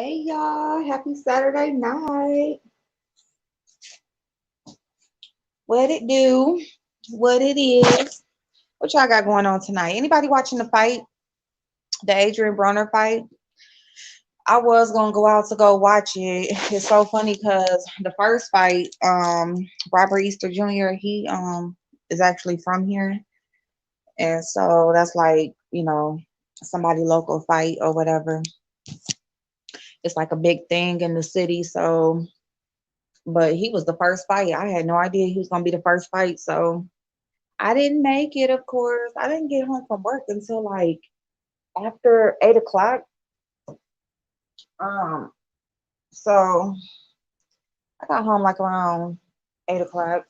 Hey y'all, happy Saturday night. What it do? What it is? What y'all got going on tonight? Anybody watching the fight? The Adrian Broner fight? I was gonna go out to go watch it. It's so funny because the first fight, Robert Easter Jr., he is actually from here. And so that's like, somebody local fight or whatever. It's like a big thing in the city. So but he was the first fight. I had no idea he was gonna be the first fight, so I didn't make it. Of course, I didn't get home from work until like after 8 o'clock. Um, so I got home like around 8 o'clock,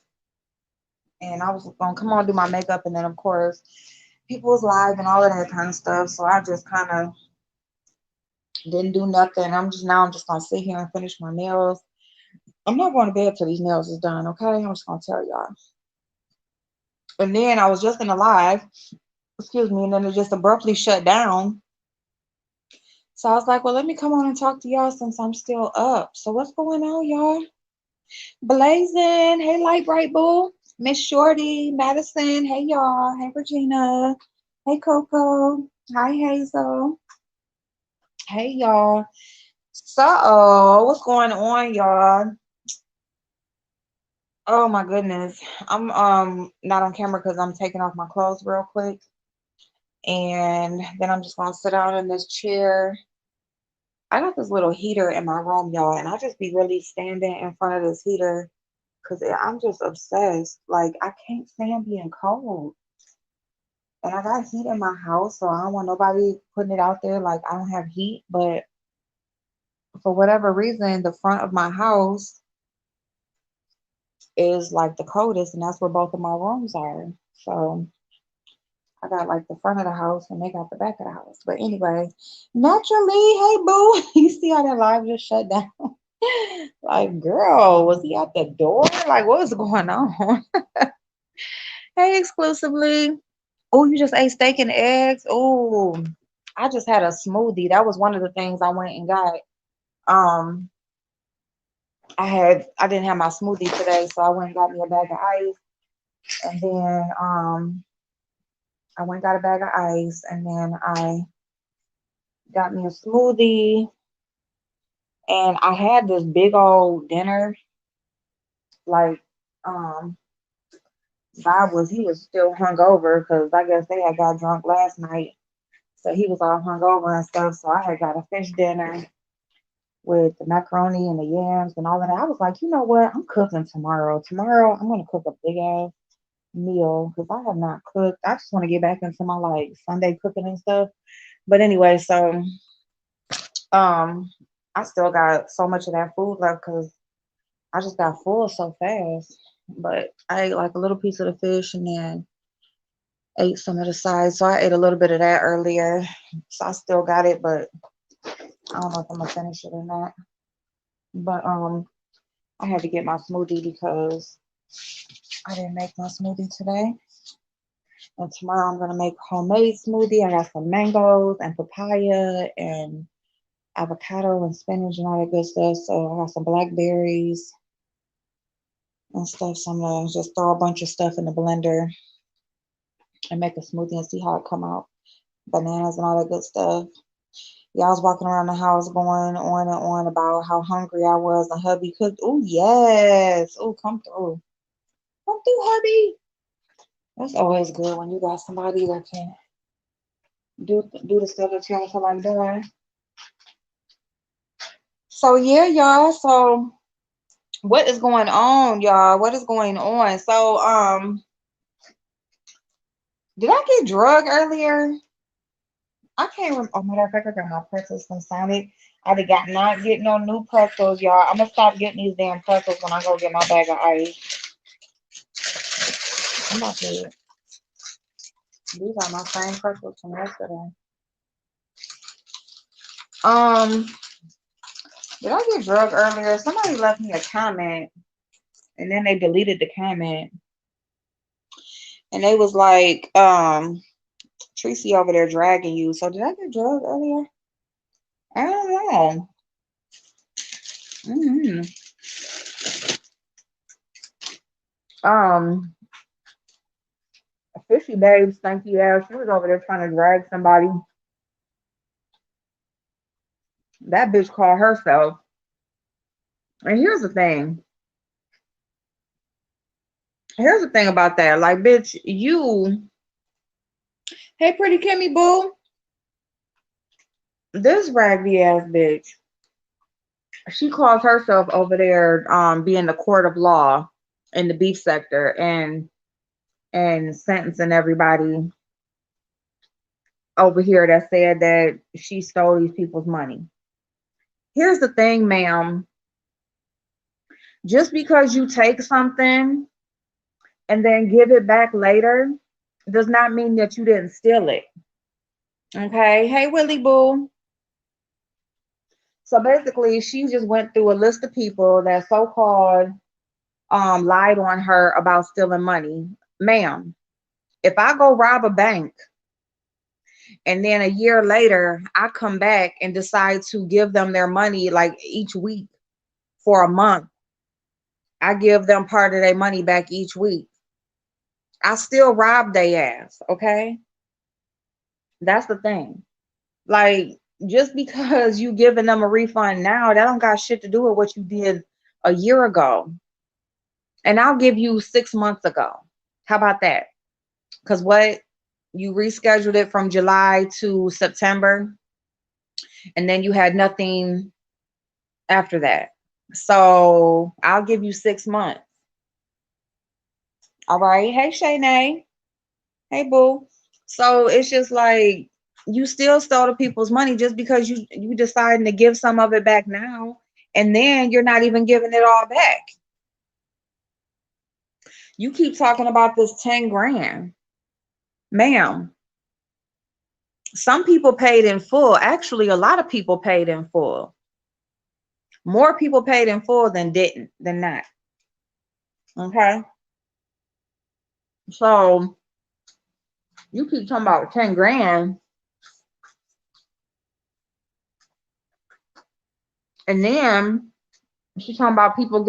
and I was gonna come on do my makeup, and then of course people was live and all of that kind of stuff. So I just kind of didn't do nothing. I'm just gonna sit here and finish my nails. I'm not going to bed till these nails is done. Okay, I'm just gonna tell y'all. And then I was just in a live, excuse me, and then it just abruptly shut down. So I was like, well, let me come on and talk to y'all since I'm still up. So what's going on, y'all? Blazing. Hey, Light Bright Boo. Miss Shorty, Madison. Hey, y'all. Hey, Regina. Hey, Coco. Hi, Hazel. Hey, y'all. So, what's going on, y'all? Oh my goodness. I'm not on camera because I'm taking off my clothes real quick. And then I'm just gonna sit down in this chair. I got this little heater in my room, y'all, and I just be really standing in front of this heater because I'm just obsessed. Like, I can't stand being cold. And I got heat in my house, so I don't want nobody putting it out there like I don't have heat. But for whatever reason, the front of my house is like the coldest, and that's where both of my rooms are. So I got like the front of the house and they got the back of the house. But anyway, naturally, hey boo, you see how that live just shut down? Like, girl, was he at the door? Like, what was going on? Hey, exclusively. Oh, you just ate steak and eggs? Oh, I just had a smoothie. That was one of the things I went and got. Um, I didn't have my smoothie today, so I went and got me a bag of ice. And then I went and got a bag of ice, and then I got me a smoothie. And I had this big old dinner. Like, um, Bob he was still hungover because I guess they had got drunk last night. So he was all hungover and stuff. So I had got a fish dinner with the macaroni and the yams and all of that. I was like, you know what? I'm cooking tomorrow. Tomorrow I'm gonna cook a big ass meal because I have not cooked. I just want to get back into my like Sunday cooking and stuff. But anyway, so um I still got so much of that food left because I just got full so fast. But I ate like a little piece of the fish and then ate some of the sides. So I ate a little bit of that earlier. So I still got it, but I don't know if I'm gonna finish it or not. But I had to get my smoothie because I didn't make my smoothie today. And tomorrow I'm gonna make homemade smoothie. I got some mangoes and papaya and avocado and spinach and all that good stuff. So I got some blackberries and stuff. So I'm gonna just throw a bunch of stuff in the blender and make a smoothie and see how it come out. Bananas and all that good stuff. Yeah, I was walking around the house going on and on about how hungry I was and hubby cooked. Oh yes. Oh, come through. Come through, hubby. That's always good when you got somebody that can do the stuff that you don't feel like doing. So yeah, y'all. So what is going on, y'all? What is going on? So did I get drugged earlier? I can't remember. Oh, matter of fact, I got my pretzels from Sonic. I did got not get no new pretzels, y'all. I'm gonna stop getting these damn pretzels when I go get my bag of ice. I'm about to. These are my same pretzels from yesterday. Um, did I get drugged earlier? Somebody left me a comment, and then they deleted the comment, and they was like, Tracy over there dragging you. So did I get drugged earlier? I don't know. Mm-hmm. Um, Fishy Babe, stinky ass. She was over there trying to drag somebody. That bitch called herself. And here's the thing. Here's the thing about that. Like, bitch, you. Hey, pretty Kimmy Boo. This raggedy ass bitch. She calls herself over there, being the court of law in the beef sector and sentencing everybody over here that said that she stole these people's money. Here's the thing, ma'am. Just because you take something and then give it back later does not mean that you didn't steal it. Okay. Hey, Willie Boo. So basically, she just went through a list of people that so-called lied on her about stealing money. Ma'am, if I go rob a bank and then a year later I come back and decide to give them their money like each week for a month, I give them part of their money back each week. I still rob their ass, okay? That's the thing. Like, just because you giving them a refund now, that don't got shit to do with what you did a year ago. And I'll give you 6 months ago. How about that? Because what? You rescheduled it from July to September, and then you had nothing after that. So I'll give you 6 months. All right. Hey, Shanae. Hey, boo. So it's just like you still stole the people's money just because you deciding to give some of it back now, and then you're not even giving it all back. You keep talking about this 10 grand. Ma'am, some people paid in full. Actually, a lot of people paid in full. More people paid in full than not. Okay. So you keep talking about 10 grand, and then she's talking about people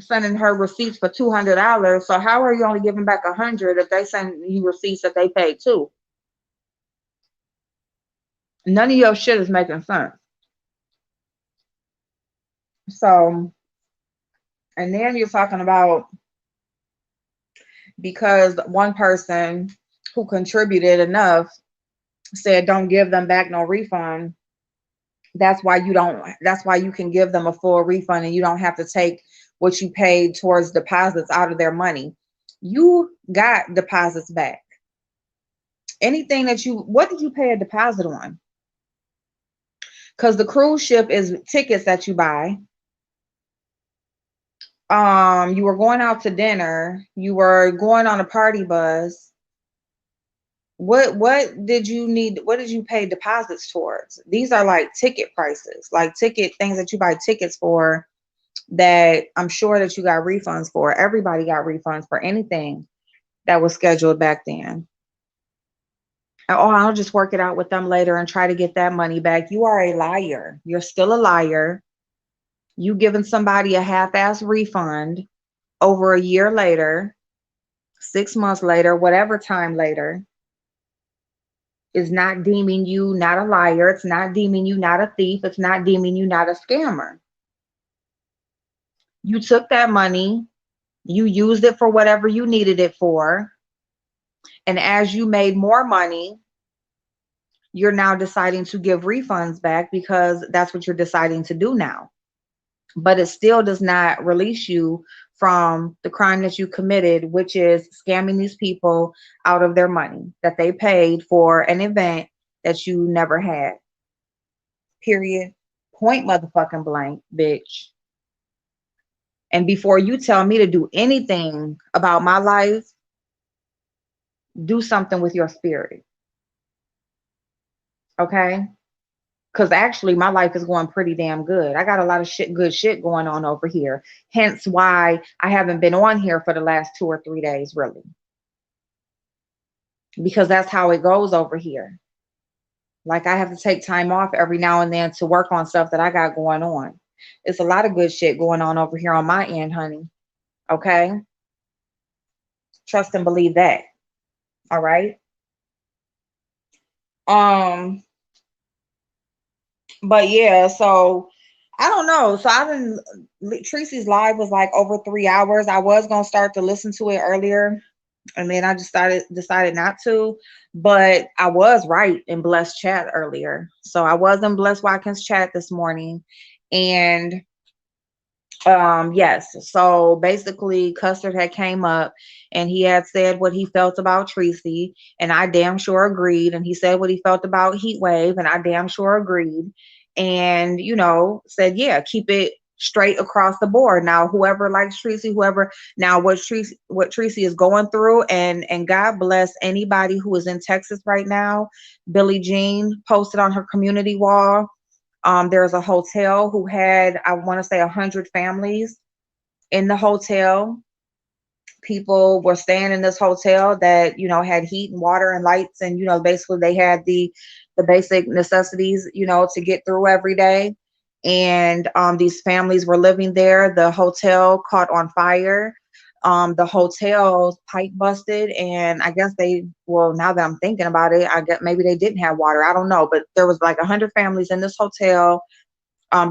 sending her receipts for $200. So how are you only giving back 100 if they send you receipts that they paid too? None of your shit is making sense. So, and then you're talking about because one person who contributed enough said don't give them back no refund. That's why you can give them a full refund and you don't have to take what you paid towards deposits out of their money. You got deposits back. Anything what did you pay a deposit on? Because the cruise ship is tickets that you buy. You were going out to dinner, you were going on a party bus. What did you need? What did you pay deposits towards? These are like ticket prices, like ticket things that you buy tickets for that I'm sure that you got refunds for. Everybody got refunds for anything that was scheduled back then. Oh, I'll just work it out with them later and try to get that money back. You are a liar. You're still a liar. You giving somebody a half-ass refund over a year later, 6 months later, whatever time later, is not deeming you not a liar. It's not deeming you not a thief. It's not deeming you not a scammer. You took that money, you used it for whatever you needed it for. And as you made more money, you're now deciding to give refunds back because that's what you're deciding to do now. But it still does not release you from the crime that you committed, which is scamming these people out of their money that they paid for an event that you never had. Period. Point motherfucking blank, bitch. And before you tell me to do anything about my life, do something with your spirit. Okay? Because actually my life is going pretty damn good. I got a lot of good shit going on over here. Hence why I haven't been on here for the last 2 or 3 days, really. Because that's how it goes over here. Like I have to take time off every now and then to work on stuff that I got going on. It's a lot of good shit going on over here on my end, honey. Okay? Trust and believe that. All right? Um, but yeah, so I don't know. So I didn't Tracy's live was like over 3 hours. I was gonna start to listen to it earlier, and then I just decided not to. But I was right in Blessed chat earlier. So I was in Blessed Watkins chat this morning, and yes, so basically Custard had came up and he had said what he felt about Tracy, and I damn sure agreed. And he said what he felt about Heat Wave, and I damn sure agreed. And said, yeah, keep it straight across the board. Now, whoever likes Tracy, whoever now what Tracy is going through, and God bless anybody who is in Texas right now. Billie Jean posted on her community wall, there's a hotel who had, I want to say, 100 families in the hotel. People were staying in this hotel that had heat and water and lights, and basically they had the basic necessities to get through every day. And these families were living there. The hotel caught on fire. The hotel's pipe busted, and I guess well, now that I'm thinking about it, I guess maybe they didn't have water. I don't know, but there was like 100 families in this hotel,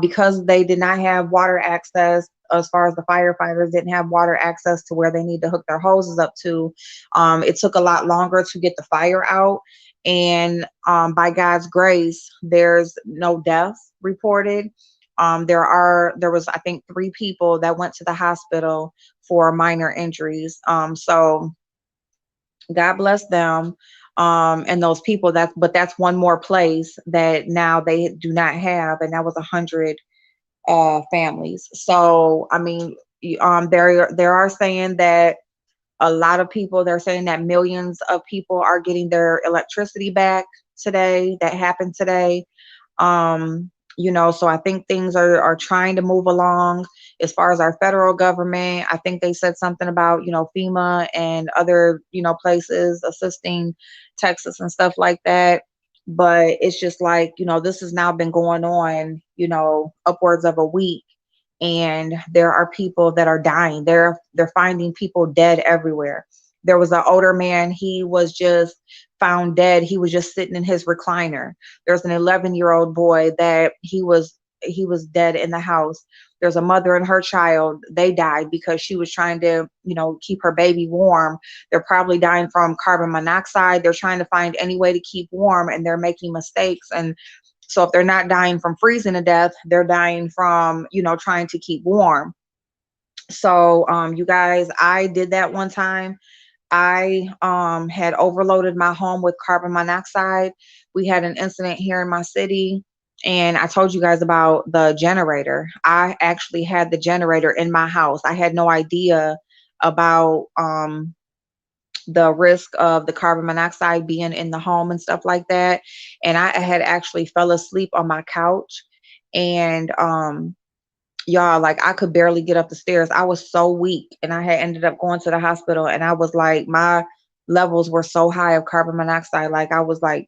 because they did not have water access. As far as the firefighters didn't have water access to where they need to hook their hoses up to, it took a lot longer to get the fire out. And by God's grace, there's no deaths reported. There was, I think, 3 people that went to the hospital for minor injuries. So God bless them. And those people, that's one more place that now they do not have, and that was 100 families. So I mean, there are saying that a lot of people, they're saying that millions of people are getting their electricity back today. That happened today. So I think things are trying to move along. As far as our federal government, I think they said something about FEMA and other places assisting Texas and stuff like that. But it's just like, this has now been going on upwards of a week, and there are people that are dying. They're finding people dead everywhere. There was an older man, he was just found dead. He was just sitting in his recliner. There's an 11-year-old boy that he was dead in the house. There's a mother and her child. They died because she was trying to, keep her baby warm. They're probably dying from carbon monoxide. They're trying to find any way to keep warm, and they're making mistakes. And so if they're not dying from freezing to death, they're dying from, trying to keep warm. So, you guys, I did that one time. I had overloaded my home with carbon monoxide. We had an incident here in my city, and I told you guys about the generator. I actually had the generator in my house. I had no idea about the risk of the carbon monoxide being in the home and stuff like that. And I had actually fell asleep on my couch, and y'all, like, I could barely get up the stairs. I was so weak, and I had ended up going to the hospital, and I was like, my levels were so high of carbon monoxide, like I was like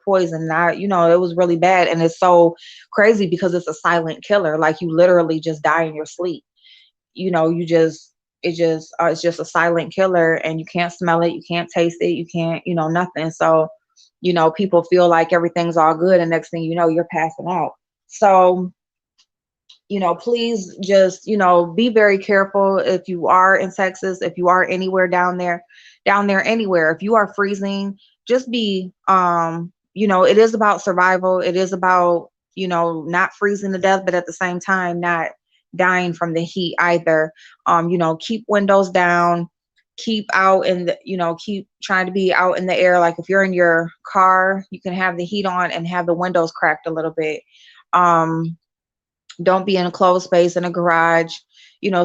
poisoned. It was really bad. And it's so crazy because it's a silent killer. Like, you literally just die in your sleep. It's just a silent killer, and you can't smell it, you can't taste it, you can't, nothing. So, people feel like everything's all good, and next thing you know, you're passing out. So, please just, be very careful if you are in Texas, if you are anywhere down there anywhere. If you are freezing, just be, it is about survival. It is about, not freezing to death, but at the same time, not dying from the heat either. Keep windows down, keep out in the, keep trying to be out in the air. Like, if you're in your car, you can have the heat on and have the windows cracked a little bit. Don't be in a closed space in a garage,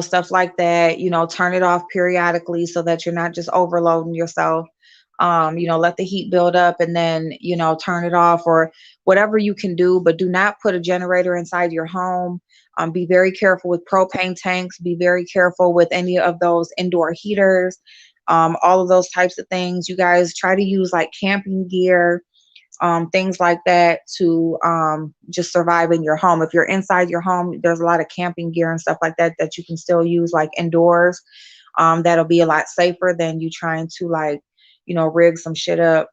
stuff like that. Turn it off periodically so that you're not just overloading yourself. Let the heat build up, and then, turn it off, or whatever you can do, but do not put a generator inside your home. Be very careful with propane tanks. Be very careful with any of those indoor heaters. All of those types of things. You guys try to use like camping gear. things like that to just survive in your home. If you're inside your home, there's a lot of camping gear and stuff like that that you can still use like indoors. That'll be a lot safer than you trying to like, rig some shit up,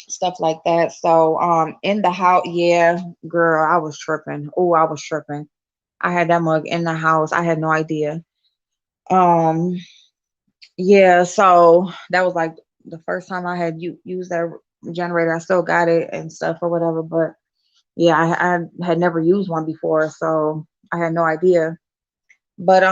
stuff like that. So in the house, yeah, girl, I was tripping. Oh, I was tripping. I had that mug in the house. I had no idea. Um, yeah, so that was like the first time I had used that generator. I still got it and stuff or whatever, but yeah, I had never used one before, so I had no idea. But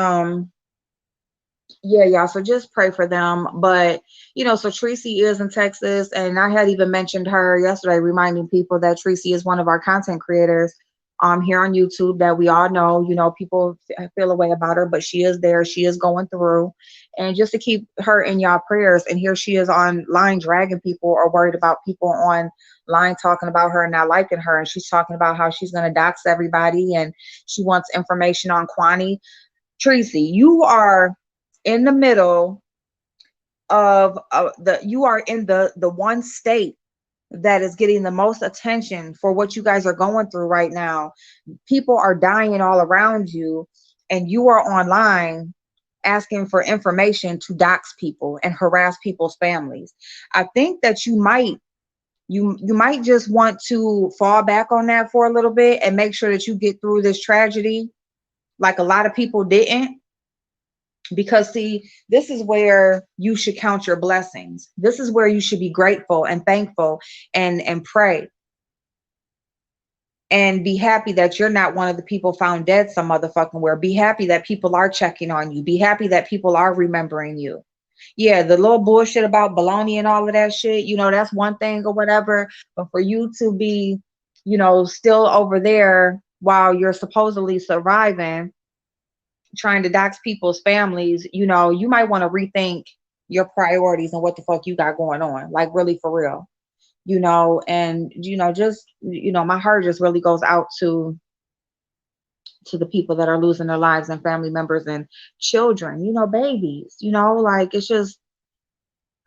yeah, y'all. So just pray for them. But so Tracy is in Texas, and I had even mentioned her yesterday, reminding people that Tracy is one of our content creators here on YouTube that we all know. People feel a way about her, but she is there. She is going through, and just to keep her in y'all prayers. And here she is online dragging people or worried about people online talking about her and not liking her. And she's talking about how she's going to dox everybody, and she wants information on Kwani. Tracy, you are in the middle of you are in the one state that is getting the most attention for what you guys are going through right now. People are dying all around you, and you are online asking for information to dox people and harass people's families. I think that you might just want to fall back on that for a little bit and make sure that you get through this tragedy like a lot of people didn't. Because see, this is where you should count your blessings. This is where you should be grateful and thankful and pray and be happy that you're not one of the people found dead some motherfucking where. Be happy that people are checking on you. Be happy that people are remembering you. Yeah, the little bullshit about baloney and all of that shit, that's one thing or whatever. But for you to be, still over there while you're supposedly surviving, trying to dox people's families, you might want to rethink your priorities and what the fuck you got going on. Like really for real. And just my heart just really goes out to the people that are losing their lives and family members and children, babies, like it's just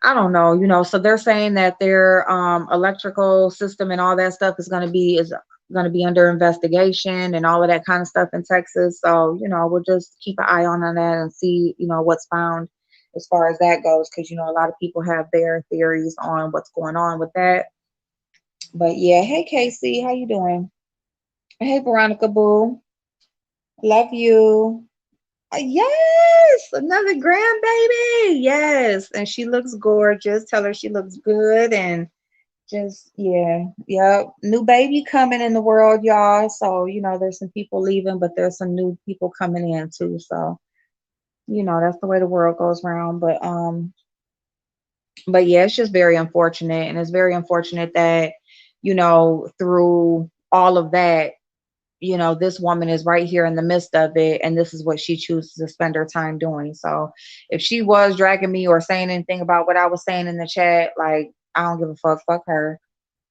I don't know, so they're saying that their electrical system and all that stuff is going to be under investigation and all of that kind of stuff in Texas. So, we'll just keep an eye on that and see, what's found as far as that goes, because a lot of people have their theories on what's going on with that. But yeah, hey Casey, how you doing? Hey Veronica Boo, love you. Yes, another grandbaby. Yes, and she looks gorgeous. Tell her she looks good and just yeah, yep. New baby coming in the world, y'all. So there's some people leaving, but there's some new people coming in too. So that's the way the world goes around. But yeah, it's just very unfortunate, and it's very unfortunate that through all of that, this woman is right here in the midst of it, and this is what she chooses to spend her time doing. So if she was dragging me or saying anything about what I was saying in the chat, like, I don't give a fuck. Fuck her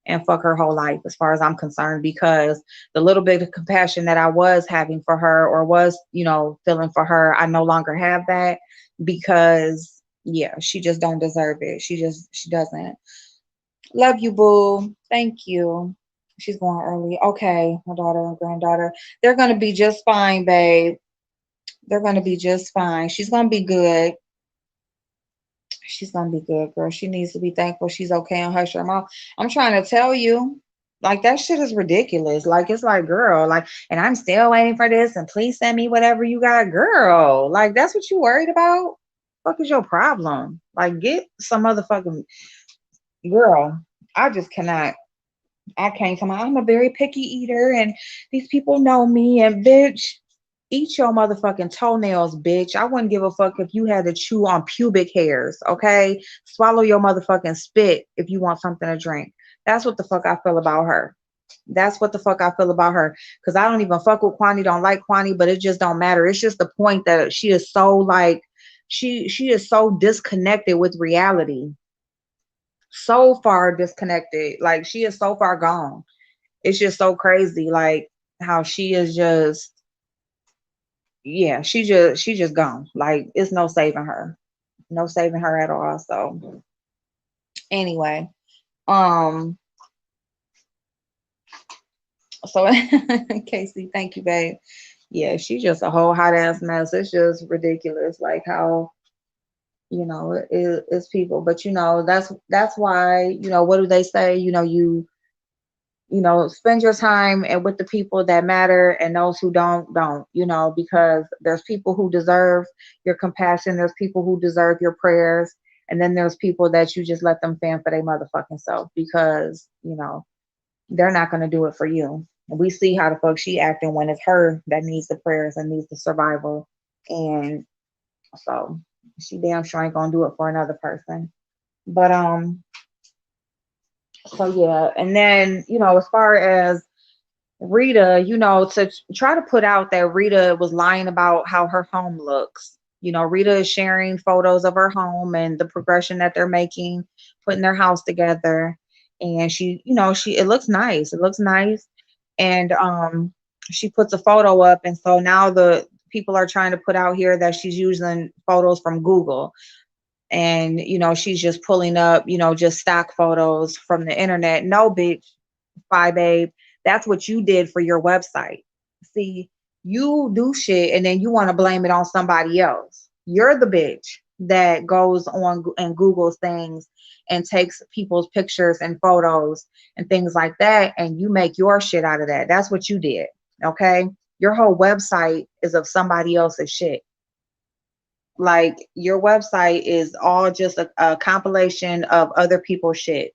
and fuck her whole life as far as I'm concerned, because the little bit of compassion that I was having for her or was, feeling for her, I no longer have that because yeah, she just don't deserve it. She doesn't. Love you, boo. Thank you. She's going early. Okay, my daughter and granddaughter. They're gonna be just fine, babe. They're gonna be just fine. She's gonna be good. She's gonna be good, girl. She needs to be thankful she's okay and hush her mouth. I'm trying to tell you, like that shit is ridiculous. Like it's like, girl, like, and I'm still waiting for this, and please send me whatever you got, girl. Like that's what you worried about? Fuck is your problem? Like get some motherfucking girl. I just cannot. I can't come out. I'm a very picky eater, and these people know me. And bitch, eat your motherfucking toenails, bitch. I wouldn't give a fuck if you had to chew on pubic hairs, okay? Swallow your motherfucking spit if you want something to drink. That's what the fuck I feel about her. That's what the fuck I feel about her. Because I don't even fuck with Kwani, don't like Kwani, but it just don't matter. It's just the point that she is so like, she is so disconnected with reality. So far disconnected. Like she is so far gone. It's just so crazy, like how she is just yeah, she just gone. Like it's no saving her. No saving her at all. So anyway, Um, so Casey, thank you, babe. Yeah, she's just a whole hot ass mess. It's just ridiculous, like how it's people. But that's why what do they say? Spend your time and with the people that matter, and those who don't. Because there's people who deserve your compassion. There's people who deserve your prayers, and then there's people that you just let them fend for their motherfucking self because they're not going to do it for you. And we see how the fuck she acting when it's her that needs the prayers and needs the survival. And so she damn sure ain't gonna do it for another person. But so yeah, and then as far as Rita, to try to put out that Rita was lying about how her home looks. Rita is sharing photos of her home and the progression that they're making, putting their house together. And it looks nice. It looks nice. And she puts a photo up. And so now the people are trying to put out here that she's using photos from Google. And, she's just pulling up, just stock photos from the internet. No, bitch, babe. That's what you did for your website. See, you do shit and then you want to blame it on somebody else. You're the bitch that goes on and Googles things and takes people's pictures and photos and things like that, and you make your shit out of that. That's what you did. Okay. Your whole website is of somebody else's shit. Like your website is all just a compilation of other people's shit.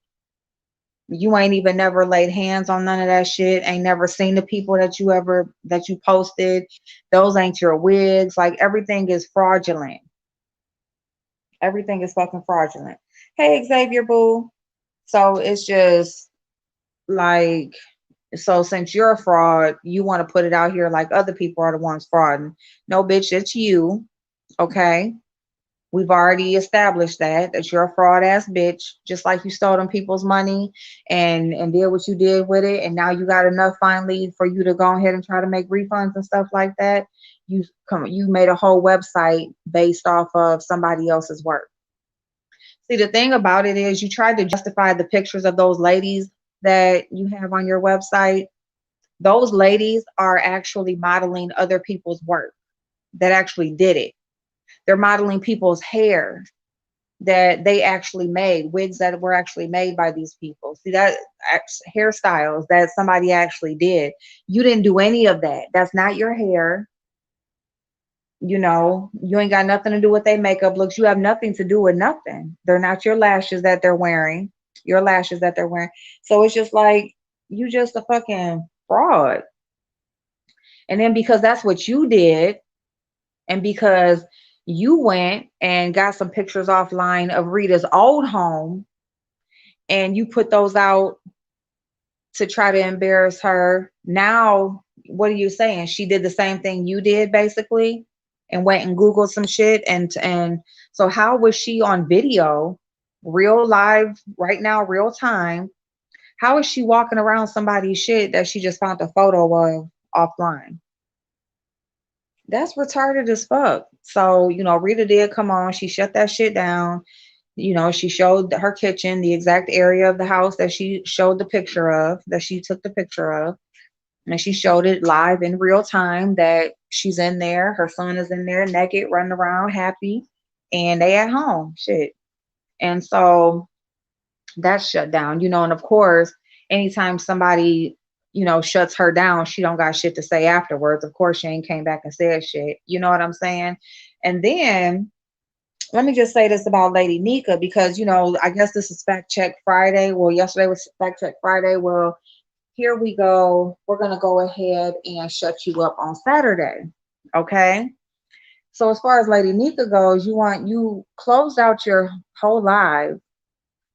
You ain't even never laid hands on none of that shit. Ain't never seen the people that you posted. Those ain't your wigs. Like everything is fraudulent. Everything is fucking fraudulent. Hey, Xavier Boo. So it's just like, so since you're a fraud, you want to put it out here like other people are the ones frauding. No, bitch, it's you. Okay. We've already established that you're a fraud ass bitch, just like you stole them people's money and did what you did with it. And now you got enough finally for you to go ahead and try to make refunds and stuff like that. You made a whole website based off of somebody else's work. See, the thing about it is you tried to justify the pictures of those ladies that you have on your website. Those ladies are actually modeling other people's work that actually did it. They're modeling people's hair that they actually made, wigs that were actually made by these people. See, that hairstyles that somebody actually did. You didn't do any of that. That's not your hair. You ain't got nothing to do with their makeup looks. You have nothing to do with nothing. They're not your lashes that they're wearing. Your lashes that they're wearing. So it's just like you just a fucking fraud. And then because that's what you did, and because you went and got some pictures offline of Rita's old home and you put those out to try to embarrass her. Now, what are you saying? She did the same thing you did basically and went and Googled some shit. And so how was she on video, real live right now, real time? How is she walking around somebody's shit that she just found a photo of offline? That's retarded as fuck. So, Rita did come on. She shut that shit down. She showed her kitchen, the exact area of the house that she showed the picture of, that she took the picture of. And she showed it live in real time that she's in there. Her son is in there naked, running around, happy. And they at home. Shit. And so that's shut down, and of course, anytime somebody, shuts her down, she don't got shit to say afterwards. Of course, she ain't came back and said shit. You know what I'm saying? And then let me just say this about Lady Nika, because, I guess this is Fact Check Friday. Well, yesterday was Fact Check Friday. Well, here we go. We're going to go ahead and shut you up on Saturday. Okay. So as far as Lady Nika goes, you closed out your whole live.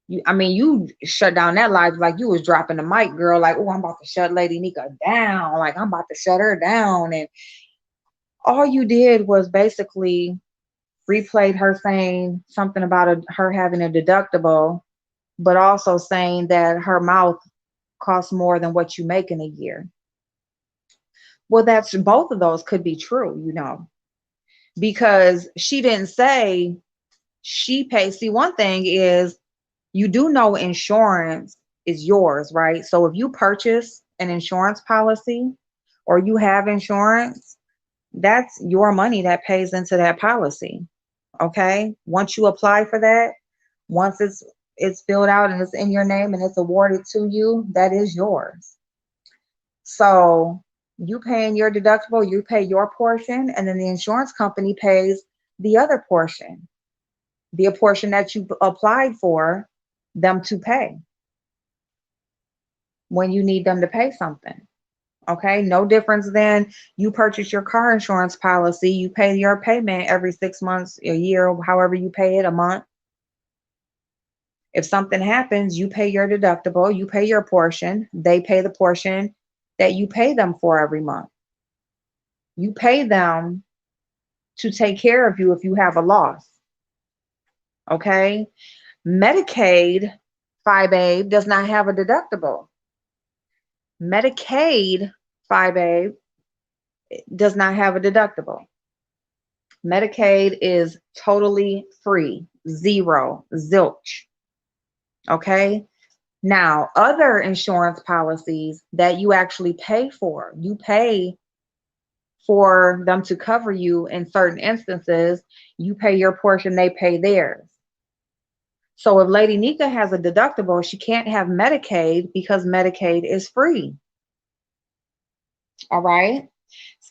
You shut down that live like you was dropping the mic, girl. Like, oh, I'm about to shut Lady Nika down. Like, I'm about to shut her down. And all you did was basically replayed her saying something about her having a deductible, but also saying that her mouth costs more than what you make in a year. Well, that's both of those could be true, because she didn't say she pays. See, one thing is You do know insurance is yours, right? So if you purchase an insurance policy or you have insurance, that's your money that pays into that policy. Okay? Once you apply for that, once it's filled out and it's in your name and it's awarded to you, that is yours. So you paying your deductible, you pay your portion, and then the insurance company pays the other portion, the portion that you applied for them to pay when you need them to pay something. Okay, no difference than you purchase your car insurance policy, you pay your payment every 6 months, a year, however you pay it, a month. If something happens, you pay your deductible, you pay your portion, they pay the portion that you pay them for every month. You pay them to take care of you if you have a loss. Okay, Medicaid, Phi Babe, does not have a deductible. Medicaid, Phi Babe, does not have a deductible. Medicaid is totally free, zero, zilch. Okay. Now, other insurance policies that you actually pay for, you pay for them to cover you in certain instances. You pay your portion, they pay theirs. So if Lady Nika has a deductible, she can't have Medicaid because Medicaid is free. All right.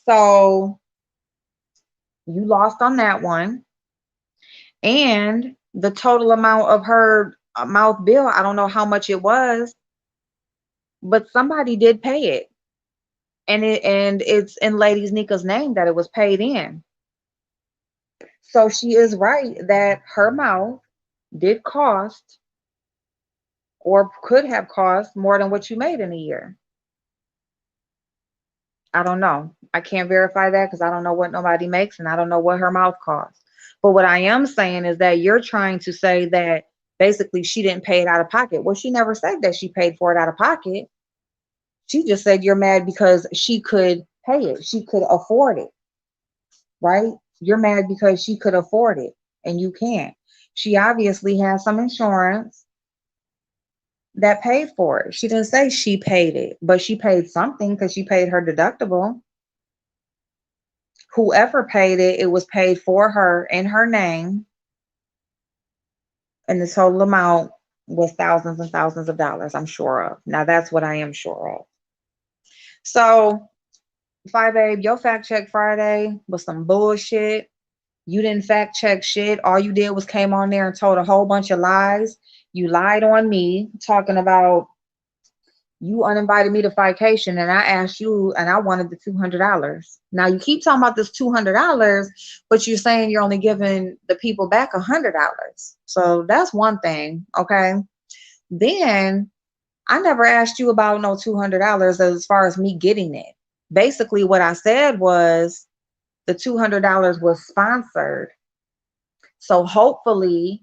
So you lost on that one. And the total amount of her mouth bill, I don't know how much it was, but somebody did pay it. And it's in Lady Nika's name that it was paid in. So she is right that her mouth did cost or could have cost more than what you made in a year. I don't know. I can't verify that because I don't know what nobody makes and I don't know what her mouth costs. But what I am saying is that you're trying to say that basically she didn't pay it out of pocket. Well, she never said that she paid for it out of pocket. She just said you're mad because she could pay it. She could afford it, right? You're mad because she could afford it and you can't. She obviously has some insurance that paid for it. She didn't say she paid it, but she paid something because she paid her deductible. Whoever paid it, it was paid for her in her name, and the total amount was thousands and thousands of dollars, I'm sure of. Now, that's what I am sure of. So, Fi Babe, your fact check Friday was some bullshit. You didn't fact check shit. All you did was came on there and told a whole bunch of lies. You lied on me, talking about you uninvited me to vacation and I asked you and I wanted the $200. Now you keep talking about this $200, but you're saying you're only giving the people back $100. So that's one thing. Okay. Then I never asked you about no $200 as far as me getting it. Basically, what I said was the $200 was sponsored. So hopefully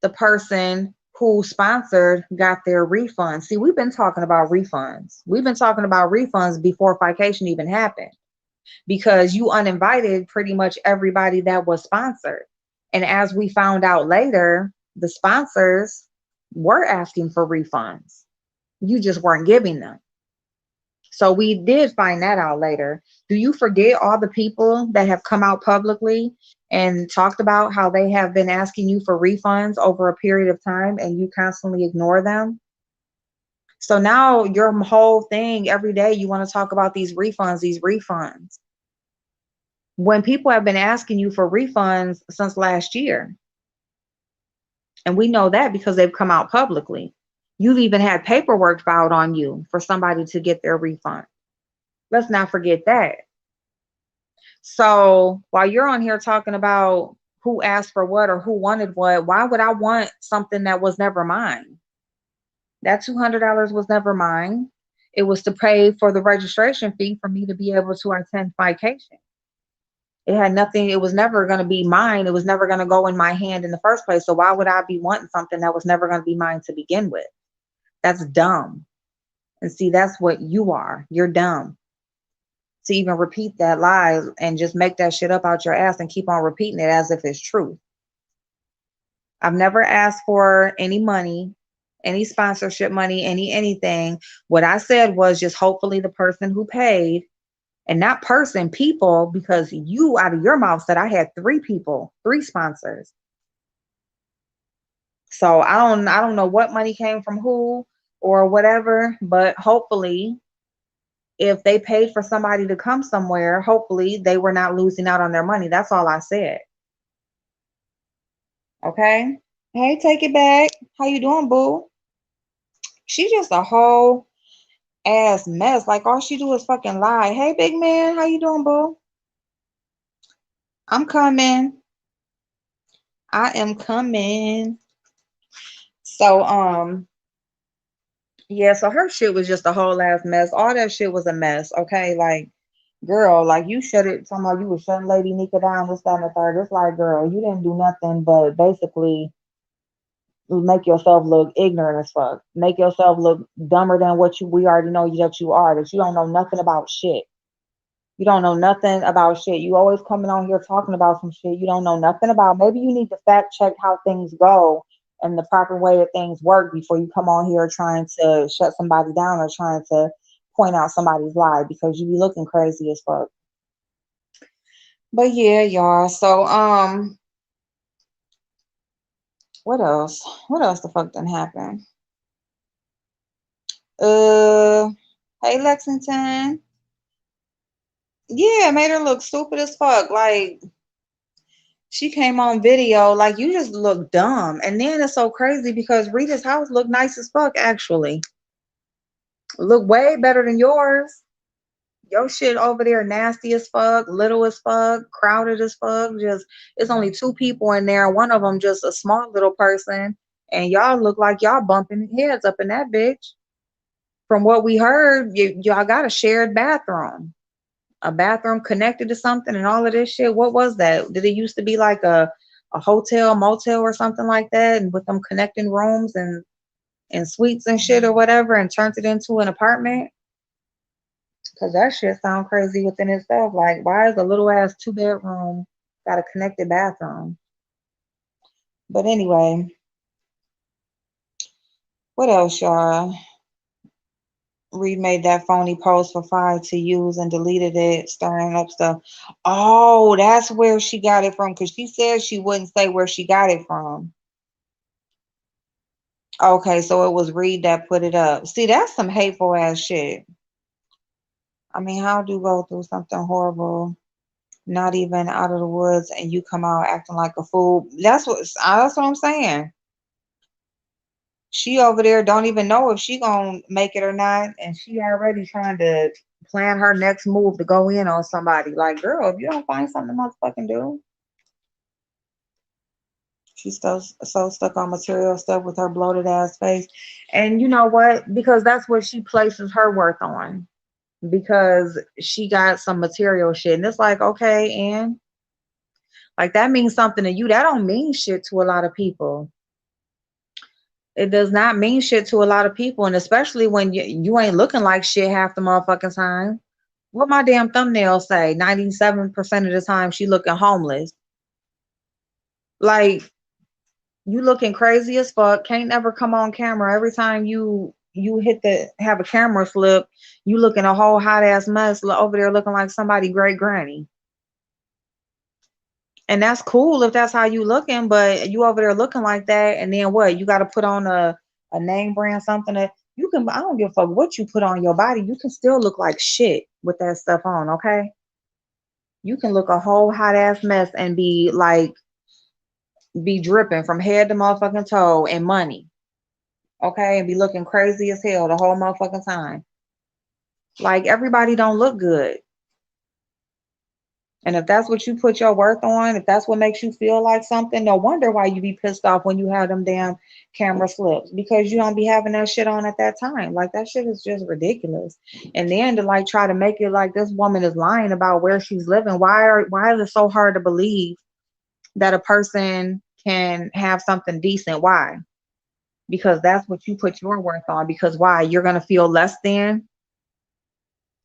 the person who sponsored got their refund. See, we've been talking about refunds. We've been talking about refunds before vacation even happened because you uninvited pretty much everybody that was sponsored. And as we found out later, the sponsors were asking for refunds. You just weren't giving them. So we did find that out later. Do you forget all the people that have come out publicly and talked about how they have been asking you for refunds over a period of time and you constantly ignore them? So now your whole thing every day, you want to talk about these refunds, these refunds. When people have been asking you for refunds since last year. And we know that because they've come out publicly. You've even had paperwork filed on you for somebody to get their refund. Let's not forget that. So while you're on here talking about who asked for what or who wanted what, why would I want something that was never mine? That $200 was never mine. It was to pay for the registration fee for me to be able to attend vacation. It had nothing, it was never going to be mine. It was never going to go in my hand in the first place. So why would I be wanting something that was never going to be mine to begin with? That's dumb. And see, that's what you are. You're dumb to even repeat that lie and just make that shit up out your ass and keep on repeating it as if it's true. I've never asked for any money, any sponsorship money, anything. What I said was just hopefully the person who paid, and not person, people, because you out of your mouth said I had three people, three sponsors. So I don't know what money came from who or whatever, but hopefully if they paid for somebody to come somewhere, hopefully they were not losing out on their money. That's all I said. Okay? Hey, take it back. How you doing, boo? She just a whole ass mess. Like all she do is fucking lie. Hey, big man, how you doing, boo? I'm coming. I am coming. So yeah, so her shit was just a whole ass mess. All that shit was a mess. Okay, like girl, like you shut it. Talking about you was shutting Lady Nika down, this, that, and the third. It's like, girl, you didn't do nothing but basically make yourself look ignorant as fuck. Make yourself look dumber than what we already know that you are. That you don't know nothing about shit. You don't know nothing about shit. You always coming on here talking about some shit you don't know nothing about. Maybe you need to fact check how things go and the proper way that things work before you come on here trying to shut somebody down or trying to point out somebody's lie, because you be looking crazy as fuck. But yeah, y'all. So what else? What else the fuck done happened? Uh hey Lexington. Yeah, made her look stupid as fuck. Like she came on video, like you just look dumb. And then it's so crazy because Rita's house looked nice as fuck, actually. Look way better than yours. Your shit over there nasty as fuck, little as fuck, crowded as fuck. Just it's only two people in there. One of them just a small little person. And y'all look like y'all bumping heads up in that bitch. From what we heard, y'all got a shared bathroom. A bathroom connected to something and all of this shit. What was that? Did it used to be like a hotel, motel or something like that, and with them connecting rooms and suites and shit or whatever, and turned it into an apartment? Cause that shit sound crazy within itself. Like, why is a little ass 2 bedroom got a connected bathroom? But anyway, what else, y'all? Reed made that phony post for Five to use and deleted it, stirring up stuff. Oh, that's where she got it from, because she said she wouldn't say where she got it from. Okay, so it was Reed that put it up. See, that's some hateful ass shit. I mean, how do you go through something horrible, not even out of the woods, and you come out acting like a fool? That's what I'm saying. She over there don't even know if she gonna make it or not, and she already trying to plan her next move to go in on somebody. Like, girl, if you don't find something to motherfucking do. She's so stuck on material stuff with her bloated ass face. And you know what? Because that's what she places her worth on. Because she got some material shit. And it's like, okay, and like that means something to you. That don't mean shit to a lot of people. It does not mean shit to a lot of people. And especially when you ain't looking like shit half the motherfucking time. What my damn thumbnail say? 97% of the time she looking homeless. Like, you looking crazy as fuck. Can't never come on camera. Every time you have a camera slip, you looking a whole hot ass mess over there looking like somebody great granny. And that's cool if that's how you looking, but you over there looking like that, and then what? You got to put on a name brand, something that you can. I don't give a fuck what you put on your body. You can still look like shit with that stuff on. Okay, you can look a whole hot ass mess and be dripping from head to motherfucking toe and money. Okay, and be looking crazy as hell the whole motherfucking time. Like, everybody don't look good. And if that's what you put your worth on, if that's what makes you feel like something, no wonder why you be pissed off when you have them damn camera slips, because you don't be having that shit on at that time. Like, that shit is just ridiculous. And then to like try to make it like this woman is lying about where she's living. Why is it so hard to believe that a person can have something decent? Why? Because that's what you put your worth on. Because why? You're gonna feel less than,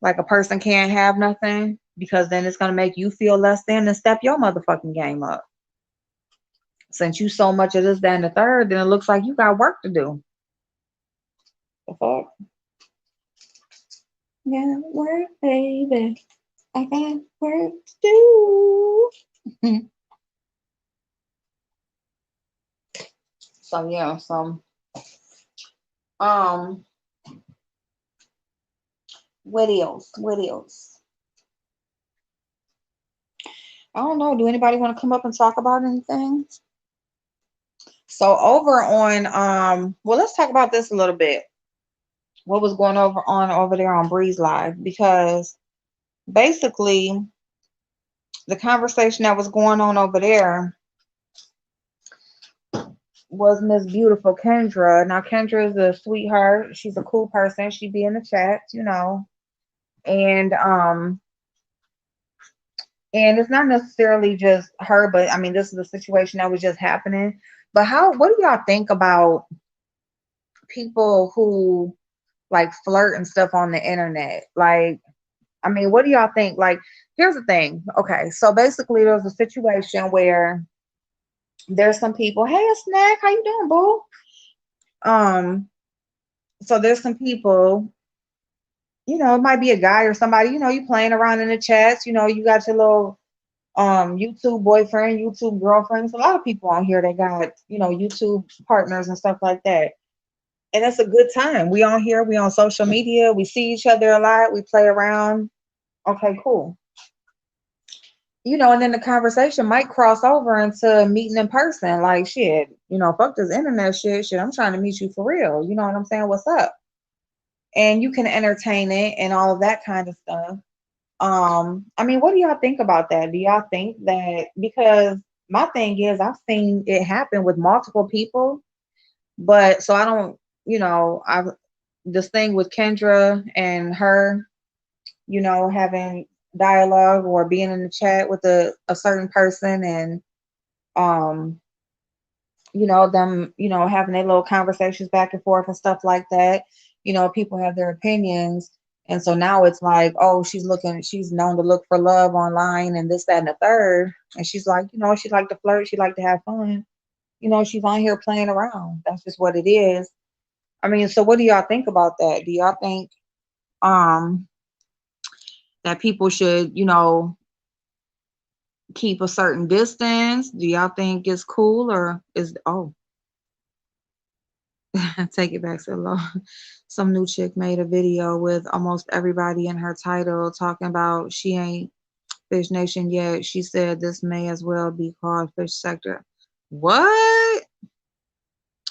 like a person can't have nothing, because then it's gonna make you feel less than, and step your motherfucking game up. Since you so much of this, that, and the third, then it looks like you got work to do. The fuck? Got work, baby. I got work to do. So yeah, so um, what else? What else? I don't know. Do anybody want to come up and talk about anything? So over on well, let's talk about this a little bit. What was going over there on Breeze Live? Because basically the conversation that was going on over there was Miss Beautiful Kendra. Now Kendra is a sweetheart. She's a cool person. She be in the chats, you know. And and it's not necessarily just her, but I mean this is a situation that was just happening. But what do y'all think about people who like flirt and stuff on the internet? Like, I mean, what do y'all think? Like, here's the thing. Okay, so basically there's a situation where there's some people, hey, a snack, how you doing, boo? Um, so there's some people, you know, it might be a guy or somebody, you know, you playing around in the chats, you know, you got your little YouTube boyfriend, YouTube girlfriends. A lot of people on here that got, you know, YouTube partners and stuff like that. And it's a good time. We on here, we on social media, we see each other a lot, we play around. Okay, cool. You know, and then the conversation might cross over into meeting in person. Like, shit, you know, fuck this internet shit. Shit, I'm trying to meet you for real. You know what I'm saying? What's up? And you can entertain it and all of that kind of stuff. I mean, what do y'all think about that? Do y'all think that, because my thing is I've seen it happen with multiple people, but so I don't, you know, I've this thing with Kendra and her, you know, having dialogue or being in the chat with a certain person and um you know them, you know, having their little conversations back and forth and stuff like that. You know, people have their opinions, and so now it's like, oh, she's known to look for love online and this, that, and the third, and she's like, you know, she like to flirt, she like to have fun, you know, she's on here playing around. That's just what it is. I mean, so what do y'all think about that? Do y'all think um that people should, you know, keep a certain distance? Do y'all think it's cool, or is, oh, take it back so low. Some new chick made a video with almost everybody in her title talking about she ain't Fish Nation yet. She said this may as well be called Fish Sector. What?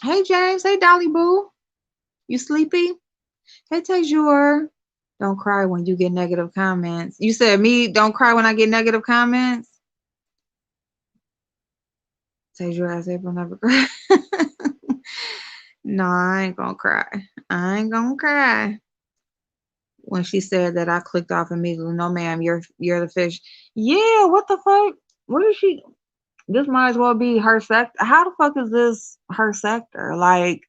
Hey James. Hey Dolly Boo. You sleepy? Hey Tajur. Don't cry when you get negative comments. You said me don't cry when I get negative comments? Tajur asked April never cry. No, I ain't gonna cry. I ain't gonna cry. When she said that, I clicked off immediately. No, ma'am, you're the fish. Yeah, what the fuck? What is she? This might as well be her sector. How the fuck is this her sector? Like,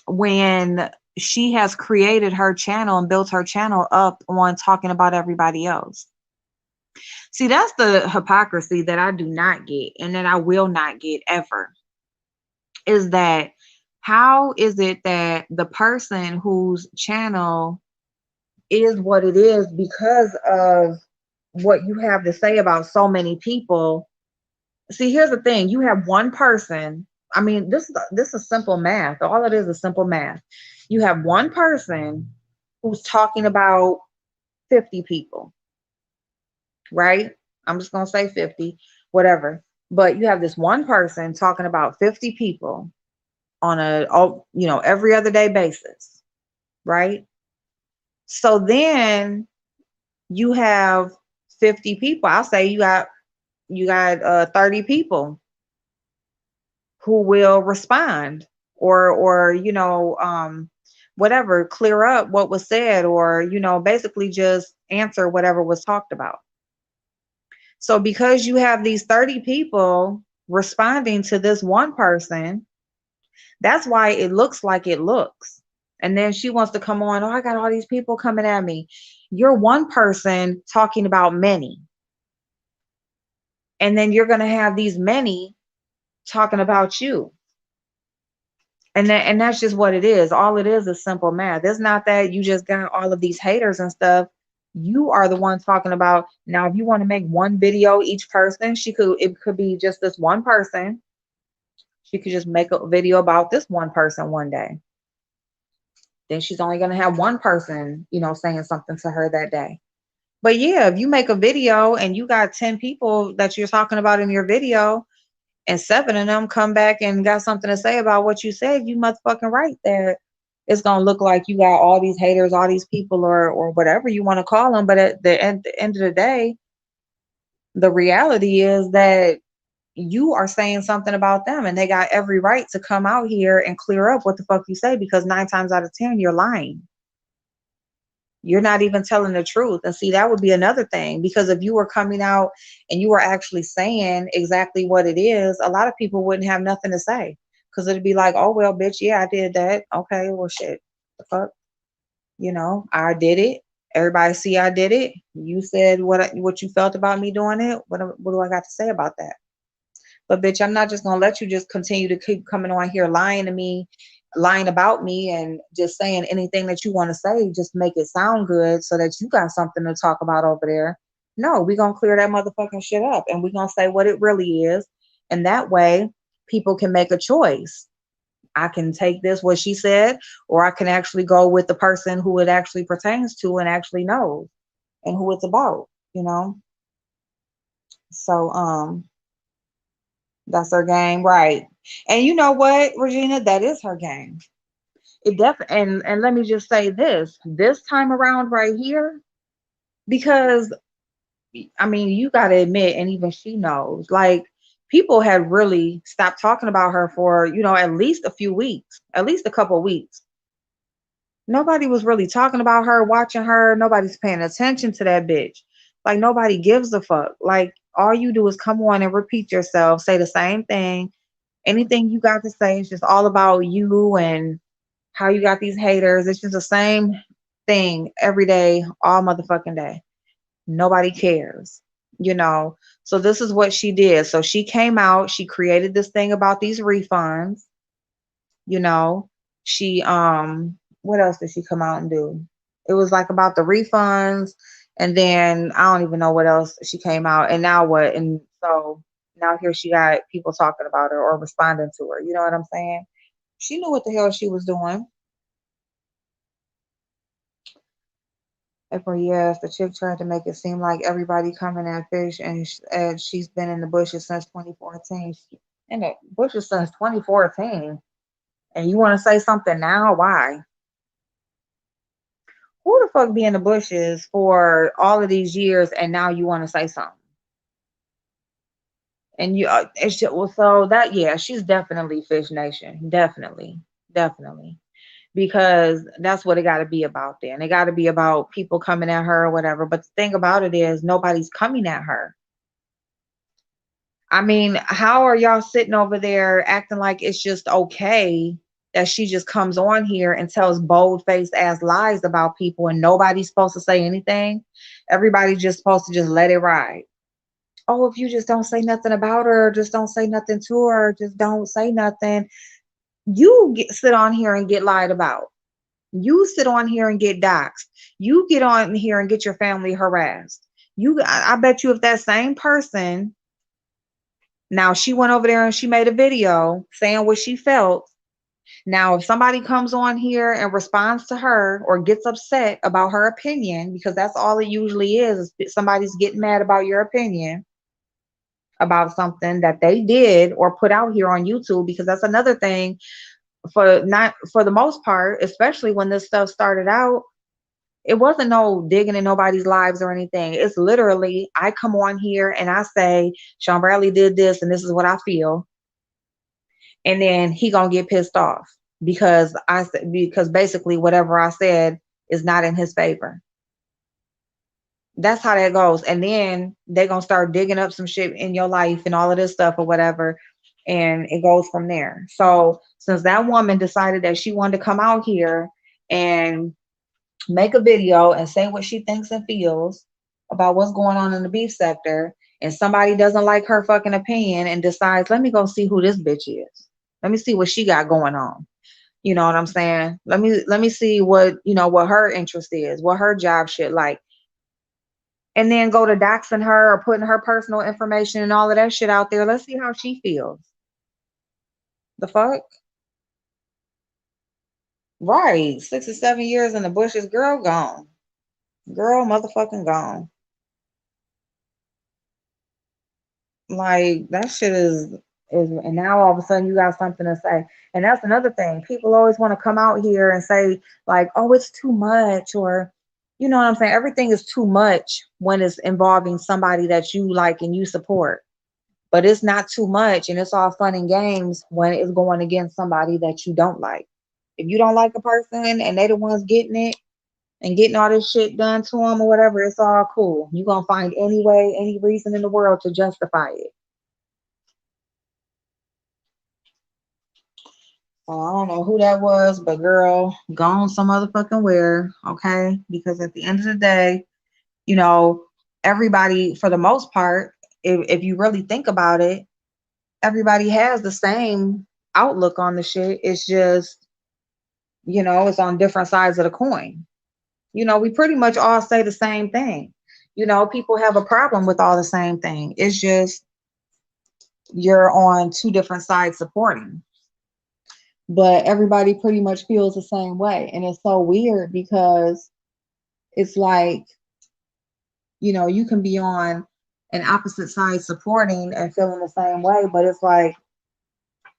when she has created her channel and built her channel up on talking about everybody else. See, that's the hypocrisy that I do not get and that I will not get ever. Is that, how is it that the person whose channel is what it is because of what you have to say about so many people? See, here's the thing. You have one person. I mean, this is simple math. All it is simple math. You have one person who's talking about 50 people, right? I'm just going to say 50, whatever. But you have this one person talking about 50 people on you know, every other day basis, right? So then you have 50 people. I'll say you got 30 people who will respond or you know, whatever, clear up what was said, or you know, basically just answer whatever was talked about. So because you have these 30 people responding to this one person, that's why it looks like it looks. And then she wants to come on, oh, I got all these people coming at me. You're one person talking about many. And then you're going to have these many talking about you. And that's just what it is. All it is simple math. It's not that you just got all of these haters and stuff. You are the one talking about. Now if you want to make one video each person, it could be just this one person. She could just make a video about this one person one day. Then she's only going to have one person, saying something to her that day. But yeah, if you make a video and you got 10 people that you're talking about in your video, and 7 of them come back and got something to say about what you said, you motherfucking right there. It's gonna look like you got all these haters, all these people, or whatever you want to call them. But at the end of the day, the reality is that you are saying something about them, and they got every right to come out here and clear up what the fuck you say, because 9 times out of 10 you're lying. You're not even telling the truth. And see, that would be another thing, because if you were coming out and you were actually saying exactly what it is, a lot of people wouldn't have nothing to say, because it'd be like, oh, well, bitch, yeah, I did that. Okay, well, shit, the fuck, I did it. Everybody see I did it. You said what you felt about me doing it. What do I got to say about that? But bitch, I'm not just gonna let you just continue to keep coming on here lying to me, lying about me, and just saying anything that you want to say, just make it sound good so that you got something to talk about over there. No, we're gonna clear that motherfucking shit up, and we're gonna say what it really is. And that way people can make a choice. I can take this, what she said, or I can actually go with the person who it actually pertains to and actually knows and who it's about. So that's her game, right? And you know what, Regina, that is her game. And let me just say this time around right here, because I mean, you got to admit, and even she knows, like, people had really stopped talking about her for, at least a few weeks, at least a couple of weeks. Nobody was really talking about her, watching her. Nobody's paying attention to that bitch. Like, nobody gives a fuck. Like, all you do is come on and repeat yourself, say the same thing. Anything you got to say is just all about you and how you got these haters. It's just the same thing every day, all motherfucking day. Nobody cares. So this is what she did. So she came out, she created this thing about these refunds. you know she what else did she come out and do? It was like about the refunds, and then I don't even know what else she came out. And now what? And so now here she got people talking about her or responding to her. You know what I'm saying? She knew what the hell she was doing. April, yes, the chick tried to make it seem like everybody coming at fish, and she's been in the bushes since 2014. In the bushes since 2014, and you want to say something now? Why? Who the fuck be in the bushes for all of these years, and now you want to say something? And it's just, well, so that, yeah, she's definitely Fish Nation, definitely, definitely, because that's what it got to be about. Then it got to be about people coming at her or whatever. But the thing about it is, nobody's coming at her. I mean, how are y'all sitting over there acting like it's just okay that she just comes on here and tells bold-faced ass lies about people, and nobody's supposed to say anything? Everybody's just supposed to just let it ride. Oh, if you just don't say nothing about her, just don't say nothing to her, just don't say nothing. Sit on here and get lied about. You sit on here and get doxxed. You get on here and get your family harassed. I bet you if that same person, now she went over there and she made a video saying what she felt. Now, if somebody comes on here and responds to her or gets upset about her opinion, because that's all it usually is somebody's getting mad about your opinion about something that they did or put out here on YouTube, because that's another thing. For the most part, especially when this stuff started out, it wasn't no digging in nobody's lives or anything. It's literally, I come on here and I say, Sean Bradley did this and this is what I feel. And then he gonna get pissed off because basically whatever I said is not in his favor. That's how that goes. And then they're gonna start digging up some shit in your life and all of this stuff or whatever. And it goes from there. So since that woman decided that she wanted to come out here and make a video and say what she thinks and feels about what's going on in the beef sector, and somebody doesn't like her fucking opinion and decides, let me go see who this bitch is. Let me see what she got going on. You know what I'm saying? Let me see what, what her interest is, what her job shit like. And then go to doxing her or putting her personal information and all of that shit out there. Let's see how she feels. The fuck? Right. 6 or 7 years in the bushes, girl gone. Girl motherfucking gone. Like that shit is and now all of a sudden you got something to say. And that's another thing. People always want to come out here and say, like, oh, it's too much, or you know what I'm saying? Everything is too much when it's involving somebody that you like and you support. But it's not too much and it's all fun and games when it's going against somebody that you don't like. If you don't like a person and they the ones getting it and getting all this shit done to them or whatever, it's all cool. You're gonna find any way, any reason in the world to justify it. I don't know who that was, but girl, gone some motherfucking where, okay? Because at the end of the day, you know, everybody, for the most part, if you really think about it, everybody has the same outlook on the shit. It's just, it's on different sides of the coin. We pretty much all say the same thing. People have a problem with all the same thing. It's just you're on two different sides supporting. But everybody pretty much feels the same way. And it's so weird because it's like, you can be on an opposite side supporting and feeling the same way, but it's like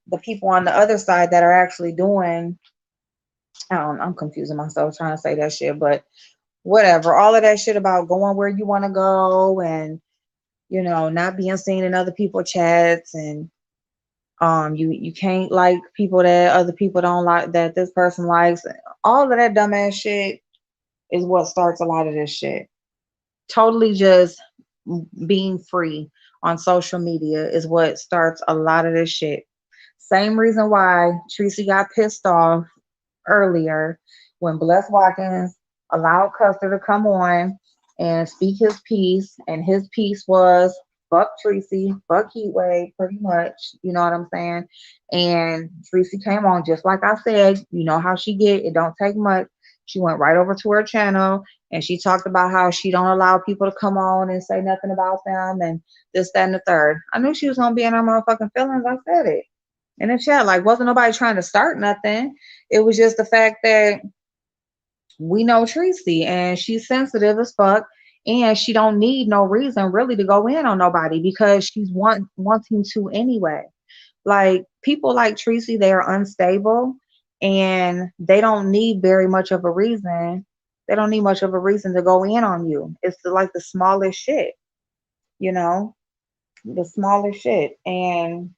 the people on the other side that are actually doing, I'm confusing myself trying to say that shit, but whatever. All of that shit about going where you want to go and, not being seen in other people's chats, and you can't like people that other people don't like, that this person likes. All of that dumbass shit is what starts a lot of this shit. Totally just being free on social media is what starts a lot of this shit. Same reason why Tracy got pissed off earlier when Bless Watkins allowed Custer to come on and speak his piece, and his piece was fuck Tracy, fuck Heatwave, pretty much. You know what I'm saying? And Tracy came on just like I said. You know how she get. It don't take much. She went right over to her channel and she talked about how she don't allow people to come on and say nothing about them and this, that, and the third. I knew she was gonna be in her motherfucking feelings. I said it. In the chat, like, wasn't nobody trying to start nothing. It was just the fact that we know Tracy and she's sensitive as fuck, and she don't need no reason really to go in on nobody because she's wanting to anyway. Like, people like Tracy, they are unstable and they don't need very much of a reason. They don't need much of a reason to go in on you. It's like the smallest shit, you know, the smallest shit. And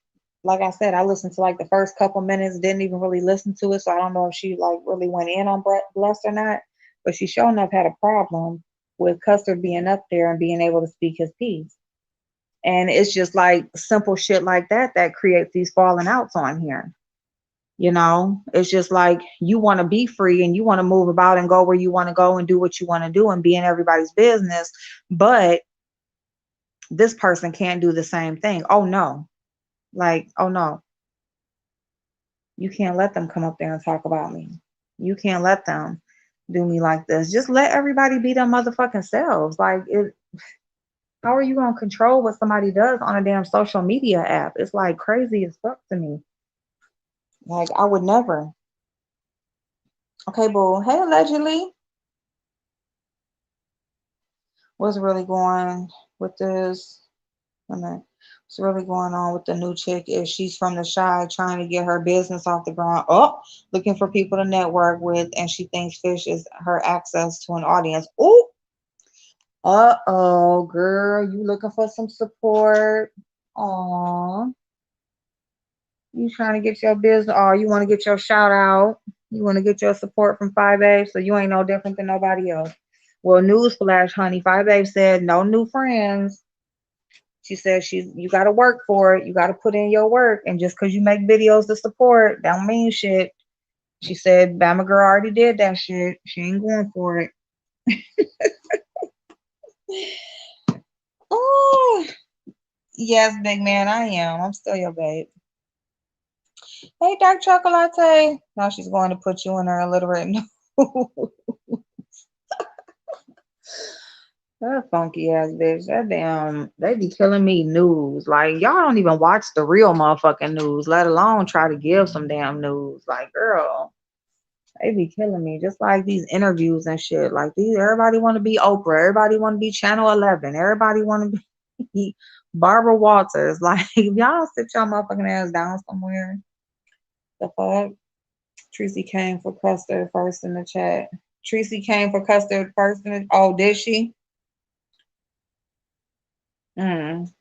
like I said, I listened to like the first couple minutes, didn't even really listen to it. So I don't know if she like really went in on Bless or not, but she sure enough had a problem with Custer being up there and being able to speak his piece. And it's just like simple shit like that that creates these falling outs on here. It's just like you want to be free and you want to move about and go where you want to go and do what you want to do and be in everybody's business. But this person can't do the same thing. Oh no. Like, oh no. You can't let them come up there and talk about me. You can't let them do me like this. Just let everybody be their motherfucking selves. Like, how are you gonna control what somebody does on a damn social media app? It's like crazy as fuck to me. Like, I would never. Okay, boo. Hey, allegedly. What's really going with this? What's really going on with the new chick is she's from the Shy trying to get her business off the ground. Oh, looking for people to network with, and she thinks Fish is her access to an audience. Oh, uh-oh, girl, you looking for some support? Aw, you trying to get your business? Oh, you want to get your shout out? You want to get your support from 5A, so you ain't no different than nobody else. Well, newsflash, honey, 5A said no new friends. She said you got to work for it. You got to put in your work. And just because you make videos to support, that don't mean shit. She said Bama girl already did that shit. She ain't going for it. Oh, Yes, big man, I am. I'm still your babe. Hey, dark chocolate. Now she's going to put you in her illiterate. That funky ass bitch. That damn, they be killing me news. Like, y'all don't even watch the real motherfucking news, let alone try to give some damn news. Like, girl, they be killing me. Just like these interviews and shit. Like, these, everybody want to be Oprah. Everybody want to be Channel 11. Everybody want to be Barbara Walters. Like, if y'all don't sit your motherfucking ass down somewhere. The fuck? Tracy came for custard first in the chat. Tracy came for custard first in the, oh, did she? Mm.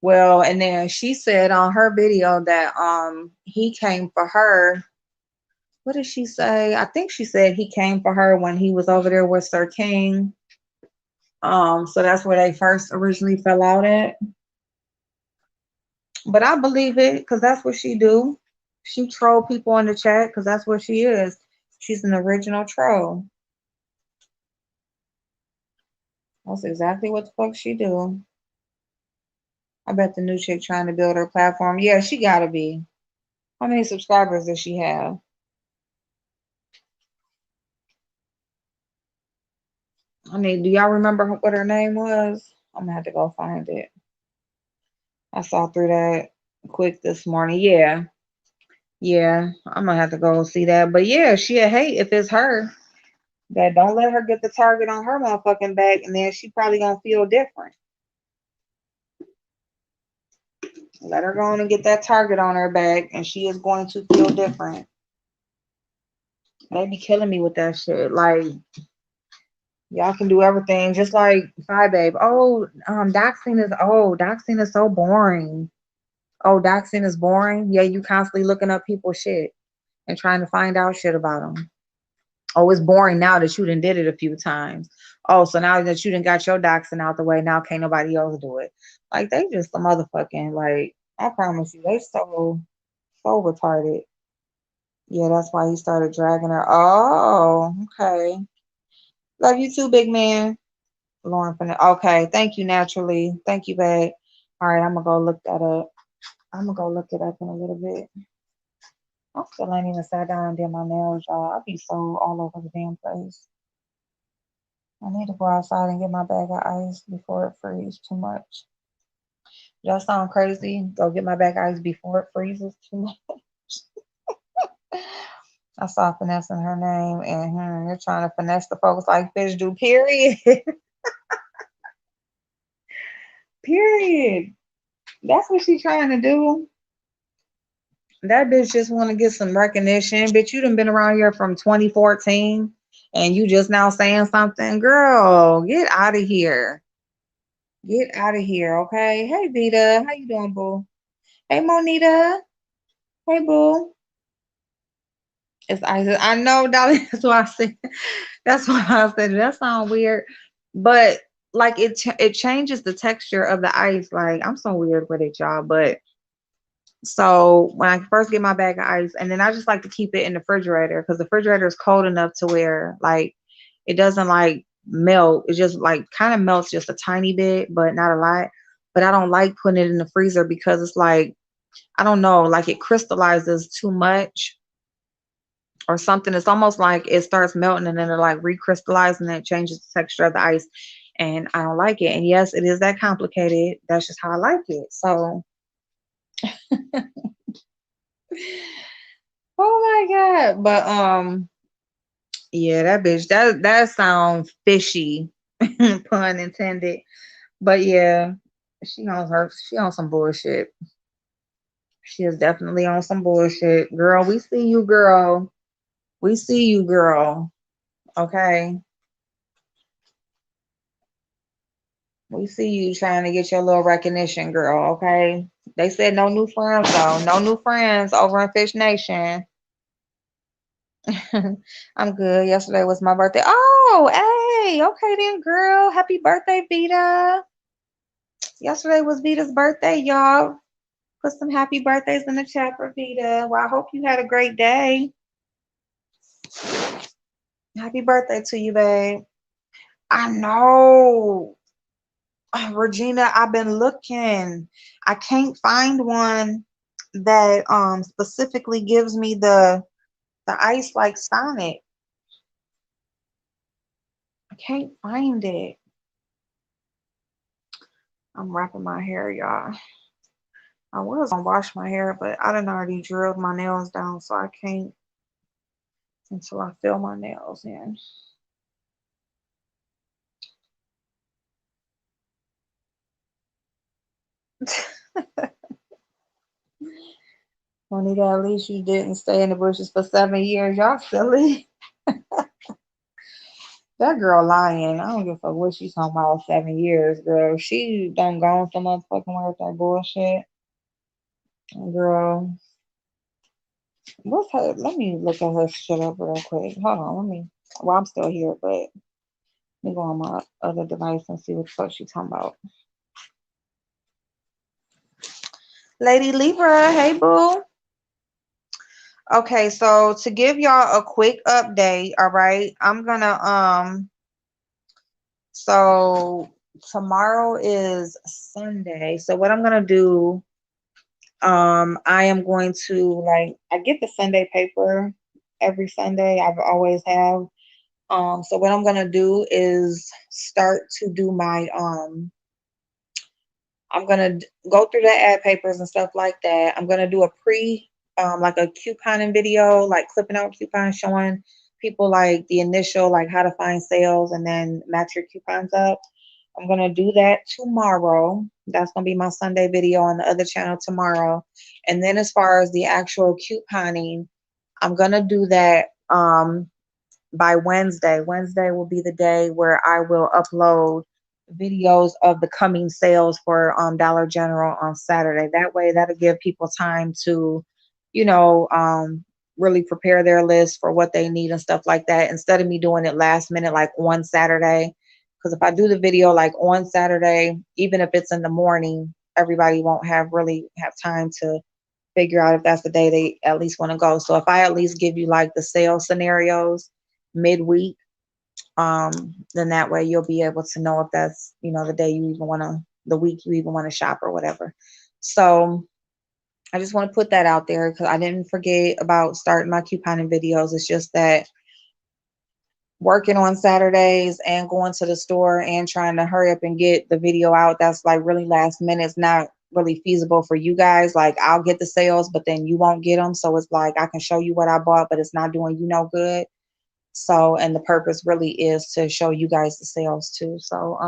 Well, and then she said on her video that he came for her. What did she say? I think she said he came for her when he was over there with Sir King. So that's where they first originally fell out at. But I believe it because that's what she do. She troll people in the chat because that's what she is. She's an original troll. That's exactly what the fuck she do. I bet the new chick trying to build her platform. Yeah, she gotta be. How many subscribers does she have? I mean, do y'all remember what her name was? I'm gonna have to go find it. I saw through that quick this morning. Yeah. Yeah. I'm gonna have to go see that. But yeah, she'll hate if it's her. That don't let her get the target on her motherfucking back, and then she probably gonna feel different. Let her go on and get that target on her back, and she is going to feel different. They be killing me with that shit. Like, y'all can do everything, just like Fi Babe. Oh, doxing is so boring. Oh, doxing is boring. Yeah, you constantly looking up people's shit and trying to find out shit about them. Oh, it's boring now that you done did it a few times. Oh, so now that you done got your doxing out the way, now can't nobody else do it. Like, they just some motherfucking, like, I promise you, they so retarded. Yeah, that's why he started dragging her. Oh, okay. Love you too, big man. Lauren okay, thank you, naturally. Thank you, babe. All right, I'm gonna go look that up. I'm gonna go look it up in a little bit. I still ain't even sat down and did my nails, y'all. I be so all over the damn place. I need to go outside and get my bag of ice before it freezes too much. Does that sound crazy? Go get my bag of ice before it freezes too much. I saw Finesse in her name, and you're trying to finesse the folks like fish do, period. Period. That's what she's trying to do. That bitch just want to get some recognition. Bitch, you done been around here from 2014 and you just now saying something. Girl, get out of here. Get out of here, okay? Hey, Vita. How you doing, boo? Hey, Monita. Hey, boo. It's Isaac. I know, darling. That's why I said. That's why I said it. That sounds weird, but like it changes the texture of the ice. Like, I'm so weird with it, y'all. But so when I first get my bag of ice, and then I just like to keep it in the refrigerator because the refrigerator is cold enough to where like it doesn't like melt. It just like kind of melts just a tiny bit, but not a lot. But I don't like putting it in the freezer because it's like, I don't know, like it crystallizes too much or something. It's almost like it starts melting and then it like recrystallizes and it changes the texture of the ice. And I don't like it. And yes, it is that complicated. That's just how I like it. So oh my God. But yeah, that bitch, that sounds fishy. Pun intended. But yeah, she on some bullshit. She is definitely on some bullshit. Girl, we see you, girl. We see you, girl. Okay. We see you trying to get your little recognition, girl. Okay. They said no new friends though. No new friends over in Fish Nation. I'm good. Yesterday was my birthday. Oh, hey. Okay then, girl. Happy birthday, Vita. Yesterday was Vita's birthday, y'all. Put some happy birthdays in the chat for Vita. Well, I hope you had a great day. Happy birthday to you, babe. I know. Regina, I've been looking. I can't find one that specifically gives me the ice like Sonic. I can't find it. I'm wrapping my hair, y'all. I was gonna wash my hair, but I done already drilled my nails down, so I can't until I fill my nails in. Juanita, at least you didn't stay in the bushes for 7 years. Y'all silly. That girl lying. I don't give a fuck what she's talking about 7 years, girl. She done gone some motherfucking way with that bullshit. Girl, what's her? Let me look at her shit up real quick. Hold on, let me. Well, I'm still here, but let me go on my other device and see what the fuck she talking about. Lady Libra, hey boo. Okay, so to give y'all a quick update, all right, I'm gonna so tomorrow is Sunday. So what I'm gonna do, I am going to like I get the Sunday paper every Sunday. I've always have. So what I'm gonna do is start to do my I'm gonna go through the ad papers and stuff like that. I'm gonna do a like a couponing video, like clipping out coupons showing people like the initial, like how to find sales and then match your coupons up. I'm gonna do that tomorrow. That's gonna be my Sunday video on the other channel tomorrow. And then as far as the actual couponing, I'm gonna do that by Wednesday. Wednesday will be the day where I will upload videos of the coming sales for Dollar General on Saturday. That way, that'll give people time to, you know, really prepare their list for what they need and stuff like that. Instead of me doing it last minute, like on Saturday, because if I do the video like on Saturday, even if it's in the morning, everybody won't really have time to figure out if that's the day they at least want to go. So if I at least give you like the sales scenarios midweek, then that way you'll be able to know if that's, the day you even want to, the week you even want to shop or whatever. So I just want to put that out there because I didn't forget about starting my couponing videos. It's just that working on Saturdays and going to the store and trying to hurry up and get the video out, that's like really last minute. It's not really feasible for you guys. Like I'll get the sales, but then you won't get them. So it's like I can show you what I bought, but it's not doing you no good. So, and the purpose really is to show you guys the sales too. So,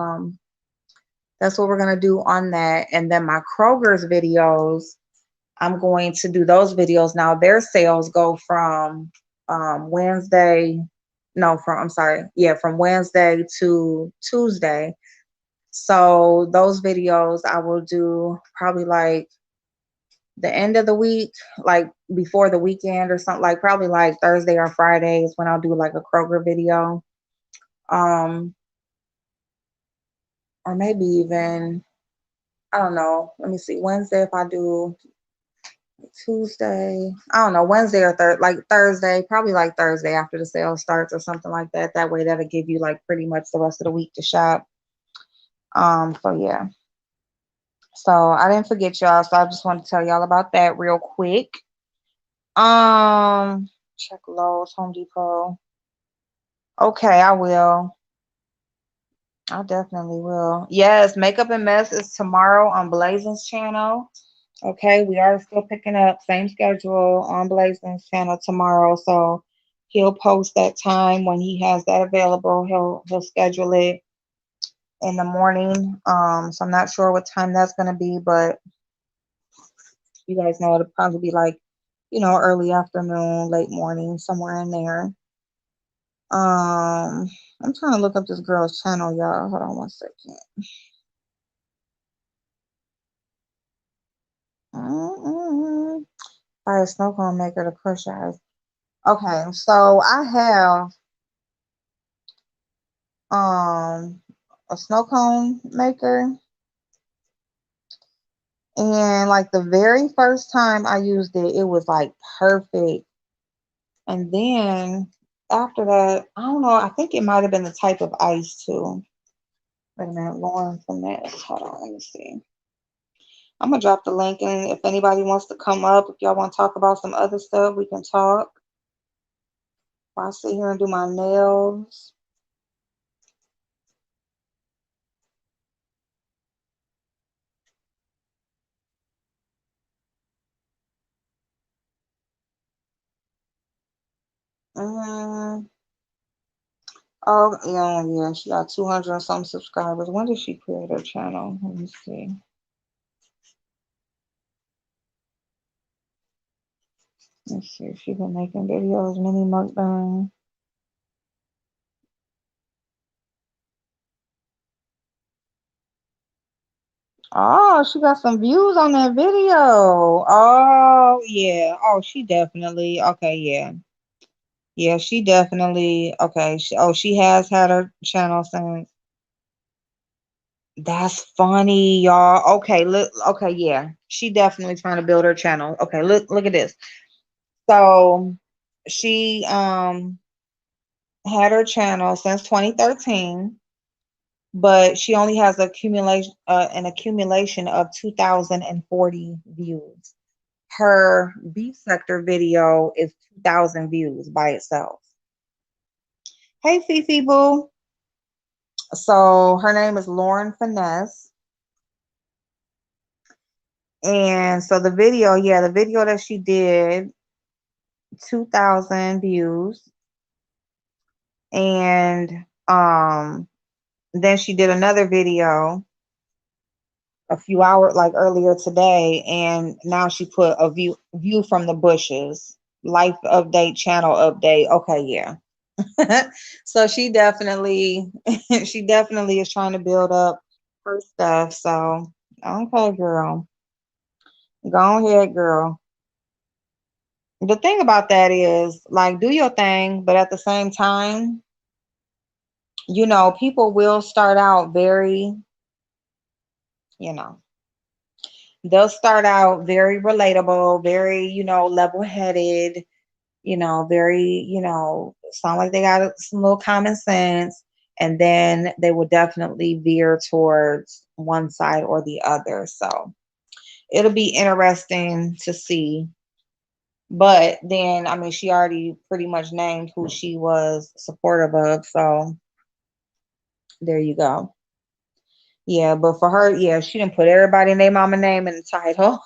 that's what we're going to do on that. And then my Kroger's videos, I'm going to do those videos. Now their sales go from, Wednesday, no, from Wednesday to Tuesday. So those videos I will do probably like the end of the week, like before the weekend or something, like probably like Thursday or Fridays when I'll do like a Kroger video. Um, or maybe even, I don't know. Let me see. Wednesday, if I do Tuesday, I don't know, Wednesday or like Thursday, probably like Thursday after the sale starts or something like that. That way that'll give you like pretty much the rest of the week to shop. So yeah. So I didn't forget y'all. So I just wanted to tell y'all about that real quick. Check Lowe's, Home Depot. Okay, I will. I definitely will. Yes, Makeup and Mess is tomorrow on Blazing's channel. Okay, we are still picking up, same schedule on Blazing's channel tomorrow. So he'll post that time when he has that available. He'll schedule it in the morning. So I'm not sure what time that's gonna be, but you guys know it'll probably be like, early afternoon, late morning, somewhere in there. I'm trying to look up this girl's channel, y'all. Hold on one second. Buy a snow cone maker to crush ice. Okay, so I have a snow cone maker, and like the very first time I used it, it was like perfect. And then after that, I don't know, I think it might have been the type of ice too. Wait a minute, Lauren from that. Hold on, let me see. I'm gonna drop the link, and if anybody wants to come up, if y'all want to talk about some other stuff, we can talk. While I sit here and do my nails. Mm, oh yeah, yeah. She got 200 and some subscribers. When did she create her channel? Let me see. Let's see if she been making videos, mini mukbang. Oh, she got some views on that video. Oh, yeah. Oh, she definitely. Okay, yeah. Yeah, she definitely. Okay. She has had her channel since. That's funny, y'all. Okay, look. Okay, yeah. She definitely trying to build her channel. Okay, look at this. So, she had her channel since 2013, but she only has an accumulation of 2,040 views. Her beef sector video is 2,000 views by itself. Hey, Fifi Boo. So her name is Lauren Finesse. And so the video, yeah, the video that she did, 2,000 views. And then she did another video a few hours like earlier today, and now she put a view from the bushes, life update, channel update. Okay, yeah. So she definitely she definitely is trying to build up her stuff. So okay, girl. Go ahead, girl. The thing about that is like do your thing, but at the same time, people will start out very, you know, they'll start out very relatable, very, level headed, very, sound like they got some little common sense. And then they will definitely veer towards one side or the other. So it'll be interesting to see. But then, I mean, she already pretty much named who she was supportive of. So there you go. Yeah, but for her, yeah, she didn't put everybody and their mama name in the title.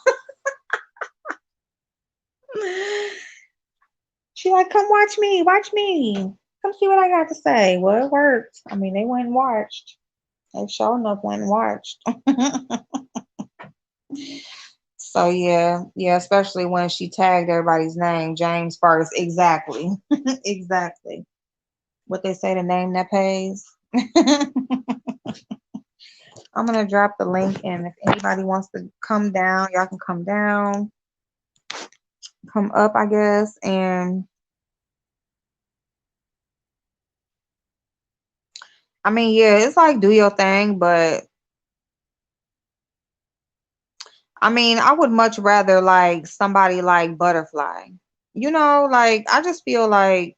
She like, come watch me, come see what I got to say. Well, it worked. I mean, they went and watched. They sure enough went and watched. So yeah, especially when she tagged everybody's name, James first. Exactly, exactly. What they say, the name that pays. I'm gonna drop the link, and if anybody wants to come down, y'all can come down, come up, I guess, and I mean, yeah, it's like do your thing, but I mean, I would much rather like somebody like Butterfly. Like I just feel like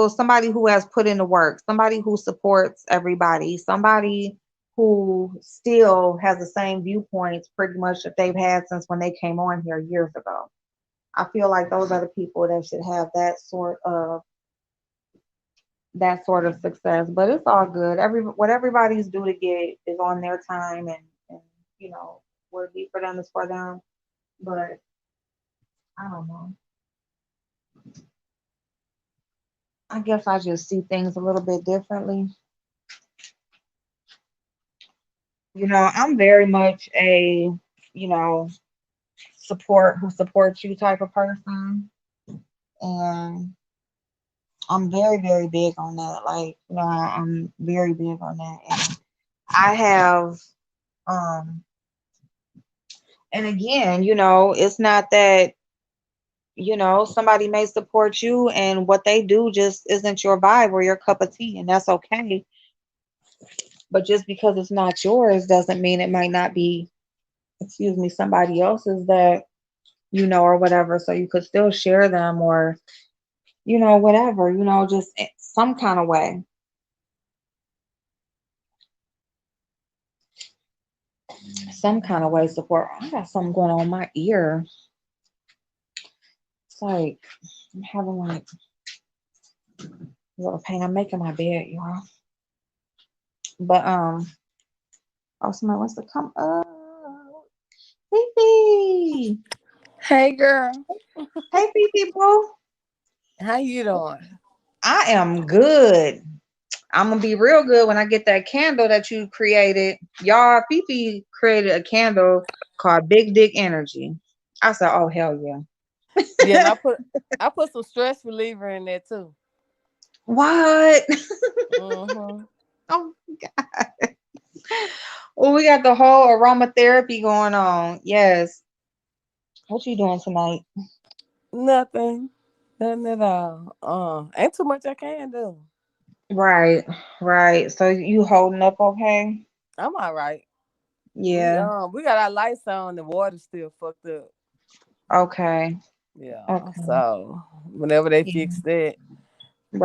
somebody who has put in the work, somebody who supports everybody, somebody who still has the same viewpoints pretty much that they've had since when they came on here years ago. I feel like those are the people that should have that sort of success. But it's all good. What everybody's due to get is on their time, and what it be for them is for them. But I don't know. I guess I just see things a little bit differently. I'm very much a, you know, who supports you type of person. And I'm very, very big on that. Like, I'm very big on that. And I have, um, and again, it's not that, somebody may support you and what they do just isn't your vibe or your cup of tea, and that's okay. But just because it's not yours doesn't mean it might not be, excuse me, somebody else's that, or whatever. So you could still share them or, whatever, just some kind of way. some kind of way support. I got something going on in my ear. It's like I'm having like a little pain. I'm making my bed, y'all. But oh, somebody wants to come up. Fifi. Hey girl, Hey, Fifi, boo. how you doing? I am good. I'm gonna be real good when I get that candle that you created. Y'all, Fifi created a candle called Big Dick Energy. I said, oh hell Yeah, and yeah. I put some stress reliever in there too. What? Mm-hmm. Oh God. Well, we got the whole aromatherapy going on. Yes. What you doing tonight? Nothing, nothing at all. Ain't too much I can do. Right, right. So you holding up okay? I'm all right. Yeah. We got our lights on. The water's still fucked up. Okay. Yeah. Okay. So whenever they Yeah. fix that,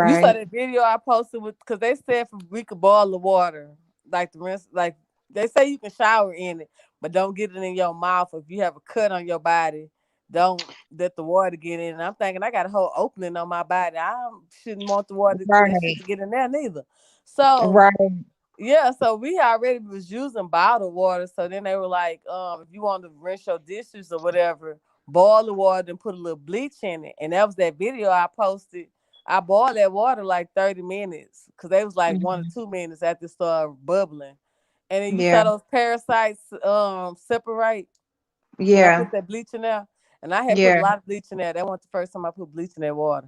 you saw Right. that video I posted with because they said we could boil the water like the rinse like they say you can shower in it, but don't get it in your mouth. If you have a cut on your body, don't let the water get in. And I'm thinking I got a whole opening on my body. Shouldn't want the water that shit Right. to get in there neither. So Right. yeah, so we already was using bottled water. So then they were like, if you want to rinse your dishes or whatever, boil the water and put a little bleach in it. And that was that video I posted. I boiled that water like 30 minutes because they was like 1 or 2 minutes after it started bubbling. And then you saw Yeah. those parasites separate when I Yeah. put that bleach in there. And I had put a Yeah. lot of bleach in there. That wasn't the first time I put bleach in that water.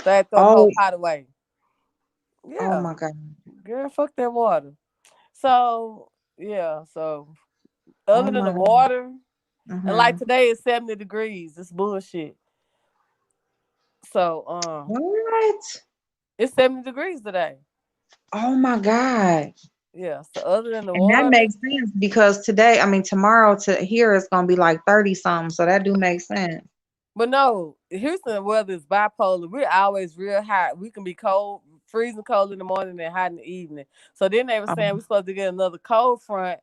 So I had to throw the whole Oh, pot away. oh Yeah, my God. girl, fuck that water. So yeah, so Oh other than my the God. water, and like Mm-hmm. today is 70 degrees. It's bullshit. So What? it's 70 degrees today. Oh my God. Yeah. So other than the And that water, makes sense because today, I mean, tomorrow to here it's gonna be like 30 something. So that do make sense. but no, Houston weather is bipolar. We're always real hot. We can be cold, freezing cold in the morning and hot in the evening. So then they were saying we're supposed to get another cold front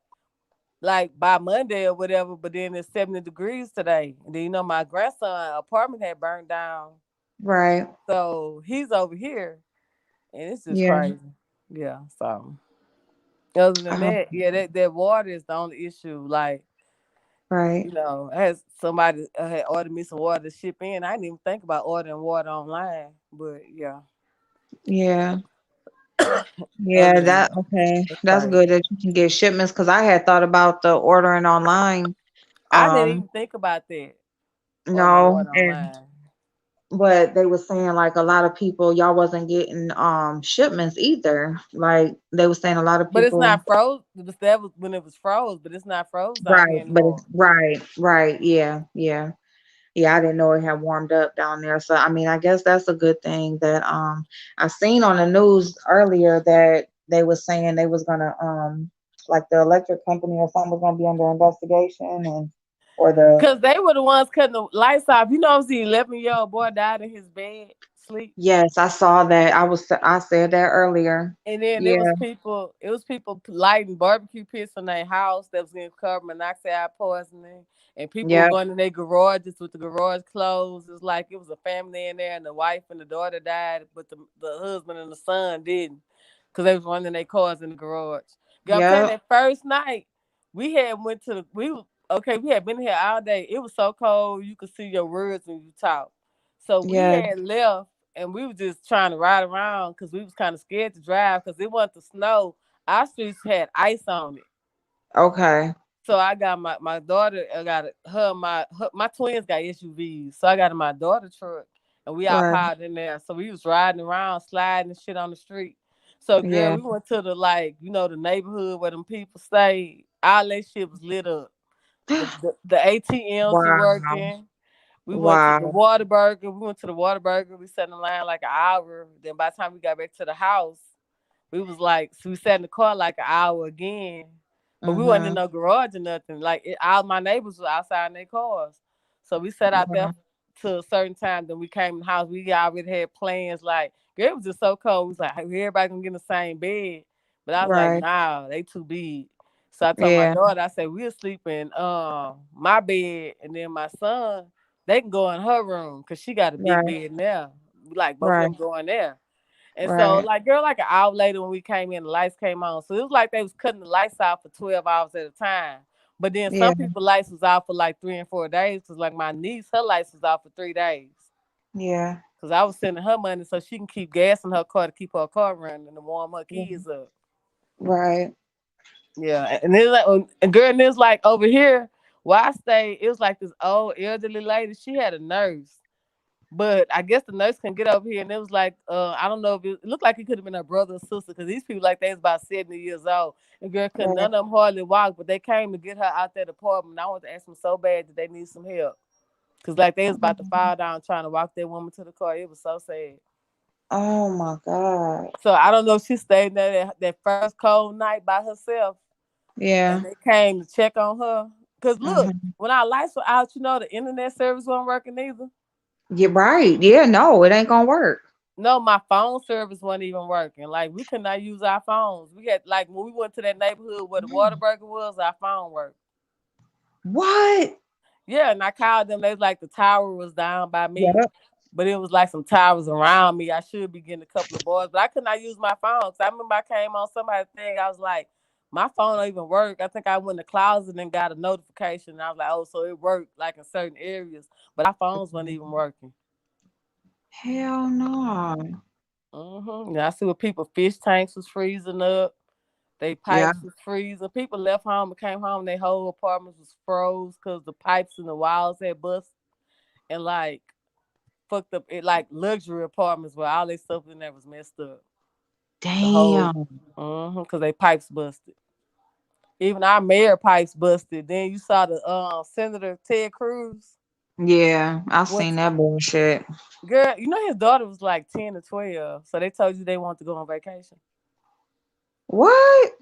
like by Monday or whatever, but then it's 70 degrees today. And then my grandson apartment had burned down. Right. So he's over here and it's just Yeah. crazy. Yeah. So other than Oh, that, yeah, that water is the only issue. Like, right. as somebody had ordered me some water to ship in. I didn't even think about ordering water online. But yeah. Yeah. Yeah, Other than that that, okay. it's That's crazy. good that you can get shipments because I had thought about the ordering online. I didn't Um, even think about that. Ordering no, water and online. but they were saying like a lot of people y'all wasn't getting shipments either. Like they were saying a lot of But it's people not froze. That was when it was froze, but it's not froze down here right, but it's anymore. right, right, yeah, yeah. Yeah, I didn't know it had warmed up down there. So I mean, I guess that's a good thing that I seen on the news earlier that they was saying they was gonna like the electric company or something was gonna be under investigation and or the Cause they were the ones cutting the lights off. The 11-year-old boy died in his bed, sleep. yes, I saw that. I said that earlier. And then Yeah, it was people lighting barbecue pits in their house that was getting carbon monoxide poisoning. And people were yeah, going in their garages with the garage closed. It's like it was a family in there and the wife and the daughter died, but the husband and the son didn't. Cause they was running their cars in the garage. Girl, I'm telling you, yeah, that first night we had been here all day. It was so cold you could see your words when you talk. So we yeah. had left and we were just trying to ride around because we was kind of scared to drive because it wasn't the snow. Our streets had ice on it. Okay, So I got my daughter, I got my twins got SUVs. So I got in my daughter truck and we all right, piled in there. So we was riding around, sliding and shit on the street. So girl, yeah. we went to the the neighborhood where them people stay. All that shit was lit up. The ATMs were Wow, working. We went to the wow. Waterburger. We went to the Waterburger. We sat in line like an hour. Then by the time we got back to the house, we sat in the car like an hour again. But we wasn't in Mhm. no garage or nothing. Like all my neighbors were outside in their cars. So we sat out there Wow. to a certain time. Then we came in the house. We already had plans. Like, girl, it was just so cold. We was like, hey, everybody gonna get in the same bed. But I was like, Right. nah, they too big. So I told my Yeah. daughter, I said, we'll sleep in my bed, and then my son, they can go in her room because she got a big Right. bed now. Like both of Right. them go in there. And so, Right. like, girl, like an hour later when we came in, the lights came on. So it was like they was cutting the lights out for 12 hours at a time. But then Yeah. some people lights was out for like 3 and 4 days. Cause like my niece, her lights was out for 3 days. Yeah. Cause I was sending her money so she can keep gas in her car to keep her car running and to warm her kids up. Right. Yeah, and then like, and girl, and it's like over here where I stay, it was like this old elderly lady. She had a nurse, but I guess the nurse can get over here, and it was like, I don't know if it looked like it could have been her brother or sister, because these people like they was about 70 years old, and girl, could Right. none of them hardly walk, but they came to get her out that apartment. And I want to ask them so bad that they need some help, cause like they was about to fall down trying to walk that woman to the car. It was so sad. Oh my God. So I don't know if she stayed there that first cold night by herself, and Yeah. they came to check on her. Cause look, Hmm. when our lights were out, the internet service wasn't working either. You're right. Yeah. No, it ain't gonna work. No, my phone service wasn't even working. Like we could not use our phones. We had like when we went to that neighborhood where the water breaker was, our phone worked. What? Yeah, and I called them. They was like the tower was down by me, Yep. but it was like some towers around me. I should be getting a couple of bars, but I could not use my phone. So I remember I came on somebody's thing. I was like, my phone don't even work. I think I went in the closet and got a notification. And I was like, oh, so it worked like in certain areas, but our phones weren't even working. Hell no. Yeah, I see where people fish tanks was freezing up. They Yeah. pipes was freezing. People left home and came home. Their whole apartments was froze because the pipes and the walls had bust and like fucked up. It like luxury apartments where all their stuff in there was messed up. The whole, Damn. because they pipes busted. Even our mayor pipes busted. Then you saw the Senator Ted Cruz Yeah. I went. seen that bullshit. Girl, his daughter was like 10 or 12, so they told you they want to go on vacation. What?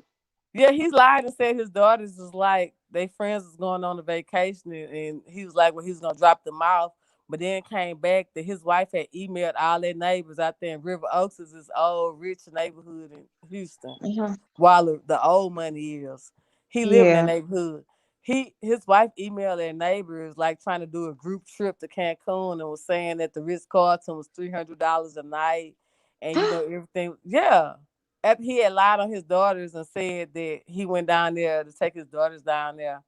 Yeah, he's lied and said his daughters was like they friends was going on a vacation, and he was like, well, he was gonna drop them off, but then came back that his wife had emailed all their neighbors out there in River Oaks, is this old rich neighborhood in Houston. Mhm. While the old money is, he lived in that Yeah. neighborhood. His wife emailed their neighbors like trying to do a group trip to Cancun and was saying that the Ritz Carlton was $300 a night, and everything. Yeah, after he had lied on his daughters and said that he went down there to take his daughters down there.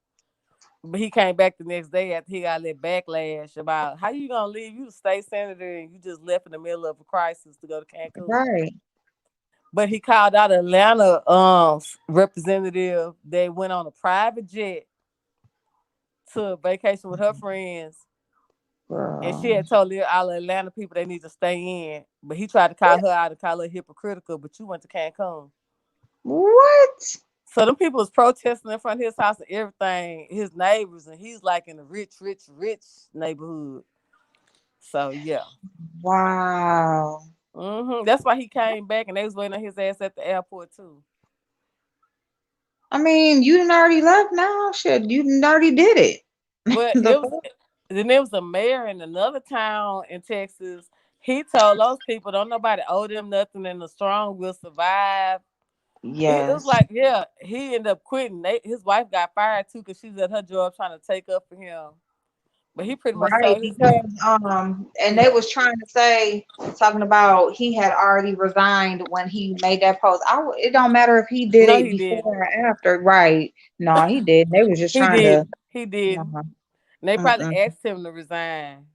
But he came back the next day after he got that backlash about how you gonna leave? You the state senator and you just left in the middle of a crisis to go to Cancun. Right. But he called out Atlanta representative that went on a private jet to a vacation with her friends. And she Girl. had told all the Atlanta people they need to stay in. But he tried to call her out and call her hypocritical, but you went to Cancun. What? So them people was protesting in front of his house and everything, his neighbors, and he's like in a rich, rich, rich neighborhood. So yeah. Wow. That's why he came back and they was waiting on his ass at the airport too. I mean, you done already left now. Shit, you done already did it. But The fuck? then there was a mayor in another town in Texas. He told those people, don't nobody owe them nothing and the strong will survive. It was Yes. like, yeah, he ended up quitting. His wife got fired too because she was at her job trying to take up for him. But he pretty much Right, told his because people, and they yeah. was trying to say talking about he had already resigned when he made that post. It don't matter if he did No, it he didn't. before or after, right? No, he did. They was just He trying to, didn't. He no, didn't. And they probably mm-mm. asked him to resign.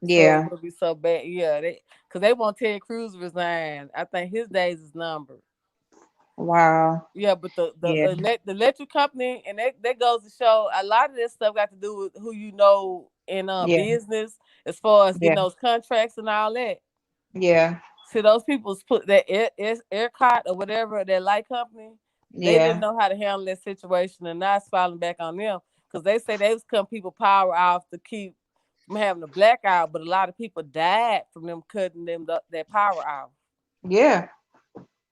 So it Yeah, would be so bad. Yeah, because they want Ted Cruz to resign. I think his days is numbered. wow, Yeah, but yeah, the electric company, and that goes to show a lot of this stuff got to do with who you know in yeah, business as far as getting yeah, those contracts and all that. yeah, See, those people's put that ERCOT or whatever, that light company, they didn't yeah, know how to handle that situation, and now it's falling back on them because they say they was cutting people power off to keep from having a blackout, but a lot of people died from them cutting that power off. yeah.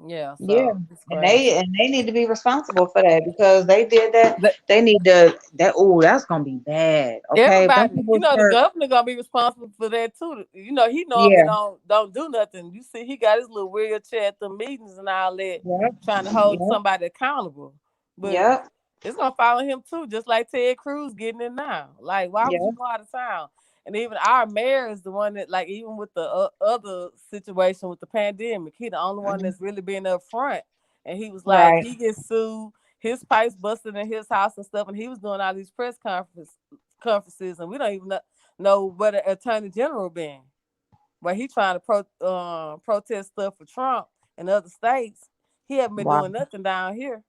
Yeah, Yeah, so it's crazy. and they need to be responsible for that because they did that. But They need to that. Oh, that's gonna be bad. Okay, if them everybody, people the start, governor gonna be responsible for that too. He normally yeah, don't do nothing. You see, he got his little wheelchair at the meetings and all that, yep, trying to hold yep, somebody accountable. But yep. It's gonna follow him too, just like Ted Cruz getting it now. Like, why would Yeah. you go out of town? And even our mayor is the one that, like, even with the other situation with the pandemic, he the only one Mhm. that's really been up front. And he was like, Right. he gets sued, his pipes busted in his house and stuff, and he was doing all these conferences, and we don't even know where the attorney general been. Where he trying to protest stuff for Trump in other states. He haven't been Wow. doing nothing down here.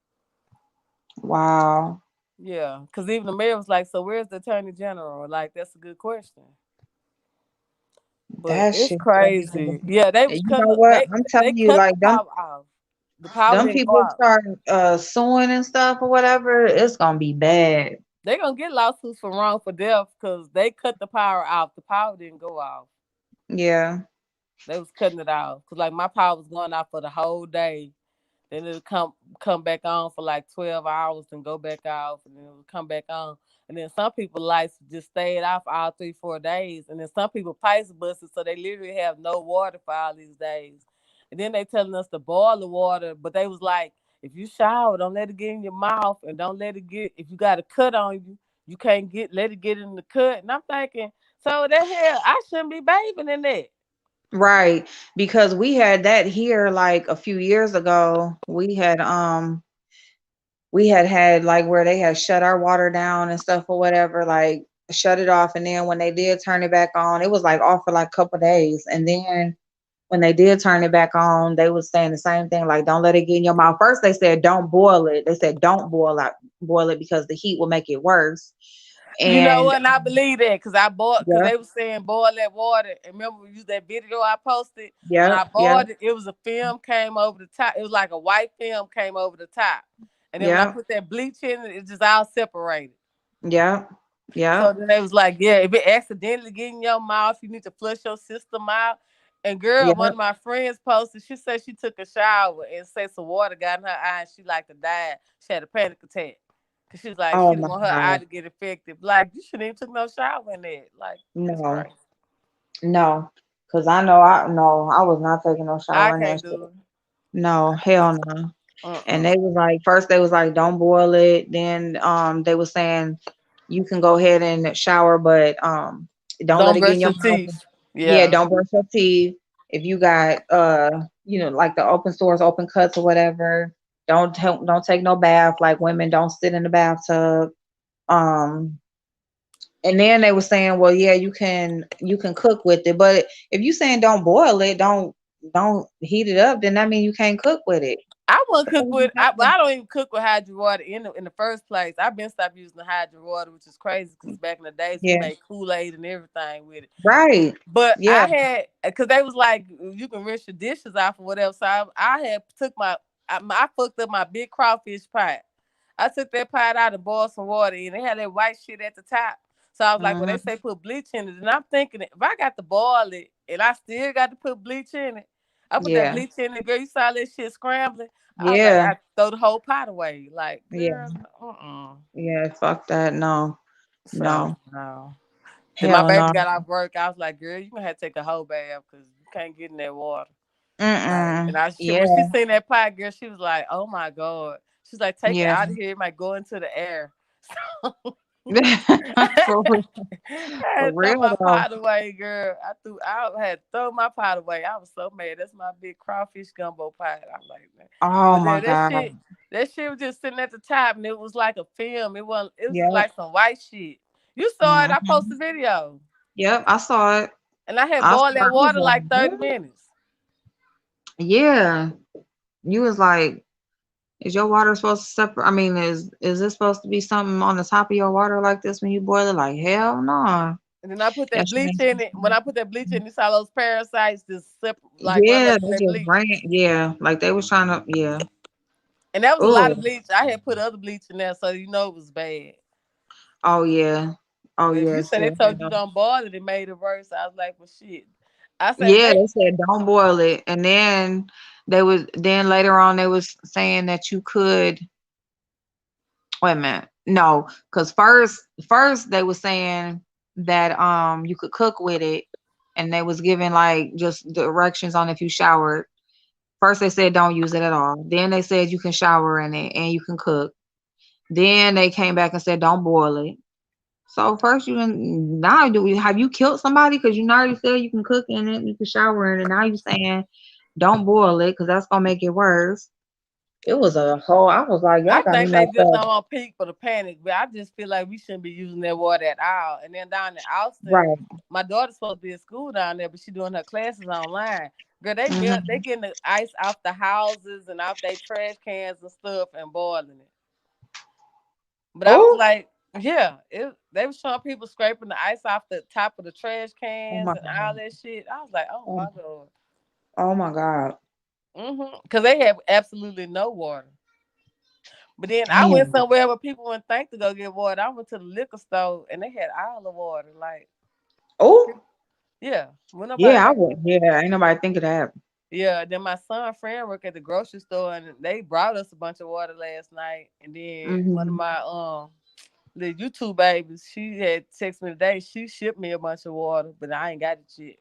Wow. Yeah, because even the mayor was like, "So where's the attorney general?" Like, that's a good question. But That it's shit crazy. crazy. Yeah, they And was you know cutting. what? They I'm they telling you, cut the like power off. The power them didn't go people out. start suing and stuff or whatever, it's gonna be bad. They gonna get lawsuits for wrongful death because they cut the power off. The power didn't go off. Yeah. They was cutting it off because like my power was going off for the whole day. Then it'll come back on for like 12 hours, and go back off, and then it'll come back on. And then some people lights just stayed off all 3 4 days, and then some people pipes busted, so they literally have no water for all these days. And then they telling us to boil the water, but they was like, if you shower, don't let it get in your mouth, and don't let it get. If you got a cut on you, you can't let it get in the cut. And I'm thinking, so that hell, I shouldn't be bathing in that. Right. Because we had that here like a few years ago. We had like where they had shut our water down and stuff or whatever, like shut it off. And then when they did turn it back on, it was like off for like a couple of days. And then when they did turn it back on, they was saying the same thing, like don't let it get in your mouth. First they said don't boil it. They said don't boil it because the heat will make it worse. You know And what? And I believe that because I bought because yeah, they were saying boil that water. And remember, we used that video I posted when yeah, I yeah, boiled it. It was a film came over the top. It was like a white film came over the top, and then when I yeah, put that bleach in it, it just all separated. yeah, yeah, So then they was like, yeah, if it accidentally get in your mouth, you need to flush your system out. And girl, one yeah. of my friends posted, she said she took a shower and said some water got in her eye and she like to die. She had a panic attack. Cause she was like, Oh she didn't my want her eye God. to get infected. Like, you shouldn't even took no shower in that. Like, that's No, crazy. no. Cause I know I no, I was not taking no I shower in that can't shit. do it. No, hell no. And Uh-uh. they was like, first they was like, don't boil it. Then they was saying you can go ahead and shower, but don't let Don't it get in brush your your mouth. teeth. Yeah, Yeah. don't brush your teeth. If you got like the open sores, open cuts or whatever, don't take no bath. Like women don't sit in the bathtub. Um and then they were saying, well, yeah, you can cook with it, but if you saying don't boil it, don't heat it up, then that means you can't cook with it. I wouldn't So cook with. I don't even cook with hydro water in the first place. I've been stopped using the hydro water, which is crazy because back in the days we yeah, made Kool-Aid and everything with it. right. But Yeah. I had because they was like you can rinse your dishes off or whatever. So I had took I fucked up my big crawfish pot. I took that pot out and boiled some water in. It had that white shit at the top. So I was like, well, they Hmm. say put bleach in it, and I'm thinking if I got to boil it and I still got to put bleach in it, I put that Yeah. bleach in it. Girl, you saw that shit scrambling. I was like, Yeah. I throw the whole pot away. Like, girl, Yeah. uh-uh. Yeah. Fuck that. No. So No. no. Then my Hell baby no. got off work. I was like, girl, you gonna have to take a whole bath because you can't get in that water. Like, Mm-mm. and when she Yeah. seen that pot, girl, she was like, oh my God. She's like, take it Yeah. out of here. It might go into the air. For real. I For had to throw real my though. pot away, girl. I had to throw my pot away. I was so mad. That's my big crawfish gumbo pot. I'm like, man. Oh But my then God. that shit was just sitting at the top, and it was like a film. It was just Yep. like some white shit. You saw it. I Hmm. posted a video, Yep. I saw it. and I had I saw boiled it. I that was water like, like 30 minutes. what? Yeah. You was like, is your water supposed to separate? I mean, is this supposed to be something on the top of your water like this when you boil it? Like, hell no. And then I put That that shit bleach ain't in it. supposed to When be. I put that bleach in, you saw those parasites just like run Yeah, up in they that just bleach. ran. Yeah, like they was trying to. Yeah. And that was a lot Oh. of bleach. I had put other bleach in there, so you know it was bad. Oh yeah. Oh But if yeah. you It said they said, told you don't boil it, it made it worse. I was like, well, shit. I said yeah, they. they said don't boil it, and then then later on they was saying that you could. Wait a minute. No, because first they was saying that you could cook with it, and they was giving like just directions on if you showered. First they said don't use it at all. Then they said you can shower in it and you can cook. Then they came back and said, don't boil it. So first you didn't, now do we have you killed somebody? Because you already said you can cook in it, you can shower in it. Now you saying don't boil it because that's gonna make it worse. It was a whole. I was like, y'all I got me think they messed just up. don't want people to panic, but I just feel like we shouldn't be using that water at all. And then down in Austin, Right. my daughter's supposed to be at school down there, but she doing her classes online. Girl, they Hmm. getting the ice off the houses and off their trash cans and stuff and boiling it. But I was Oh. like, yeah, they was showing people scraping the ice off the top of the trash Oh cans my and all god. that shit. I was like, oh Oh, my god, oh my god. because they have absolutely no water. But then I went Damn. somewhere where people wouldn't think to go get water. I went to the liquor store and they had all the water. Like, Oh. yeah, when nobody Yeah, I think. would. Yeah, ain't nobody think of that. Yeah, then my son friend worked at the grocery store and they brought us a bunch of water last night. And then one of Hmm. my the YouTube babies, she had texted me today. She shipped me a bunch of water, but I ain't got it yet.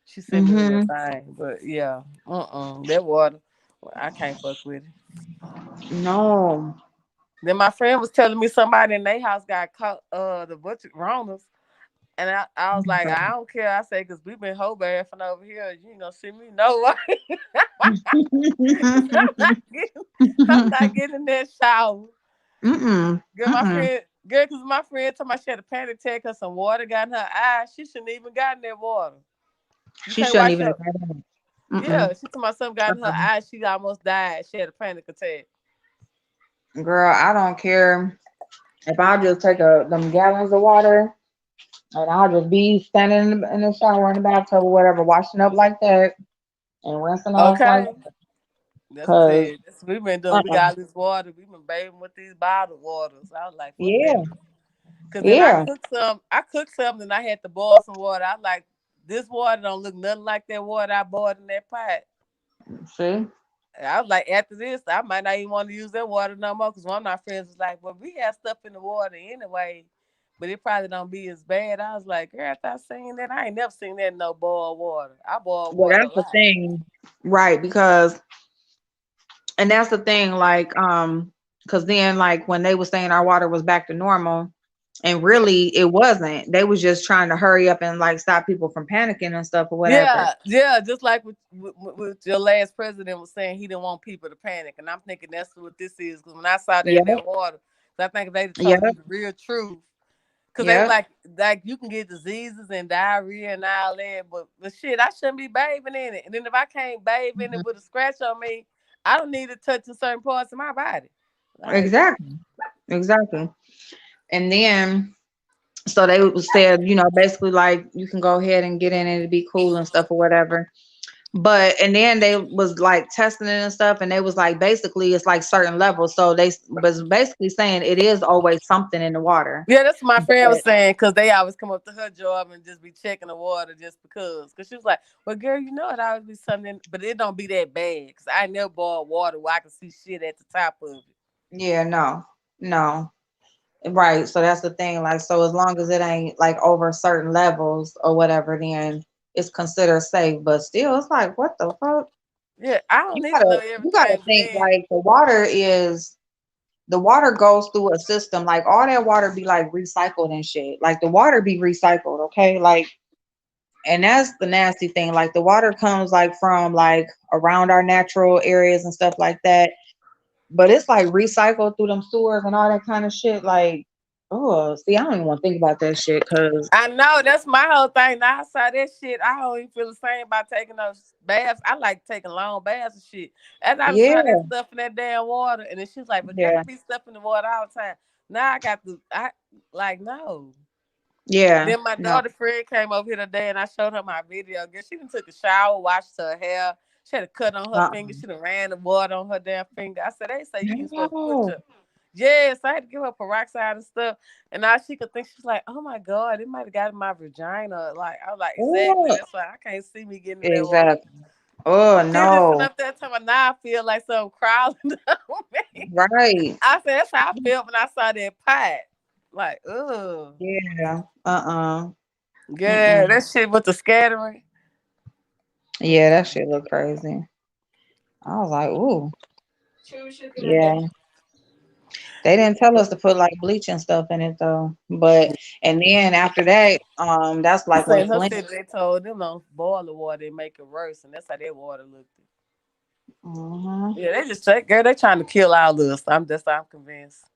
She sent me a little Hmm. thing, but yeah, that water, I can't fuck with it. No. Then my friend was telling me somebody in their house got caught the butcher Ronas. And I was like, I don't care. I say, because we've been hoe bathing over here. You ain't gonna see me no way. I'm not getting, I'm not getting in that shower. Mm-mm. Girl, Mm-mm. because my friend told me she had a panic attack because some water got in her eye. She shouldn't even gotten that water. You She can't shouldn't wash even have your. got that. Yeah, Mm-mm. she told my son got in her Mm-mm. eye. She almost died. She had a panic attack. Girl, I don't care if I just take them gallons of water and I'll just be standing in the shower in the bathtub or whatever, washing up like that and rinsing off like Okay. that. That's what I Cause said. That's what we've been doing. We uh-uh. got all this water. We've been bathing with these bottled waters. I was like, fuck that. Yeah, Cause then yeah. I cooked something and I had to boil some water. I like this water don't look nothing like that water I boiled in that pot. See? And I was like, after this, I might not even want to use that water no more. Cause one of my friends was like, well, we have stuff in the water anyway, but it probably don't be as bad. I was like, girl, after I seen that, I ain't never seen that in no boiled water. I boil Well, water a that's the lot. thing. Right, because and that's the thing, like, because then like when they were saying our water was back to normal, and really it wasn't. They was just trying to hurry up and like stop people from panicking and stuff or whatever. Yeah, yeah, just like with your last president was saying he didn't want people to panic, and I'm thinking that's what this is. Because when I saw that in Yep, that water, so I think if they told you yep, the real truth, because they was yep. like you can get diseases and diarrhea and all that, but shit, I shouldn't be bathing in it. And then if I can't bathe in it Mhm. with a scratch on me, I don't need to touch certain parts of my body. Like, Exactly, exactly. And then so they said, basically like you can go ahead and get in it to be cool and stuff or whatever. But and then they was like testing it and stuff, and they was like basically it's like certain levels. So they was basically saying it is always something in the water. yeah, that's what my friend was But saying because they always come up to her job and just be checking the water just because. Because she was like, "Well, girl, you know it always be something, but it don't be that bad." Because I never boiled water where I can see shit at the top of it. yeah, no, no. Right. So that's the thing. Like, so as long as it ain't like over certain levels or whatever, then it's considered safe. But still, it's like, what the fuck? Yeah, I don't You need to know gotta everything, but think then like the water goes through a system. Like all that water be like recycled and shit. Like the water be recycled, okay? Like, and that's the nasty thing. Like the water comes like from like around our natural areas and stuff like that. But it's like recycled through them sewers and all that kind of shit. Like, oh, see, I don't even want to think about that shit because I know that's my whole thing. Now I saw that shit. I don't even feel the same about taking those baths. I like taking long baths and shit. As I saw that yeah, stuff in that damn water, and then she's like, "But girl, yeah, you be stuff in the water all the time." Now I got to, I like no. yeah, Then my no, daughter friend came over here today, and I showed her my video. Girl, she done took a shower, washed her hair. She had a cut on her finger. uh-uh. She done ran the water on her damn finger. I said, "They say you ain't supposed to put No, your." Yes, I had to give her peroxide and stuff. And now she could think she's like, oh my God, it might have got in my vagina. Like, I was like, exactly. oh, That's why I can't see me getting in that water. exactly. Oh She just sitting no, up there telling me now I feel like something crawling down me. right? I said, that's how I felt when I saw that pot. Like, ugh. Yeah, uh-uh. Yeah, Mm-mm. that shit with the scattering. Yeah, that shit look crazy. I was like, ooh, yeah. They didn't tell us to put like bleach and stuff in it though. But and then after that, that's She like when said her Flint. city they told them don't boil the water and make it worse, and that's how their water looked. Hmm. Yeah, they just girl, they trying to kill all of us. I'm convinced.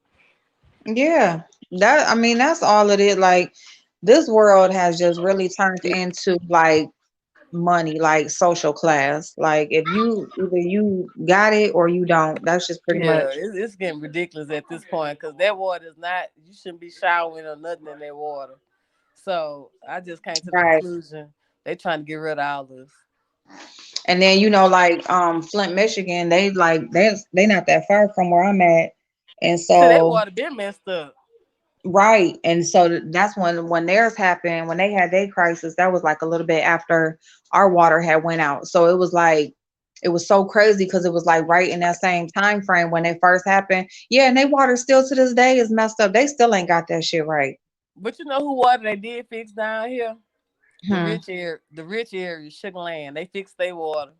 Yeah, that I mean that's all it is. Like this world has just really turned into like money, like social class. Like if you either you got it or you don't. That's just pretty Yeah, much it's getting ridiculous at this point because that water is not. You shouldn't be showering or nothing in that water. So I just came to the right. conclusion they trying to get rid of all this. And then like Flint, Michigan, they not that far from where I'm at. And See, that so water been messed up. right. And so that's when theirs happened, when they had their crisis, that was like a little bit after our water had went out. So it was like it was so crazy because it was like right in that same time frame when it first happened. Yeah, and they water still to this day is messed up. They still ain't got that shit right. But you know who water they did fix down here? Hmm. The rich area, Sugar Land. They fixed their water.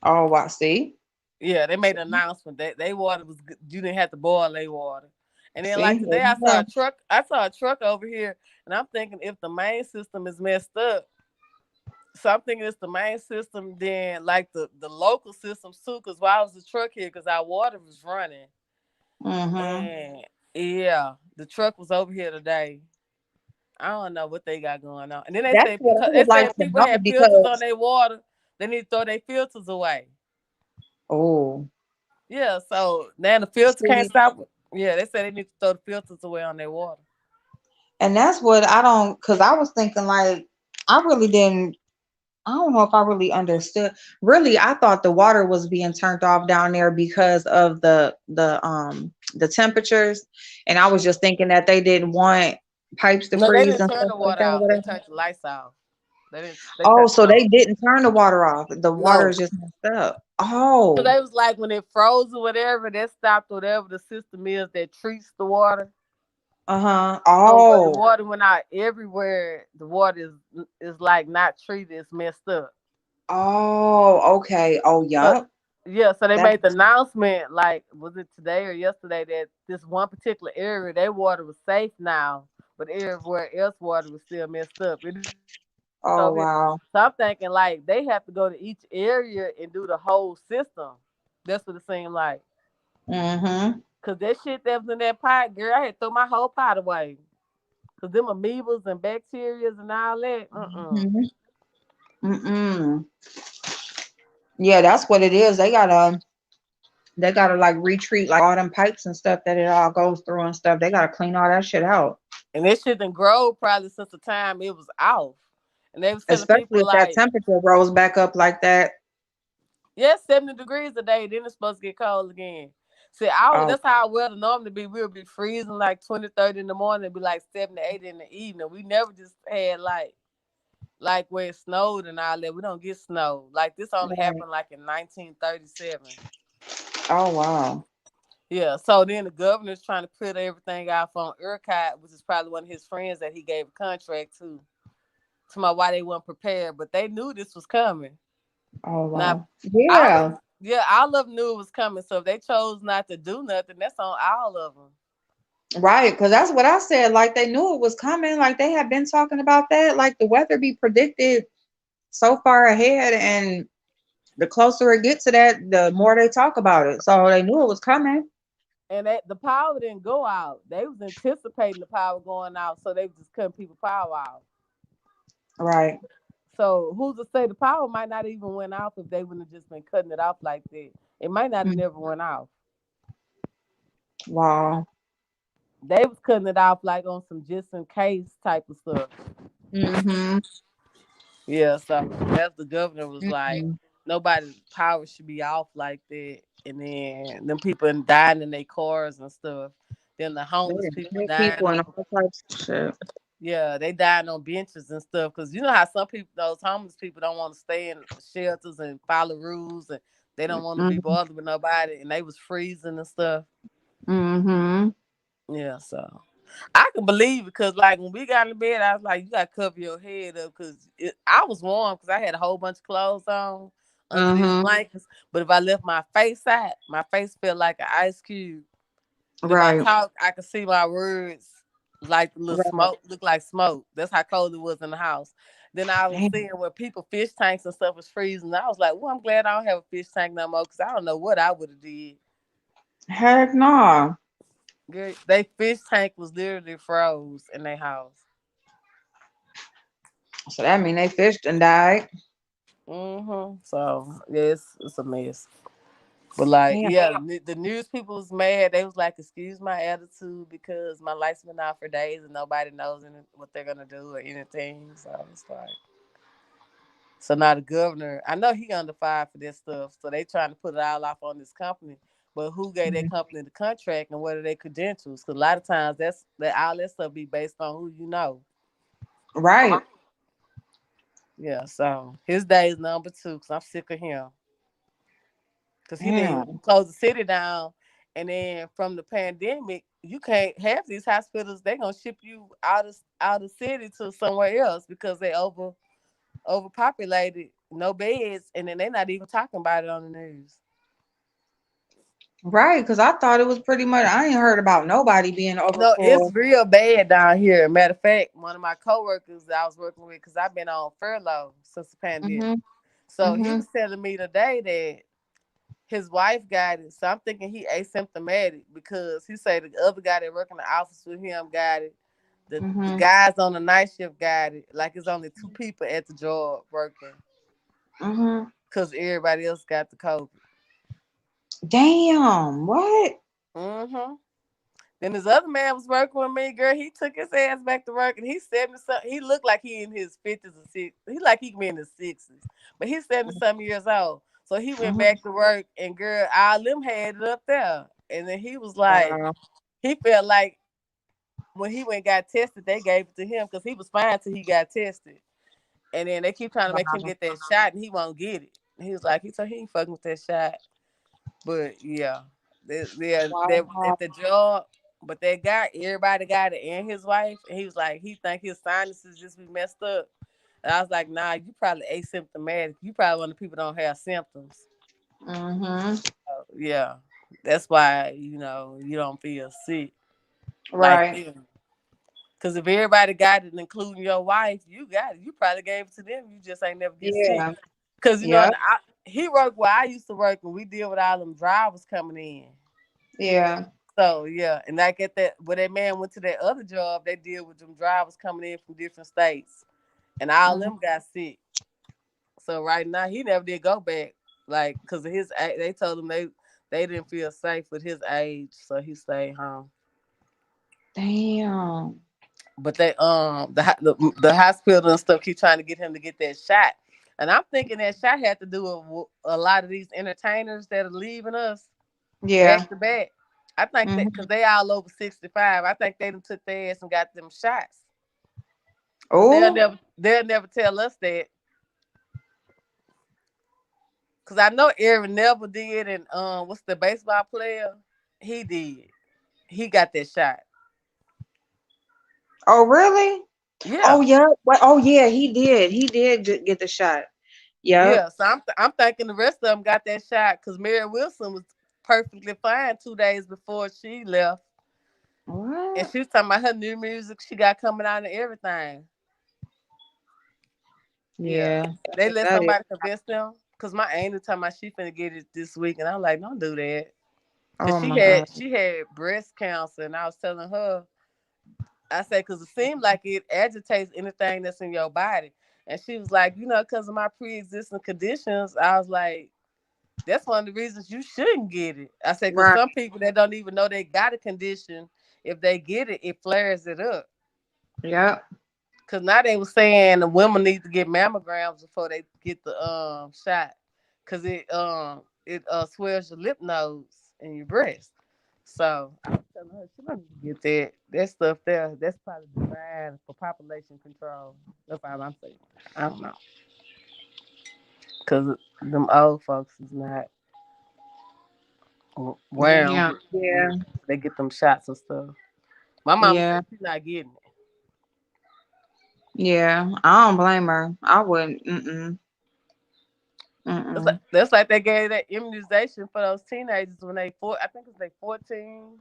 Oh, wow. See? Yeah, they made an announcement that they water was good. You didn't have to boil their water. And then like See? There today you go. I saw a truck over here and I'm thinking if the main system is messed up, so I'm thinking it's the main system, then like the local systems too, because why was the truck here? Because our water was running. Mm-hmm. And yeah, the truck was over here today. I don't know what they got going on. And then they That's said what I because they would like said to people know had filters on because their water, they need to throw their filters away. oh, Yeah, so now the filter can't see, stop. Yeah, they said they need to throw the filters away on their water. and that's what I don't because I was thinking like I really didn't I don't know if I really understood. Really, I thought the water was being turned off down there because of the temperatures, and I was just thinking that they didn't want pipes to No, they freeze didn't and turn stuff the like water that or off. They whatever. turned the lights off. They didn't. They Oh, turned it so on. they didn't turn the water off. The water No, is just messed up. so Oh, they was like when it froze or whatever, that stopped whatever the system is that treats the water. uh-huh. So where the Oh, water went out everywhere, the water is like not treated. It's messed up. oh, okay. Oh, So yup. yeah, so they That made the announcement like was it today or yesterday that this one particular area, their water was safe now, but everywhere else water was still messed up. It is over here. oh So I'm wow. thinking like they have to go to each area and do the whole system. That's what it seemed like. Mm-hmm. Cause that shit that was in that pot, girl, I had to throw my whole pot away. Cause them amoebas and bacteria and all that. Mm-hmm. Mm-mm. Yeah, that's what it is. They gotta like retreat like all them pipes and stuff that it all goes through and stuff. They gotta clean all that shit out. And this shit done grow probably since the time it was off. And they was telling Especially people if that like, temperature rose back up like that. yeah, 70 degrees a day, then it's supposed to get cold again. See, Oh, that's how our weather normally be. We'll be freezing like 20, 30 in the morning, and be like 78 in the evening. We never just had like where it snowed and all that. We don't get snow. Like this only right. happened like in 1937. Oh wow. Yeah, so then the governor's trying to put everything off on ERCOT, which is probably one of his friends that he gave a contract to my why they weren't prepared, but they knew this was coming. Oh Now, wow. all Yeah. yeah, all of them knew it was coming. So if they chose not to do nothing, that's on all of them. Right. Because that's what I said. Like they knew it was coming. Like they had been talking about that. Like the weather be predicted so far ahead, and the closer it gets to that, the more they talk about it. So they knew it was coming. And the power didn't go out. They was anticipating the power going out, so they was just cutting people power out. Right. So who's to say the power might not even went off if they wouldn't have just been cutting it off like that? It might not have Mm. never went off. Wow. They was cutting it off like on some just in case type of stuff. Mm-hmm. Yeah, so that's the governor was like, Mm-hmm. nobody's power should be off like that. And then them people dying in their cars and stuff. Then the They homeless didn't people kill dying people and on, all types of shit. yeah, they dying on benches and stuff. Cause you know how some people, those homeless people, don't want to stay in shelters and follow rules, and they don't want to be Mm-hmm. bothered with nobody, and they was freezing and stuff. Mm-hmm. Yeah, so I can believe it because, like, when we got in bed, I was like, you got to cover your head up because I was warm because I had a whole bunch of clothes on under these Mm-hmm. blankets. But if I left my face out, my face felt like an ice cube. If I Right. talk, I could see my words like the little Right. smoke, look like smoke. That's how cold it was in the house. Then I was Damn. seeing where people fish tanks and stuff was freezing. I was like, well, I'm glad I don't have a fish tank no more because I don't know what I would have did. Heck no. Girl, they fish tank was literally froze in their house. So that mean they fished and died. So yeah, it's a mess. But like, Damn. yeah, the news people was mad. They was like, "Excuse my attitude because my lights been out for days and nobody knows what they're gonna do or anything." So it's like, so now the governor, I know he under fire for this stuff. So they trying to put it all off on this company. But who gave that Mhm. company the contract and what are their credentials? Because a lot of times that all that stuff be based on who you know. Right. Yeah. So his day is number two because I'm sick of him. Because he didn't Damn. close the city down. And then from the pandemic, you can't have these hospitals. They're gonna ship you out of city to somewhere else because they overpopulated, no beds, and then they're not even talking about it on the news. Right. Because I thought it was pretty much. I ain't heard about nobody being No, it's overfull. real bad down here. Matter of fact, one of my coworkers that I was working with, because I've been on furlough since the pandemic. Mhm. So he Mhm. was telling me today that his wife got it. So I'm thinking he asymptomatic because he said the other guy that worked in the office with him got it. The Mhm. guys on the night shift got it. Like it's only two people at the job working Mhm. because everybody else got the COVID. Damn. What? Mm-hmm. Then this other man was working with me, girl. He took his ass back to work, and he's 70 something. He looked like he in his 50s or 60s. He like he can be in his 60s, but he's 70 something years old. So he went Mhm. back to work, and girl, all them had it up there. And then he was like, Wow. he felt like when he went and got tested, they gave it to him because he was fine till he got tested. And then they keep trying to make him Wow. get that shot, and he won't get it. He was like, he told he ain't fucking with that shot. But yeah, they Wow. at the job. But that guy, everybody got it, and his wife. And he was like, he think his sinuses just be messed up. And I was like, nah, you probably asymptomatic. You probably one of the people don't have symptoms. Mhm. Yeah, that's why you don't feel sick like Right. them. Because if everybody got it, including your wife, you got it. You probably gave it to them. You just ain't never get sick. Yeah. Because Yep. he worked where I used to work, and we deal with all them drivers coming in. Yeah. So yeah, and I get that. When that man went to that other job, they deal with them drivers coming in from different states, and all Mhm. them got sick. So right now, he never did go back, like because of his. They told him they didn't feel safe with his age, so he stayed home. Damn. But the hospital and stuff keep trying to get him to get that shot, and I'm thinking that shot had to do with a lot of these entertainers that are leaving us Yeah. back to back. I think that because Mhm. they all over 65, I think they done took their ass and got them shots. But Oh. they'll never tell us that. Cause I know Aaron Neville did, and what's the baseball player? He did. He got that shot. Oh, really? Oh, Yeah, yeah. What? Oh, yeah. He did. He did get the shot. Yep. yeah. So I'm thinking the rest of them got that shot because Mary Wilson was perfectly fine 2 days before she left, and What? she was talking about her new music she got coming out and everything. Yeah, Yeah. they let That is. somebody convince them. Cause my aunt was talking about she finna get it this week, and I'm like, don't do that. Cause Oh my God. she had breast cancer, and I was telling her, I said, cause it seemed like it agitates anything that's in your body, and she was like, cause of my pre-existing conditions, I was like, that's one of the reasons you shouldn't get it. I said, cause Right. some people that don't even know they got a condition, if they get it, it flares it up. Yep. Cause now they were saying the women need to get mammograms before they get the shot. Cause it swells your lymph nodes and your breast. So I was telling her she don't need to get that stuff there. That's probably designed for population control. That's all I'm saying. I don't know. Cause them old folks is not Yeah. well when Yeah. they get them shots and stuff. My mama Yeah. said she's not getting it. Yeah. I don't blame her. I wouldn't. Mm-mm. Mm-mm. That's like they gave that immunization for those teenagers when they I think it's they 14.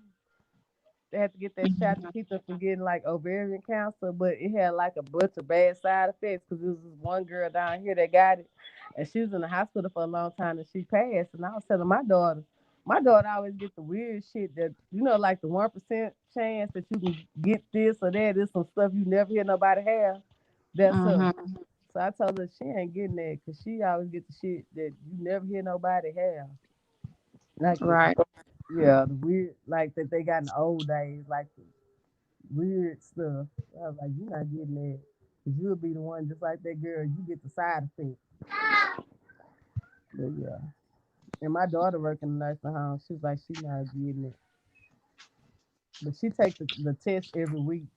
They had to get that shot to Mhm. keep them from getting like ovarian cancer, but it had like a bunch of bad side effects because there was this one girl down here that got it, and she was in the hospital for a long time and she passed. And I was telling my daughter always get the weird shit that like the 1% chance that you can get this or that. There's some stuff you never hear nobody have. That's her. Mhm. So I told her she ain't getting that because she always get the shit that you never hear nobody have. Like the Right. yeah, the weird like that they got in the old days, like the weird stuff. I was like, you're not getting that. Cause you'll be the one just like that girl, you get the side effects. But yeah. And my daughter working in the nursing home, she was like, she not getting it. But she take the test every week.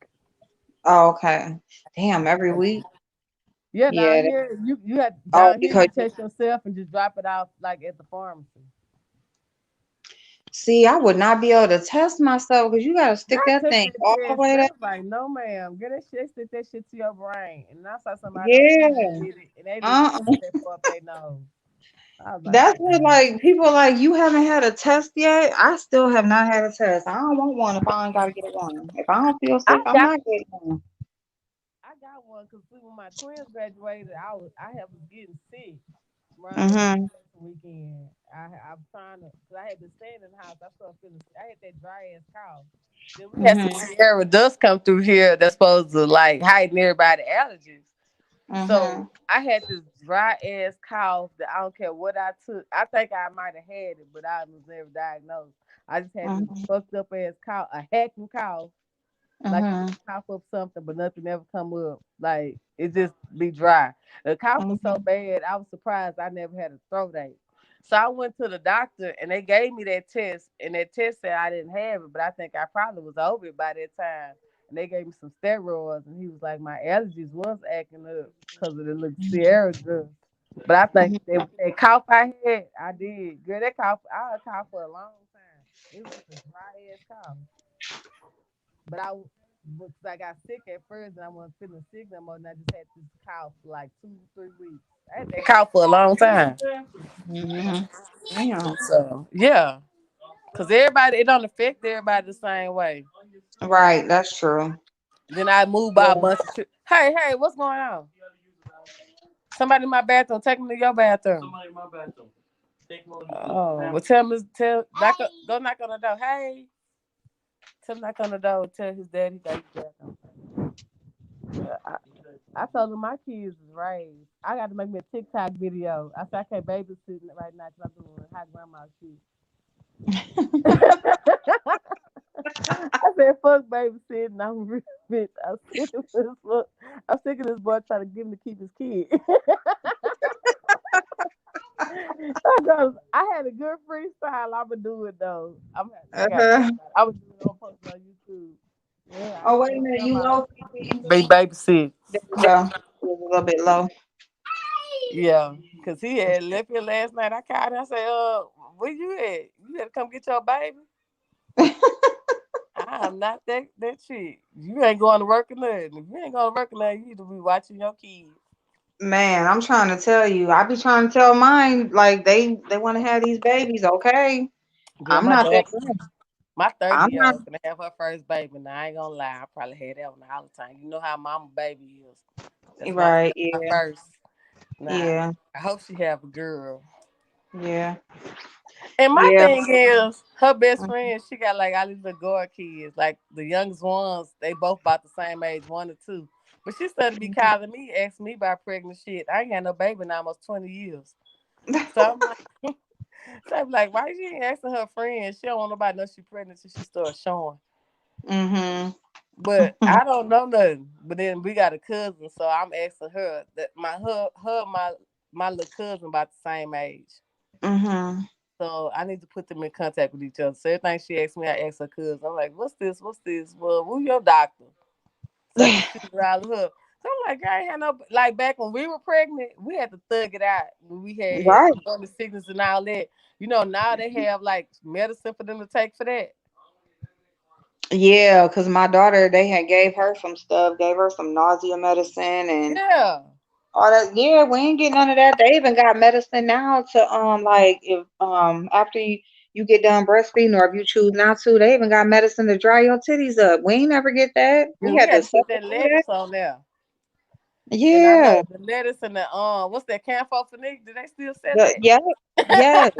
Oh, okay. Damn, every week. Yeah, Yeah. down here you have Oh, down here because you test yourself and just drop it off like at the pharmacy. see, I would not be able to test myself because you got to stick I that took thing that all the test. way They there. was like, no, ma'am. Get that shit, stick that shit to your brain. And I saw somebody on TV Yeah. did it, and they didn't Uh, even put that far up their nose. I was like, that's what mm-mm. like people like you haven't had a test yet. I still have not had a test. I don't want one if I ain't got to get one. If I don't feel I sick, I'm got not getting one. I got one because when my twins graduated, I was getting sick around that Mhm. graduation weekend. I'm trying to, cause I had been staying in the house. I started feeling, I had that dry ass cough. Then we had some Mhm. Sierra dust come through here that's supposed to like heighten everybody allergies. So Mhm. I had this dry ass cough that I don't care what I took. I think I might have had it, but I was never diagnosed. I just had this Mhm. fucked up ass cough, a hacking cough, like you Mhm. cough up something, but nothing ever come up. Like it just be dry. The cough was so Mhm. bad, I was surprised I never had a throat ache. So I went to the doctor and they gave me that test, and that test said I didn't have it, but I think I probably was over it by that time. And they gave me some steroids, and he was like, my allergies was acting up because of the little Sierra drugs. But I think Mhm. that cough I had, I did. Girl, that cough, I had cough for a long time. It was just a dry ass cough. But because I got sick at first and I wasn't feeling sick no more, and I just had this cough for like 2, 3 weeks. I had that cough for a long time. Mhm. Damn. So yeah, because everybody, it don't affect everybody the same way. Right. That's true. Then I moved by a Yeah. bunch of shit. Hey, hey, what's going on? Somebody in my bathroom. Take me to your bathroom. Somebody in my bathroom. Oh, well, go knock on the door. Hey, tell him knock on the door. Tell his daddy got his bathroom. Yeah, I told him my kids is raised. I got to make me a TikTok video. I said I can't babysit right now because I'm doing hot grandma shit. I said fuck babysitting. I'm real bitch. I'm sick of this boy trying to get him to keep his kid. I had a good freestyle. I'ma do it though. I got. Uh-huh. I would do it on post on YouTube. Yeah, I Oh, ain't wait a no minute. You grandma. low? Be babysit. There you go. It was a little bit low. Yeah, cause he had left here last night. I called him. I said, where you at? You had to come get your baby. I am not that chick. You ain't going to work or nothing. If you ain't going to work or nothing, you need to be watching your kids. Man, I'm trying to tell you. I be trying to tell mine like they want to have these babies. Okay, Girl, I'm my not that daughter, girl. my 30 I'm year not. old gonna have her first baby. Now I ain't gonna lie, I probably had that one all the time. You know how mama baby is. That's Right. my Yeah. first. Nah, Yeah. I hope she have a girl. Yeah. And my Yeah. thing is, her best friend, she got like all these little girl kids, like the youngest ones. They both about the same age, 1 or 2. But she started to be calling me, asking me about pregnant shit. I ain't got no baby in almost 20 years. So I'm like, so I'm like, why she ain't asking her friends? She don't want nobody to know she pregnant till she starts showing. Mhm. But I don't know nothing. But then we got a cousin, so I'm asking her that my little cousin about the same age. Mhm. So I need to put them in contact with each other. So everything she asks me, I ask her cousin. I'm like, what's this? What's this? Well, who your doctor? So I can shoot it out of her. So I'm like, I ain't had no like back when we were pregnant, we had to thug it out when we had Right. morning sickness and all that. Now they have like medicine for them to take for that. Yeah, because my daughter, they had gave her some stuff, gave her some nausea medicine and Yeah. all that. Yeah, we ain't getting none of that. They even got medicine now to like if after you get done breastfeeding, or if you choose not to, they even got medicine to dry your titties up. We ain't never get that. Yeah, We we had to had to put suffer that through that. lettuce on there. And I know Yeah. the lettuce and the what's that camphor for Nick? Do they still sell The, that? yeah. Yes.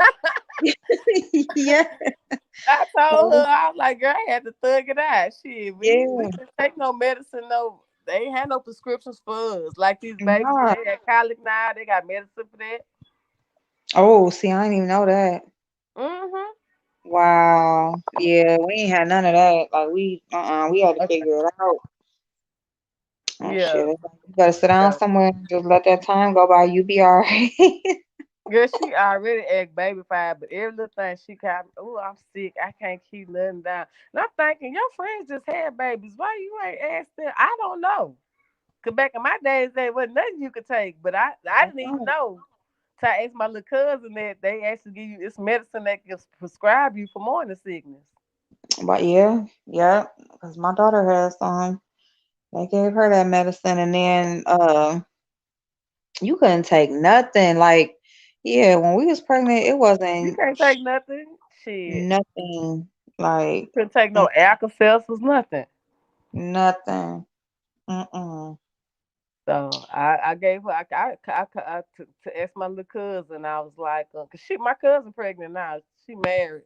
Yeah. I told her, So, I was like, girl, I had to thug it out. Shit, we yeah. didn't take no medicine, no, they ain't had no prescriptions for us. Like these babies, Nah. they had colic now, they got medicine for that. Oh, see, I didn't even know that. Mm-hmm. Wow. Yeah, we ain't had none of that. Like we had to figure it out. Oh shit. Yeah. It's like you gotta sit down Yeah. somewhere and just let that time go by. You be alright. Girl, she already act baby five, but every little thing she called me, oh, I'm sick. I can't keep nothing down. And I'm thinking, your friends just had babies. Why you ain't asked them? I don't know. Cause back in my days, there wasn't nothing you could take. But I didn't even know. So I asked my little cousin that they actually give you this medicine that can prescribe you for morning sickness. But yeah, yeah, because my daughter has some. They gave her that medicine, and then you couldn't take nothing. Like, yeah, when we was pregnant, it You wasn't can't take nothing. Shit. nothing. You Like, couldn't take mm, no Alka-Seltzers, nothing. nothing. Mm-mm. So I gave her to ask my little cousin. I was like, cause my cousin pregnant now. She married.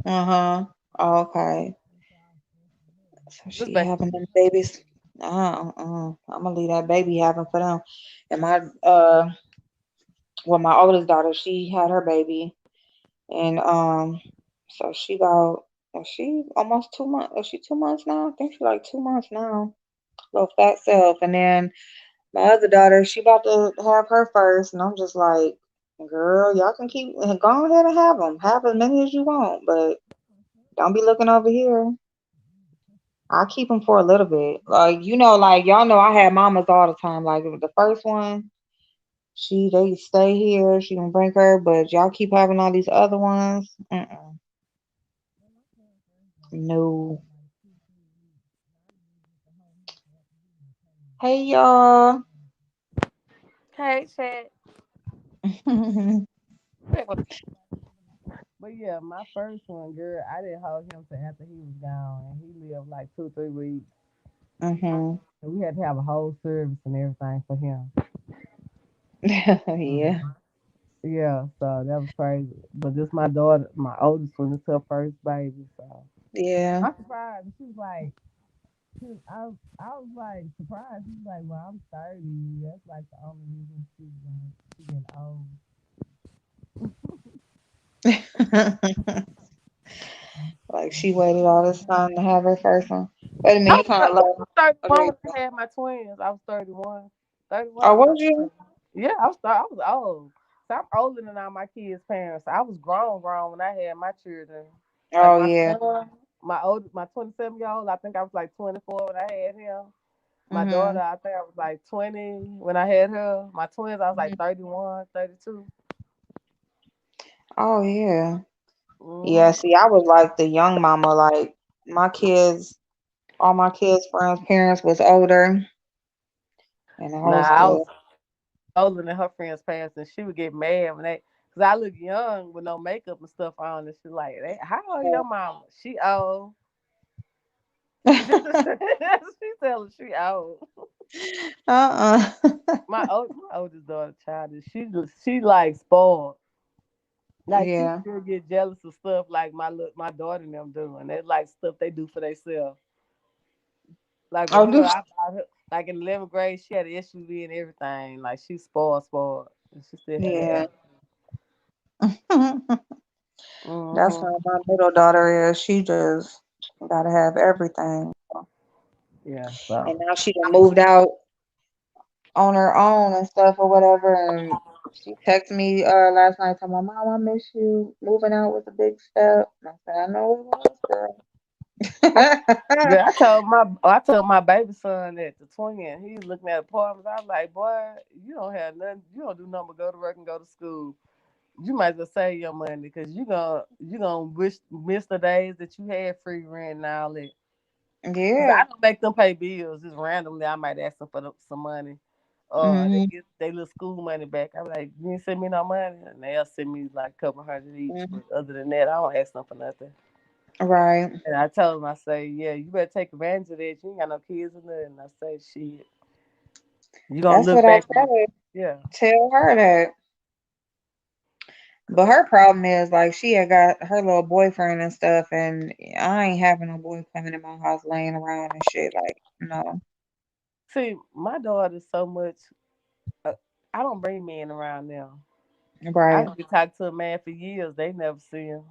Uh-huh. Okay. So This she baby. having them babies. I'm gonna leave that baby having for them. And well, my oldest daughter, she had her baby, and so she about, was she almost 2 months? Is she 2 months now? I think she like 2 months now. Little fat self. And then my other daughter, she about to have her first, and I'm just like, girl, y'all can keep go ahead and have as many as you want, but don't be looking over here. I keep them for a little bit. Like, like y'all know I had mamas all the time. Like the first one, they stay here. She can bring her, but y'all keep having all these other ones. No. Hey y'all. Hey, Chad. But yeah, my first one, girl, I didn't hold him till after he was gone, and he lived like 2, 3 weeks. Mhm. And we had to have a whole service and everything for him. Yeah. Yeah, so that was crazy. But this my daughter, my oldest one, is her first baby. So Yeah. I'm surprised. She was like, I was like surprised. She's like, well, I'm 30. That's like the only reason she getting old. Like she waited all this time to have her first one. Wait a minute, you kind of I low. was 31 Okay. when I had my twins. I was 31. 31 Oh, when I was had you? twins. Yeah, I was old. So I'm older than all my kids' parents. I was grown when I had my children. Like Oh my yeah. son, my 27-year-old, I think I was like 24 when I had him. My daughter, Mhm. I think I was like 20 when I had her. My twins, I was like Mhm. 31, 32. Oh yeah. Yeah. Mm-hmm. See, I was like the young mama. Like my kids, all my kids' friends' parents was older, and I Nah, was the. I was older than her friends' parents, and she would get mad when cause I look young with no makeup and stuff on, and she like, how old your mama? She old. she telling she old. Uh-uh. My oldest daughter, childish. She like spoiled. Like she Yeah. still get jealous of stuff like my daughter and them do, and they like stuff they do for themselves. Like with Oh, her, do I bought her like in 11th grade, she had an SUV and everything. Like she spoiled, and she still had that yeah. attitude. That's Mm-hmm. how my middle daughter is. She just gotta have everything. Yeah, And so now she done moved out on her own and stuff or whatever. And she texted me last night telling my mom, I miss you. Moving out was a big step. And I said, I know it was, girl. yeah, I told my baby son that the twin, he was looking at apartments. I was like, boy, you don't have nothing, you don't do nothing but go to work and go to school. You might as well save your money because you gonna miss the days that you had free rent and all that. Cause Yeah. I don't make them pay bills just randomly. I might ask them for some money. they Mhm. get their little school money back. I'm like, you didn't send me no money, and they'll send me like a couple hundred each. Mhm. But other than that, I don't ask them for nothing. Right. And I told them, I say, yeah, you better take advantage of that. You ain't got no kids or nothing. I say, shit, you gonna That's look what I back try on, to yeah. tell her that. But her problem is like she had got her little boyfriend and stuff, and I ain't having no boy coming in my house laying around and shit. Like, no. See, my daughter so much. Uh, I don't bring men around now. I Right. can talk to a man for years. They never see him.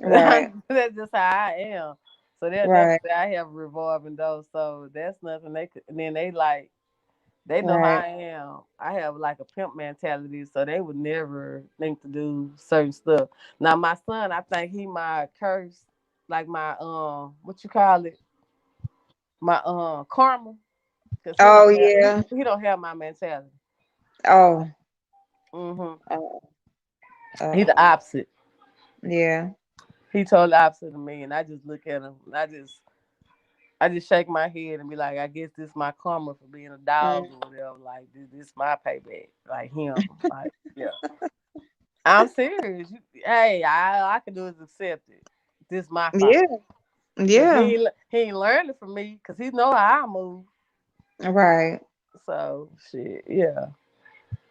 Right. That's just how I am. So they'll never Right. say I have a revolving door. So that's nothing. They could, and then they like they know how Right. I am. I have like a pimp mentality, so they would never think to do certain stuff. Now my son, I think he my curse, like my what you call it, my karma, cause Oh yeah. he don't have my mentality. Oh. Hmm. Oh. He the Oh. opposite. Yeah. He totally opposite of me, and I just look at him, and I just shake my head and be like, I guess this my karma for being a Mm. dog or whatever. Like this my payback. Like him. Like yeah. I'm serious. Hey, I can do is accept it. This my fault. Yeah. Cause Yeah. he ain't learning from me. Cause he know how I move. Right. So shit, yeah.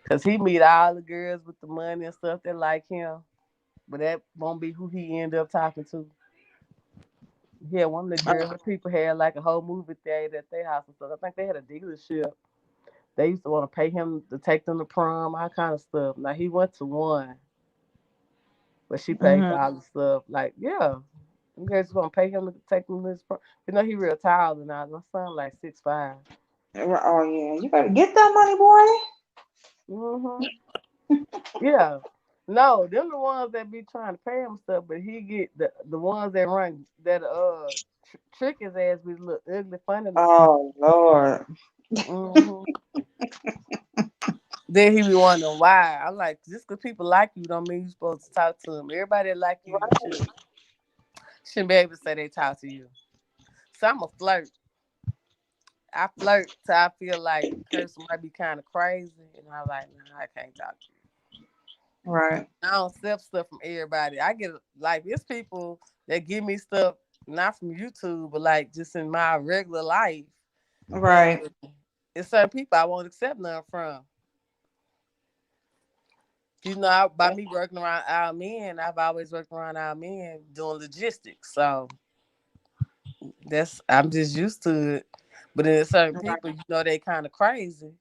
Cause he meet all the girls with the money and stuff that like him, but that won't be who he end up talking to. Yeah, one of the girls, her people had like a whole movie theater at their house and stuff. I think they had a dealership. They used to want to pay him to take them to prom, all kind of stuff. Now he went to one, but she paid for Mm-hmm. all the stuff. Like, yeah, you guys gonna pay him to take them to this prom? You know he real tall and I. My son like 6'5". Oh yeah. You better get that money, boy. Mhm. Yeah. No, them the ones that be trying to pay him stuff, but he get the ones that run that trick his ass with little ugly funny looking people. Oh Lord. Mhm. Then he be wondering why. I'm like, just because people like you don't mean you supposed to talk to them. Everybody that like you, shouldn't be able to say they talk to you. So I'm a flirt. I flirt till I feel like the person might be kind of crazy, and I'm like, nah, I can't talk to you. Right. I don't accept stuff from everybody. I get like it's people that give me stuff not from YouTube, but like just in my regular life, and Right. it's certain people I won't accept none from. By me working around our men, I've always worked around our men doing logistics. So I'm just used to it. But then certain Right. people, they kind of crazy.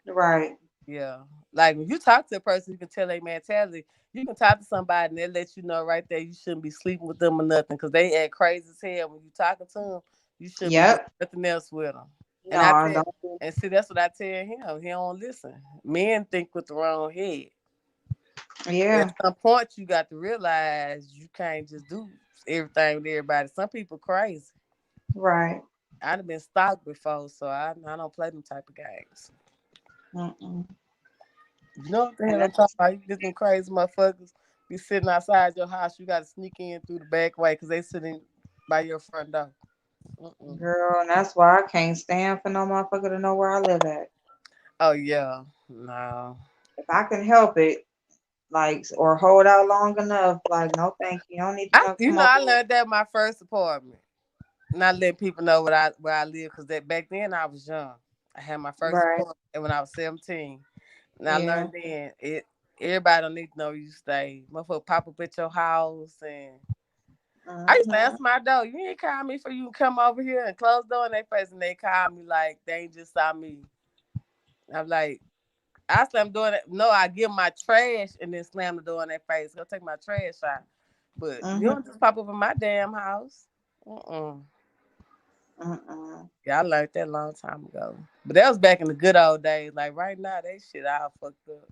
Right. Yeah. Like when you talk to a person, you can tell their mentality. You can talk to somebody and they let you know right there you shouldn't be sleeping with them or nothing because they act crazy as hell when you talking to them. You shouldn't be doing Yep. nothing else with them. And I No, tell, don't. and see, that's what I tell him. He don't listen. Men think with the wrong head. At Yeah. some point, you got to realize you can't just do everything with everybody. Some people crazy. Right. I've been stalked before, so I don't play them type of games. Mm-mm. You know what the And hell I'm talking about? You get them crazy motherfuckers be sitting outside your house. You got to sneak in through the back way because they sitting by your front door. Mm-mm. girl, and that's why I can't stand for no motherfucker to know where I live at. Oh yeah, no. If I can help it, like, or hold out long enough, like, no, thank you. You don't need to know come over I here. learned that in my first apartment. Not letting people know where I live because that back then I was young. I had my first Right. apartment when I was 17. And I Yeah. learned then everybody don't need to know you stay. Motherfucker pop up at your house and I used to Mm-hmm. answer my door. You ain't call me for you to come over here and close the door in their face and they call me like they ain't just saw me. I'm like, I slam doing it. No, I give 'em my trash and then slam the door in their face. Go take my trash out. But you Mm-hmm. don't just pop up in my damn house. Mm-mm. Mm-mm. Yeah, I learned that a long time ago. But that was back in the good old days. Like right now, they shit all fucked up.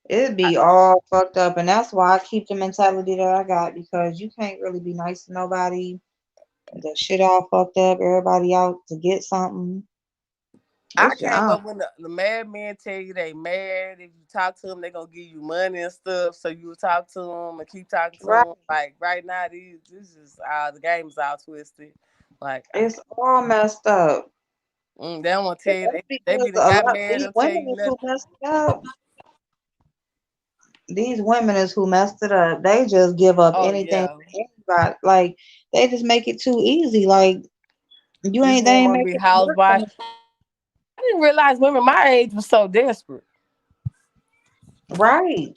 It'd be all fucked up, and that's why I keep the mentality that I got because you can't really be nice to nobody. The shit all fucked up. Everybody out to get something. I It's came just, up when the mad men tell you they mad. If you talk to them, they gonna give you money and stuff. So you will talk to them and keep talking to right. them. Like right now, this is the game's all twisted. Like It's all messed up. They don't want to tell you. That's They because be a got lot married. these Don't tell women you is who nothing. messed it up. These women is who messed it up. They just give up Oh anything yeah, for anybody. Like they just make it too easy. Like these they men ain't want to be making it work for housewives. them. I didn't realize women my age was so desperate. Right.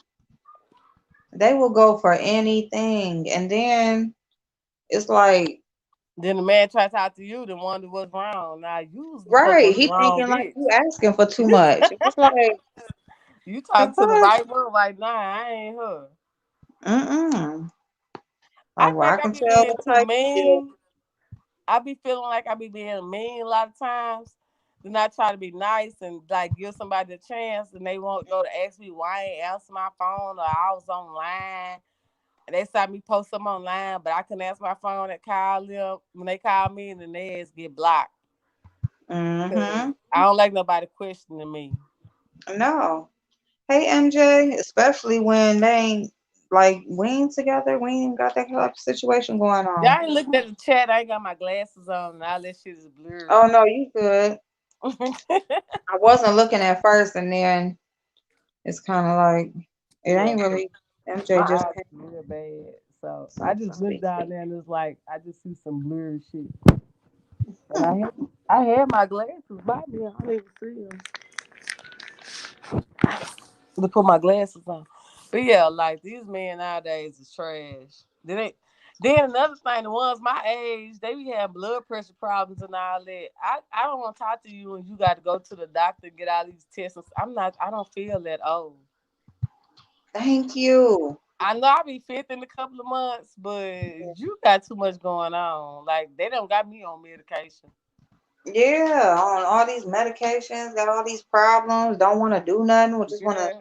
They will go for anything. And then it's like, Then the man try to talk to you, then wonder what's wrong. Now you was the fuck right, on the he wrong thinking like bitch. you asking for too much. It's like You the talking to the fuck? right one, like nah, I ain't her. Mm-mm. I Like, well, I think I can be tell being what too type you mean. I be feeling like I be being mean a lot of times. Then I try to be nice and like give somebody a chance, and they won't go to ask me why I ain't answer my phone or I was online. And they saw me post something online, but I couldn't answer my phone and call them when they call me, and then they ass get blocked. Cause Mm-hmm. I don't like nobody questioning me. No. Hey, MJ, especially when they ain't like we ain't together, we ain't got that type of situation going on. Y'all ain't looking at the chat. I ain't got my glasses on, and all that shit is blurry. Oh no, you good. I wasn't looking at first, and then it's kind of like it Yeah, ain't 'cause really my MJ just eyes came is real bad. So I some just looked speak. down there and it's like I just see some blurry shit. And I had my glasses by me. I don't even see them. To put my glasses on. But yeah, like these men nowadays is trash. Then another thing, the ones my age, they be having blood pressure problems and all that. I don't want to talk to you when you got to go to the doctor and get all these tests. I don't feel that old. Thank you. I know I'll be 50 in a couple of months, but you got too much going on. Like they don't got me on medication. Yeah, on all these medications, got all these problems, don't want to do nothing, or just want to Girl,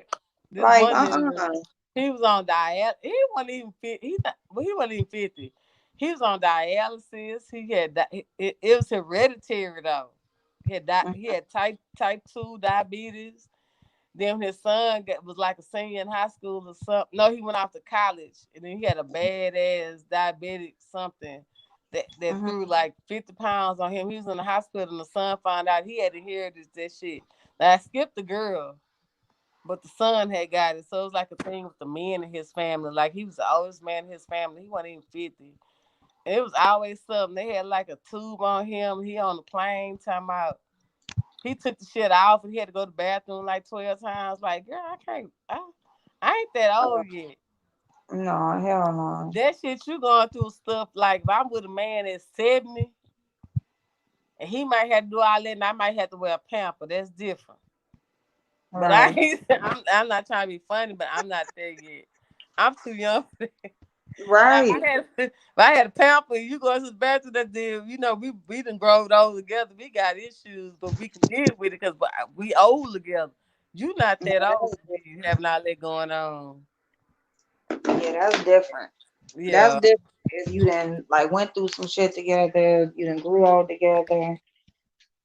this like, one nigga, he was on dialysis. He wasn't even fit. He wasn't even 50. He was on dialysis. It was hereditary though. He had type 2 diabetes. Then his son was like a senior in high school or something. No, he went off to college, and then he had a bad ass diabetic something that Mhm, threw like 50 pounds on him. He was in the hospital, and the son found out he had inherited that shit. Now I skipped the girl, but the son had got it. So it was like a thing with the men in his family. Like he was the oldest man in his family. He wasn't even 50. And it was always something. They had like a tube on him. He on the plane talking about he took the shit off and he had to go to the bathroom like 12 times. Like, girl, I can't I ain't that old yet. no, hell no. That shit you going through stuff like if I'm with a man at 70 and he might have to do all that and I might have to wear a pamper. That's different. But I Right, ain't I'm not trying to be funny, but I'm not there yet. I'm too young for that. Now right. if I had a pamper, you go to the bathroom. That deal, we done grow those together. We got issues, but we can deal with it because we old together. You not Yeah, that old that's to be having all that going on. yeah, that's different. That's Yeah. different. If you done like went through some shit together, you done grew old together.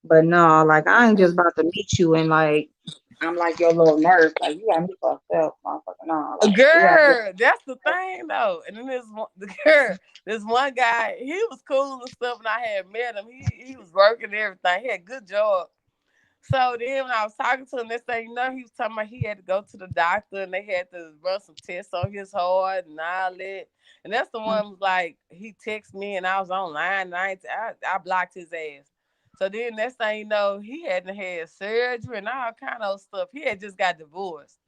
But no, like I ain't just about to meet you and like I'm like your little nurse. Like you got me fucked up, motherfucker. No, like we got this. Girl, that's the thing though. And then this one guy, he was cool and stuff, and I had met him. He was working and everything. He had a good job. So then when I was talking to him, this thing, he was talking about he had to go to the doctor and they had to run some tests on his heart and all that. And that's the one was like he texted me and I was online and I blocked his ass. So then next thing you know, he hadn't had surgery and all kind of stuff. He had just got divorced.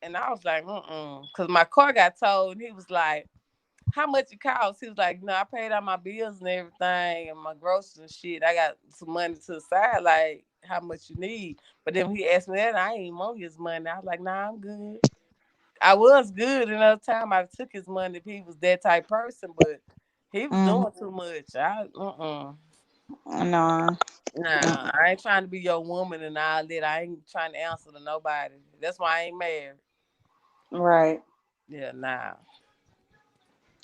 And I was like, because my car got towed and he was like, how much it costs? He was like, no, I paid all my bills and everything and my groceries and shit. I got some money to the side, like how much you need. But then when he asked me that, I ain't want his money. I was like, nah, I'm good. I was good another time I took his money if he was that type person, but he was Mm, doing too much. no. Nah, I ain't trying to be your woman and all that. I ain't trying to answer to nobody. That's why I ain't married. Right. Yeah, nah.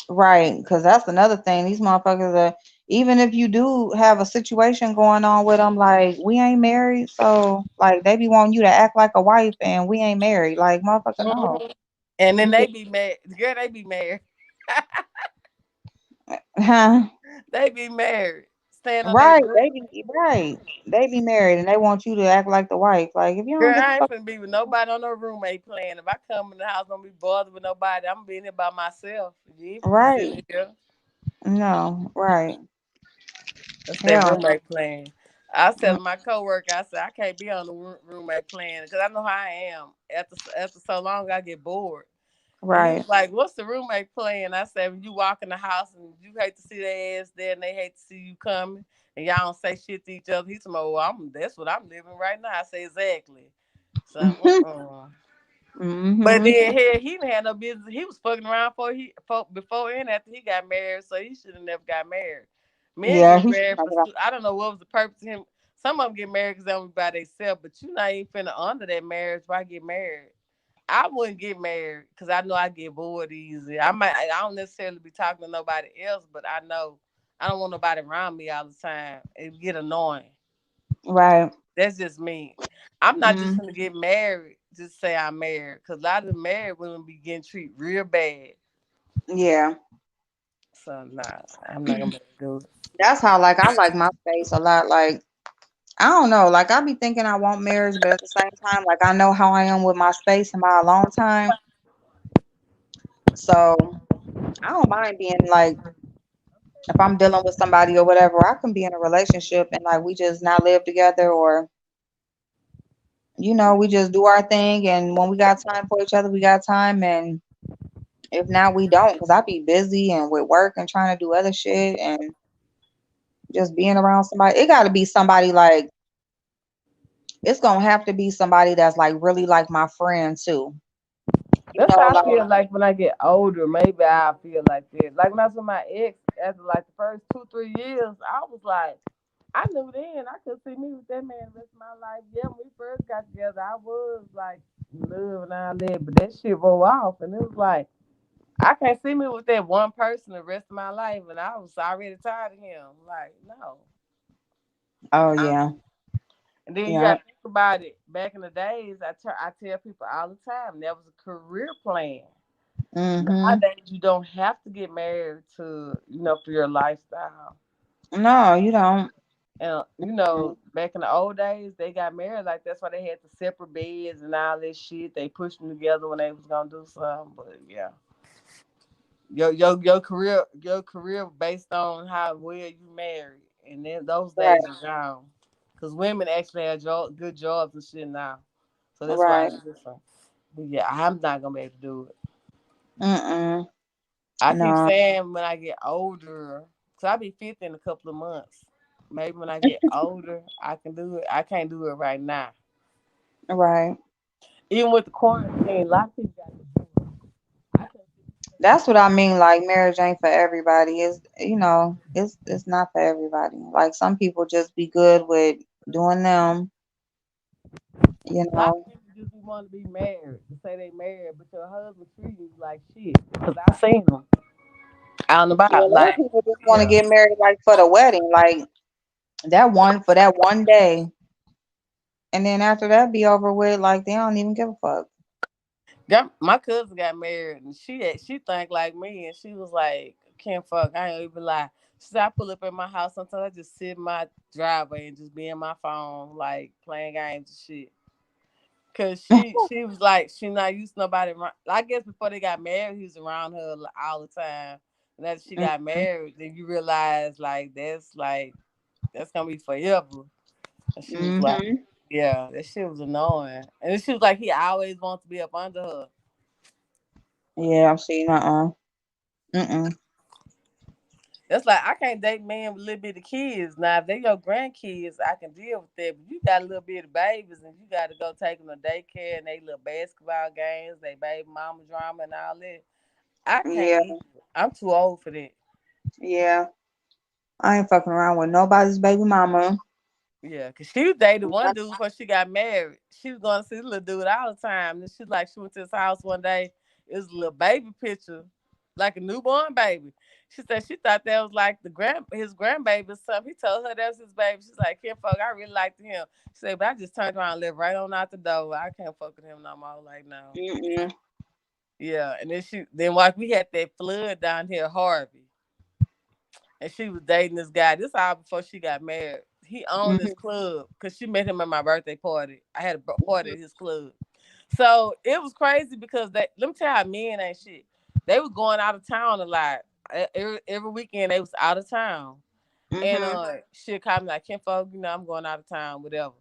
Right, because that's another thing. These motherfuckers are, even if you do have a situation going on with them, like, we ain't married, so, like, they be wanting you to act like a wife and we ain't married. Like, motherfucker, no. Mhm. And then You they get, be mad. Girl, they be married. huh? They be married. stand on their Right, butt. they be right. They be married and they want you to act like the wife. Like if you don't Girl, get the I ain't fuck. finna be with nobody on no roommate playing. If I come in the house, don't be bothered with nobody. I'm being here by myself. You ain't finna be Right. sitting here. No, right. That's that Hell roommate playing. I was no. telling my coworker, I said I can't be on the roommate playing because I know how I am. After so long, I get bored. And he Right. was like, "What's the roommate playing?" I said, "When you walk in the house and you hate to see their ass there, and they hate to see you coming, and y'all don't say shit to each other." He said, "Well, that's what I'm living right now." I said, "Exactly." So, but Mm-hmm. then here he didn't have no business. He was fucking around before and after he got married, so he should have never got married. Men Yeah, get he should married have for I don't know what was the purpose of him. Some of them get married because they want to be by themselves, but you not even finna under that marriage. Why get married? I wouldn't get married because I know I get bored easy. I don't necessarily be talking to nobody else, but I know I don't want nobody around me all the time. It get annoying. right. That's just me. I'm not just Mm, gonna get married. Just say I'm married, cause a lot of the married women be getting treated real bad. yeah. So nah, I'm not gonna be able to do it. That's how like I like my space a lot. Like I don't know, like I be thinking I want marriage, but at the same time, like I know how I am with my space and my alone time. So I don't mind being like if I'm dealing with somebody or whatever, I can be in a relationship and like we just not live together or we just do our thing and when we got time for each other, we got time and if not we don't because I be busy and with work and trying to do other shit and just being around somebody. It gotta be somebody like it's gonna have to be somebody that's like really like my friend too. That's how I Like feel like when I get older. Maybe I feel like that. Like when I was with my ex, after like the first 2, 3 years, I was like, I knew then I could see me with that man the rest of my life. Yeah, when we first got together, I was like in love and all that, but that shit wore off, and it was like I can't see me with that one person the rest of my life, and I was already tired of him. Like no. oh I, yeah. and then you Yeah. got to think about it. Back in the days, I tell people all the time that was a career plan. Mhm. Nowadays, you don't have to get married to, for your lifestyle. No, you don't. And Mm. back in the old days, they got married like that's why they had the separate beds and all this shit. They pushed them together when they was gonna do something. But yeah, your career based on how well you married, and then those Right. days are gone. Cause women actually have good jobs and shit now, so that's why Right. it's different. But yeah, I'm not gonna be able to do it. Mm-mm. I keep No. saying when I get older, cause I'll be 50 in a couple of months. Maybe when I get older, I can do it. I can't do it right now. Right. Even with the quarantine, a lot of people got to do it. I can't That's what I mean. Like marriage ain't for everybody. It's not for everybody. Like some people just be good with doing them. You a lot know. of people just want to be married, to say they married, but your husband treat you like shit. Cause I seen them out and Yeah, a about. lot of Like, people just want to yeah, get married like for the wedding, like that one day, and then after that be over with. Like they don't even give a fuck. my cousin got married, and she think like me, and she was like, "Can't fuck." I ain't even lie. She said, "I pull up at my house sometimes. I just sit in my driveway and just be in my phone, like playing games and shit." Cause she was like she not used to nobody around. I guess before they got married, he was around her all the time. And after she got Mm-hmm. married, then you realize that's gonna be forever. And she was like, Mm-hmm. yeah, that shit was annoying. And then she was like, he always wants to be up under her. Yeah, I'm seeing. Mm-mm. That's like I can't date men with little bitty kids. Now if they your grandkids, I can deal with that. But you got little bitty babies and you got to go take them to daycare and they little basketball games, they baby mama drama and all that. I can't Yeah. eat. I'm too old for that. Yeah. I ain't fucking around with nobody's baby mama. Yeah, cause she was dating one dude before she got married. She was going to see the little dude all the time. And she went to his house one day. It was a little baby picture, like a newborn baby. She said she thought that was like his grandbaby or something. He told her that was his baby. She's like, can't fuck. I really liked him. She said, but I just turned around and left right on out the door. I can't fuck with him no more. Like no. Mm-mm. Yeah, and then like we had that flood down here, Harvey. and she was dating this guy. This all before she got married. He owned this Mhm. club because she met him at my birthday party. I had a party at his club. So it was crazy because let me tell you how men ain't shit. They was going out of town a lot. Every weekend they was out of town. And Mhm. she'll call me like, Kim Folk, I'm going out of town, whatever.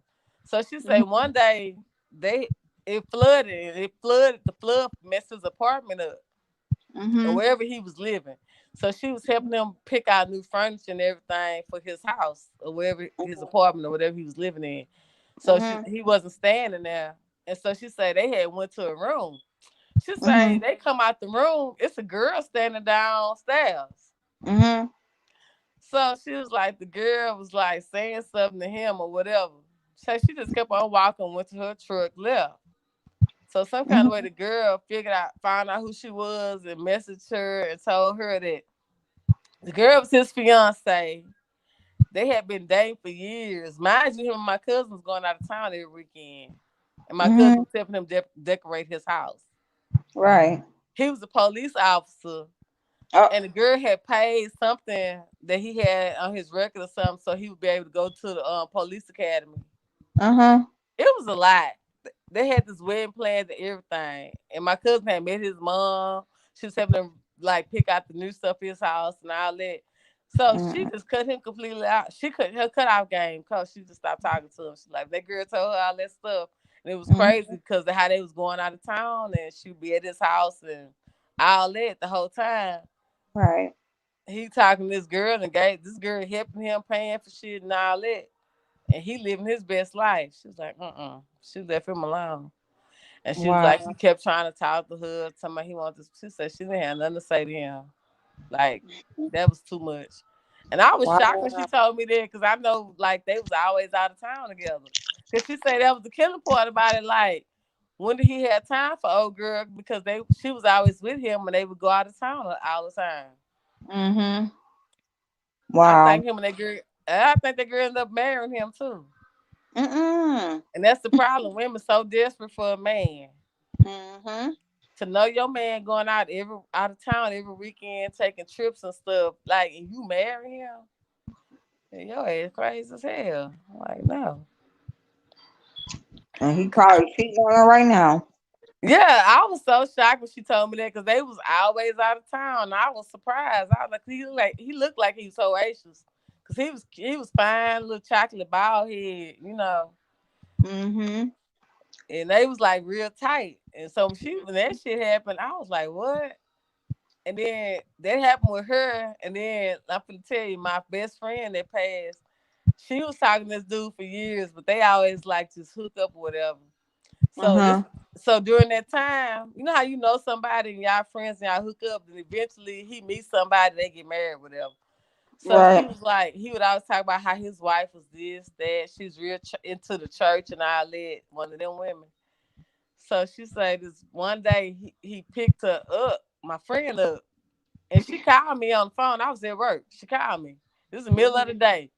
So she say Mhm. one day they it flooded and the flood messed his apartment up or Mhm. wherever he was living. So she was helping him pick out new furniture and everything for his house or wherever his apartment or whatever he was living in. So Mhm. he wasn't staying in there. And so she said they had went to a room. She say Mhm. they come out the room, it's a girl standing downstairs. Mhm. So she was like, the girl was like saying something to him or whatever. So she just kept on walking, went to her truck, left. So some kind of way Mhm. the girl found out who she was and messaged her and told her that the girl was his fiance. They had been dating for years. Mind you, him and my cousin was going out of town every weekend. And my cousin Mhm. was helping him decorate his house. Right. He was a police officer, Oh. and the girl had paid something that he had on his record or something so he would be able to go to the police academy. Uh-huh. It was a lot. They had this wedding plans and everything. And my cousin had met his mom. She was helping him like pick out the new stuff in his house and all that. So she Mhm. just cut him completely out. She cut her cutoff game because she just stopped talking to him. She like that girl told her all that stuff. And it was Mhm. crazy because of how they was going out of town and she'd be at his house and all that the whole time. Right. He talking to this girl and gave this girl helping him paying for shit and all that. And he living his best life. She was like, She left him alone. And she was like, he Wow. kept trying to talk to her, telling me he wanted to. She said she didn't have nothing to say to him. Like, that was too much. And I was shocked when she Wow. told me that because I know, like, they was always out of town together. Because she said that was the killing part about it. Like, when did he have time for old girl? Because she was always with him and they would go out of town all the time. Mhm. I Wow. think him and that girl, I think that girl ended up marrying him too. Mm-mm. And that's the problem. Women so desperate for a man. Mhm. To know your man going out of town every weekend, taking trips and stuff, like and you marry him, your ass crazy as hell. Like no. And he probably cheating on her right now. Yeah, I was so shocked when she told me that because they was always out of town. I was surprised. I was like, he looked like he was so anxious because he was fine, little chocolate bald head, Mhm. and they was like real tight. And so when that shit happened, I was like, what? And then that happened with her. And then I'm gonna tell you, my best friend that passed, she was talking to this dude for years, but they always like just hook up or whatever. So this Uh-huh. so during that time, you know how you know somebody and y'all friends and y'all hook up, and eventually he meets somebody, they get married, whatever. So she Right. was like, he would always talk about how his wife was this, that, she's real into the church and all that, one of them women. So she said this one day he picked her up, my friend up, and she called me on the phone. I was at work. She called me. This is the middle of the Mhm. day.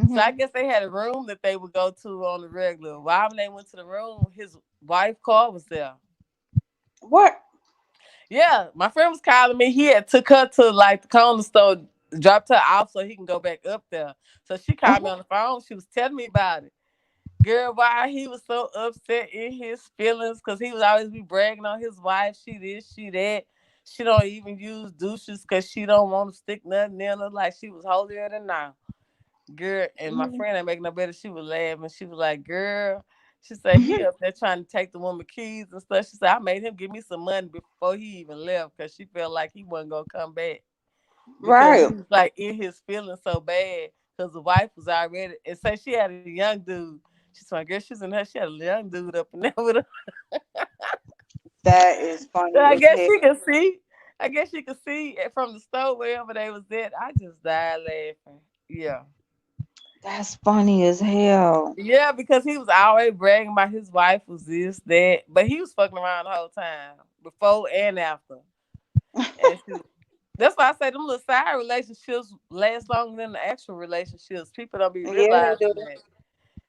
So I Mhm. guess they had a room that they would go to on the regular. While when they went to the room, his wife car was there. What? Yeah, my friend was calling me. He had took her to like the corner store, dropped her off so he can go back up there. So she called me Mhm. on the phone. She was telling me about it. Girl, why he was so upset in his feelings because he would always be bragging on his wife. She this, she that. She don't even use douches because she don't want to stick nothing in her like she was holier than now. Girl, and my Mhm. friend ain't making no better. She was laughing. She was like, girl, she said he up there trying to take the woman keys and stuff. She said, I made him give me some money before he even left because she felt like he wasn't going to come back because he Right. was like in his feelings so bad because the wife was already, and say she had a young dude. She's like, girl, she's in her, she had a young dude up in there with her. That is So funny I as guess hell. she could see. I guess she could see it from the store wherever they was at. I just died laughing. Yeah. That's funny as hell. Yeah, because he was always bragging about his wife was this, that, but he was fucking around the whole time, before and after. And that's why I say them little side relationships last longer than the actual relationships. People don't be Yeah, they realizing do. that.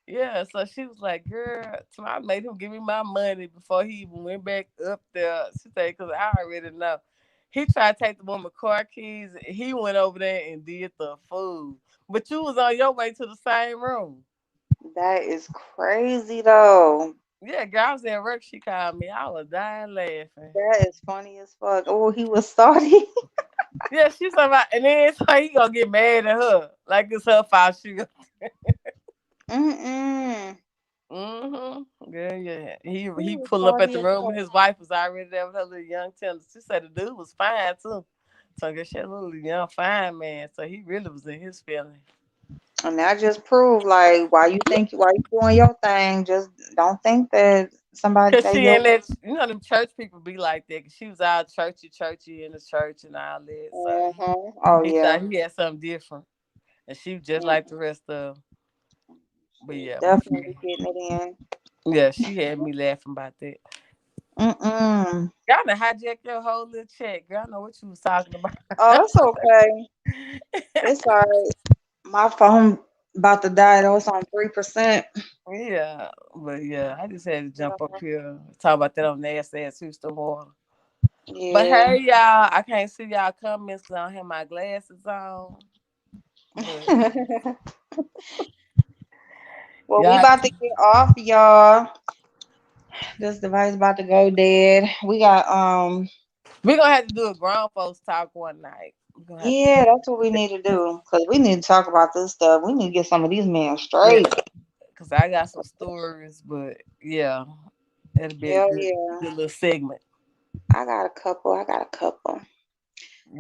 Yeah, so she was like, girl, I made him give me my money before he even went back up there. She said, because I already know. He tried to take the woman car keys. He went over there and did the food. But you was on your way to the same room. That is crazy though. Yeah, girl, I was at work. She called me. I was dying laughing. That is funny as fuck. Oh, he was salty. Yeah, she's about, and then so he gonna get mad at her like it's her fault. Mm-mm. Yeah, yeah. He He was pull up at salty the as room and fuck. his wife was already there with her little young tender. She said the dude was fine too. So I guess she had a little young fine man. So he really was in his feelings. And that just proved like why you doing your thing. Just don't think that somebody Cause that she your in that, them church people be like that. Cause she was all churchy in the church and all that. So uh-huh. Oh he yeah. thought he had something different, and she was just like the Mm, rest of. 'Em. But she was yeah, definitely getting it in. yeah, she had me laughing about that. Mm-mm. Y'all done hijack your whole little chat. Girl, I know what you was talking about. Oh, it's okay. It's all right. My phone about to die though. It's on 3%. Yeah, but yeah, I just had to jump up Yeah. here talk about that on nasty ass Houston water. But Yeah. hey, y'all, I can't see y'all comments because I don't have my glasses on. But Well, we y'all, about to get off, y'all. This device about to go dead. We got we gonna have to do a grown folks talk one night. We're gonna have to yeah, that's what we need to do. Cause we need to talk about this stuff. We need to get some of these men yeah, straight. because I got some stories, but yeah, it'll be a Hell yeah. good little segment. I got a couple. I got a couple.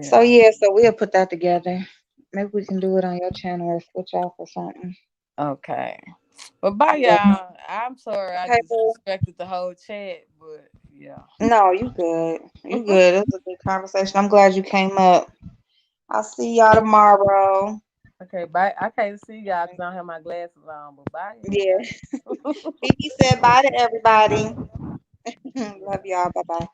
So Yeah. yeah, so we'll put that together. Maybe we can do it on your channel or switch off or something. Okay. But bye, But y'all. I'm sorry I okay, boo. disrespected the whole chat, but yeah. No, you good. You good. It was a good conversation. I'm glad you came up. I'll see y'all tomorrow. Okay, bye. I can't see y'all because I don't have my glasses on, but bye, Yeah. everybody. Vicky said bye to everybody. Love y'all. Bye bye.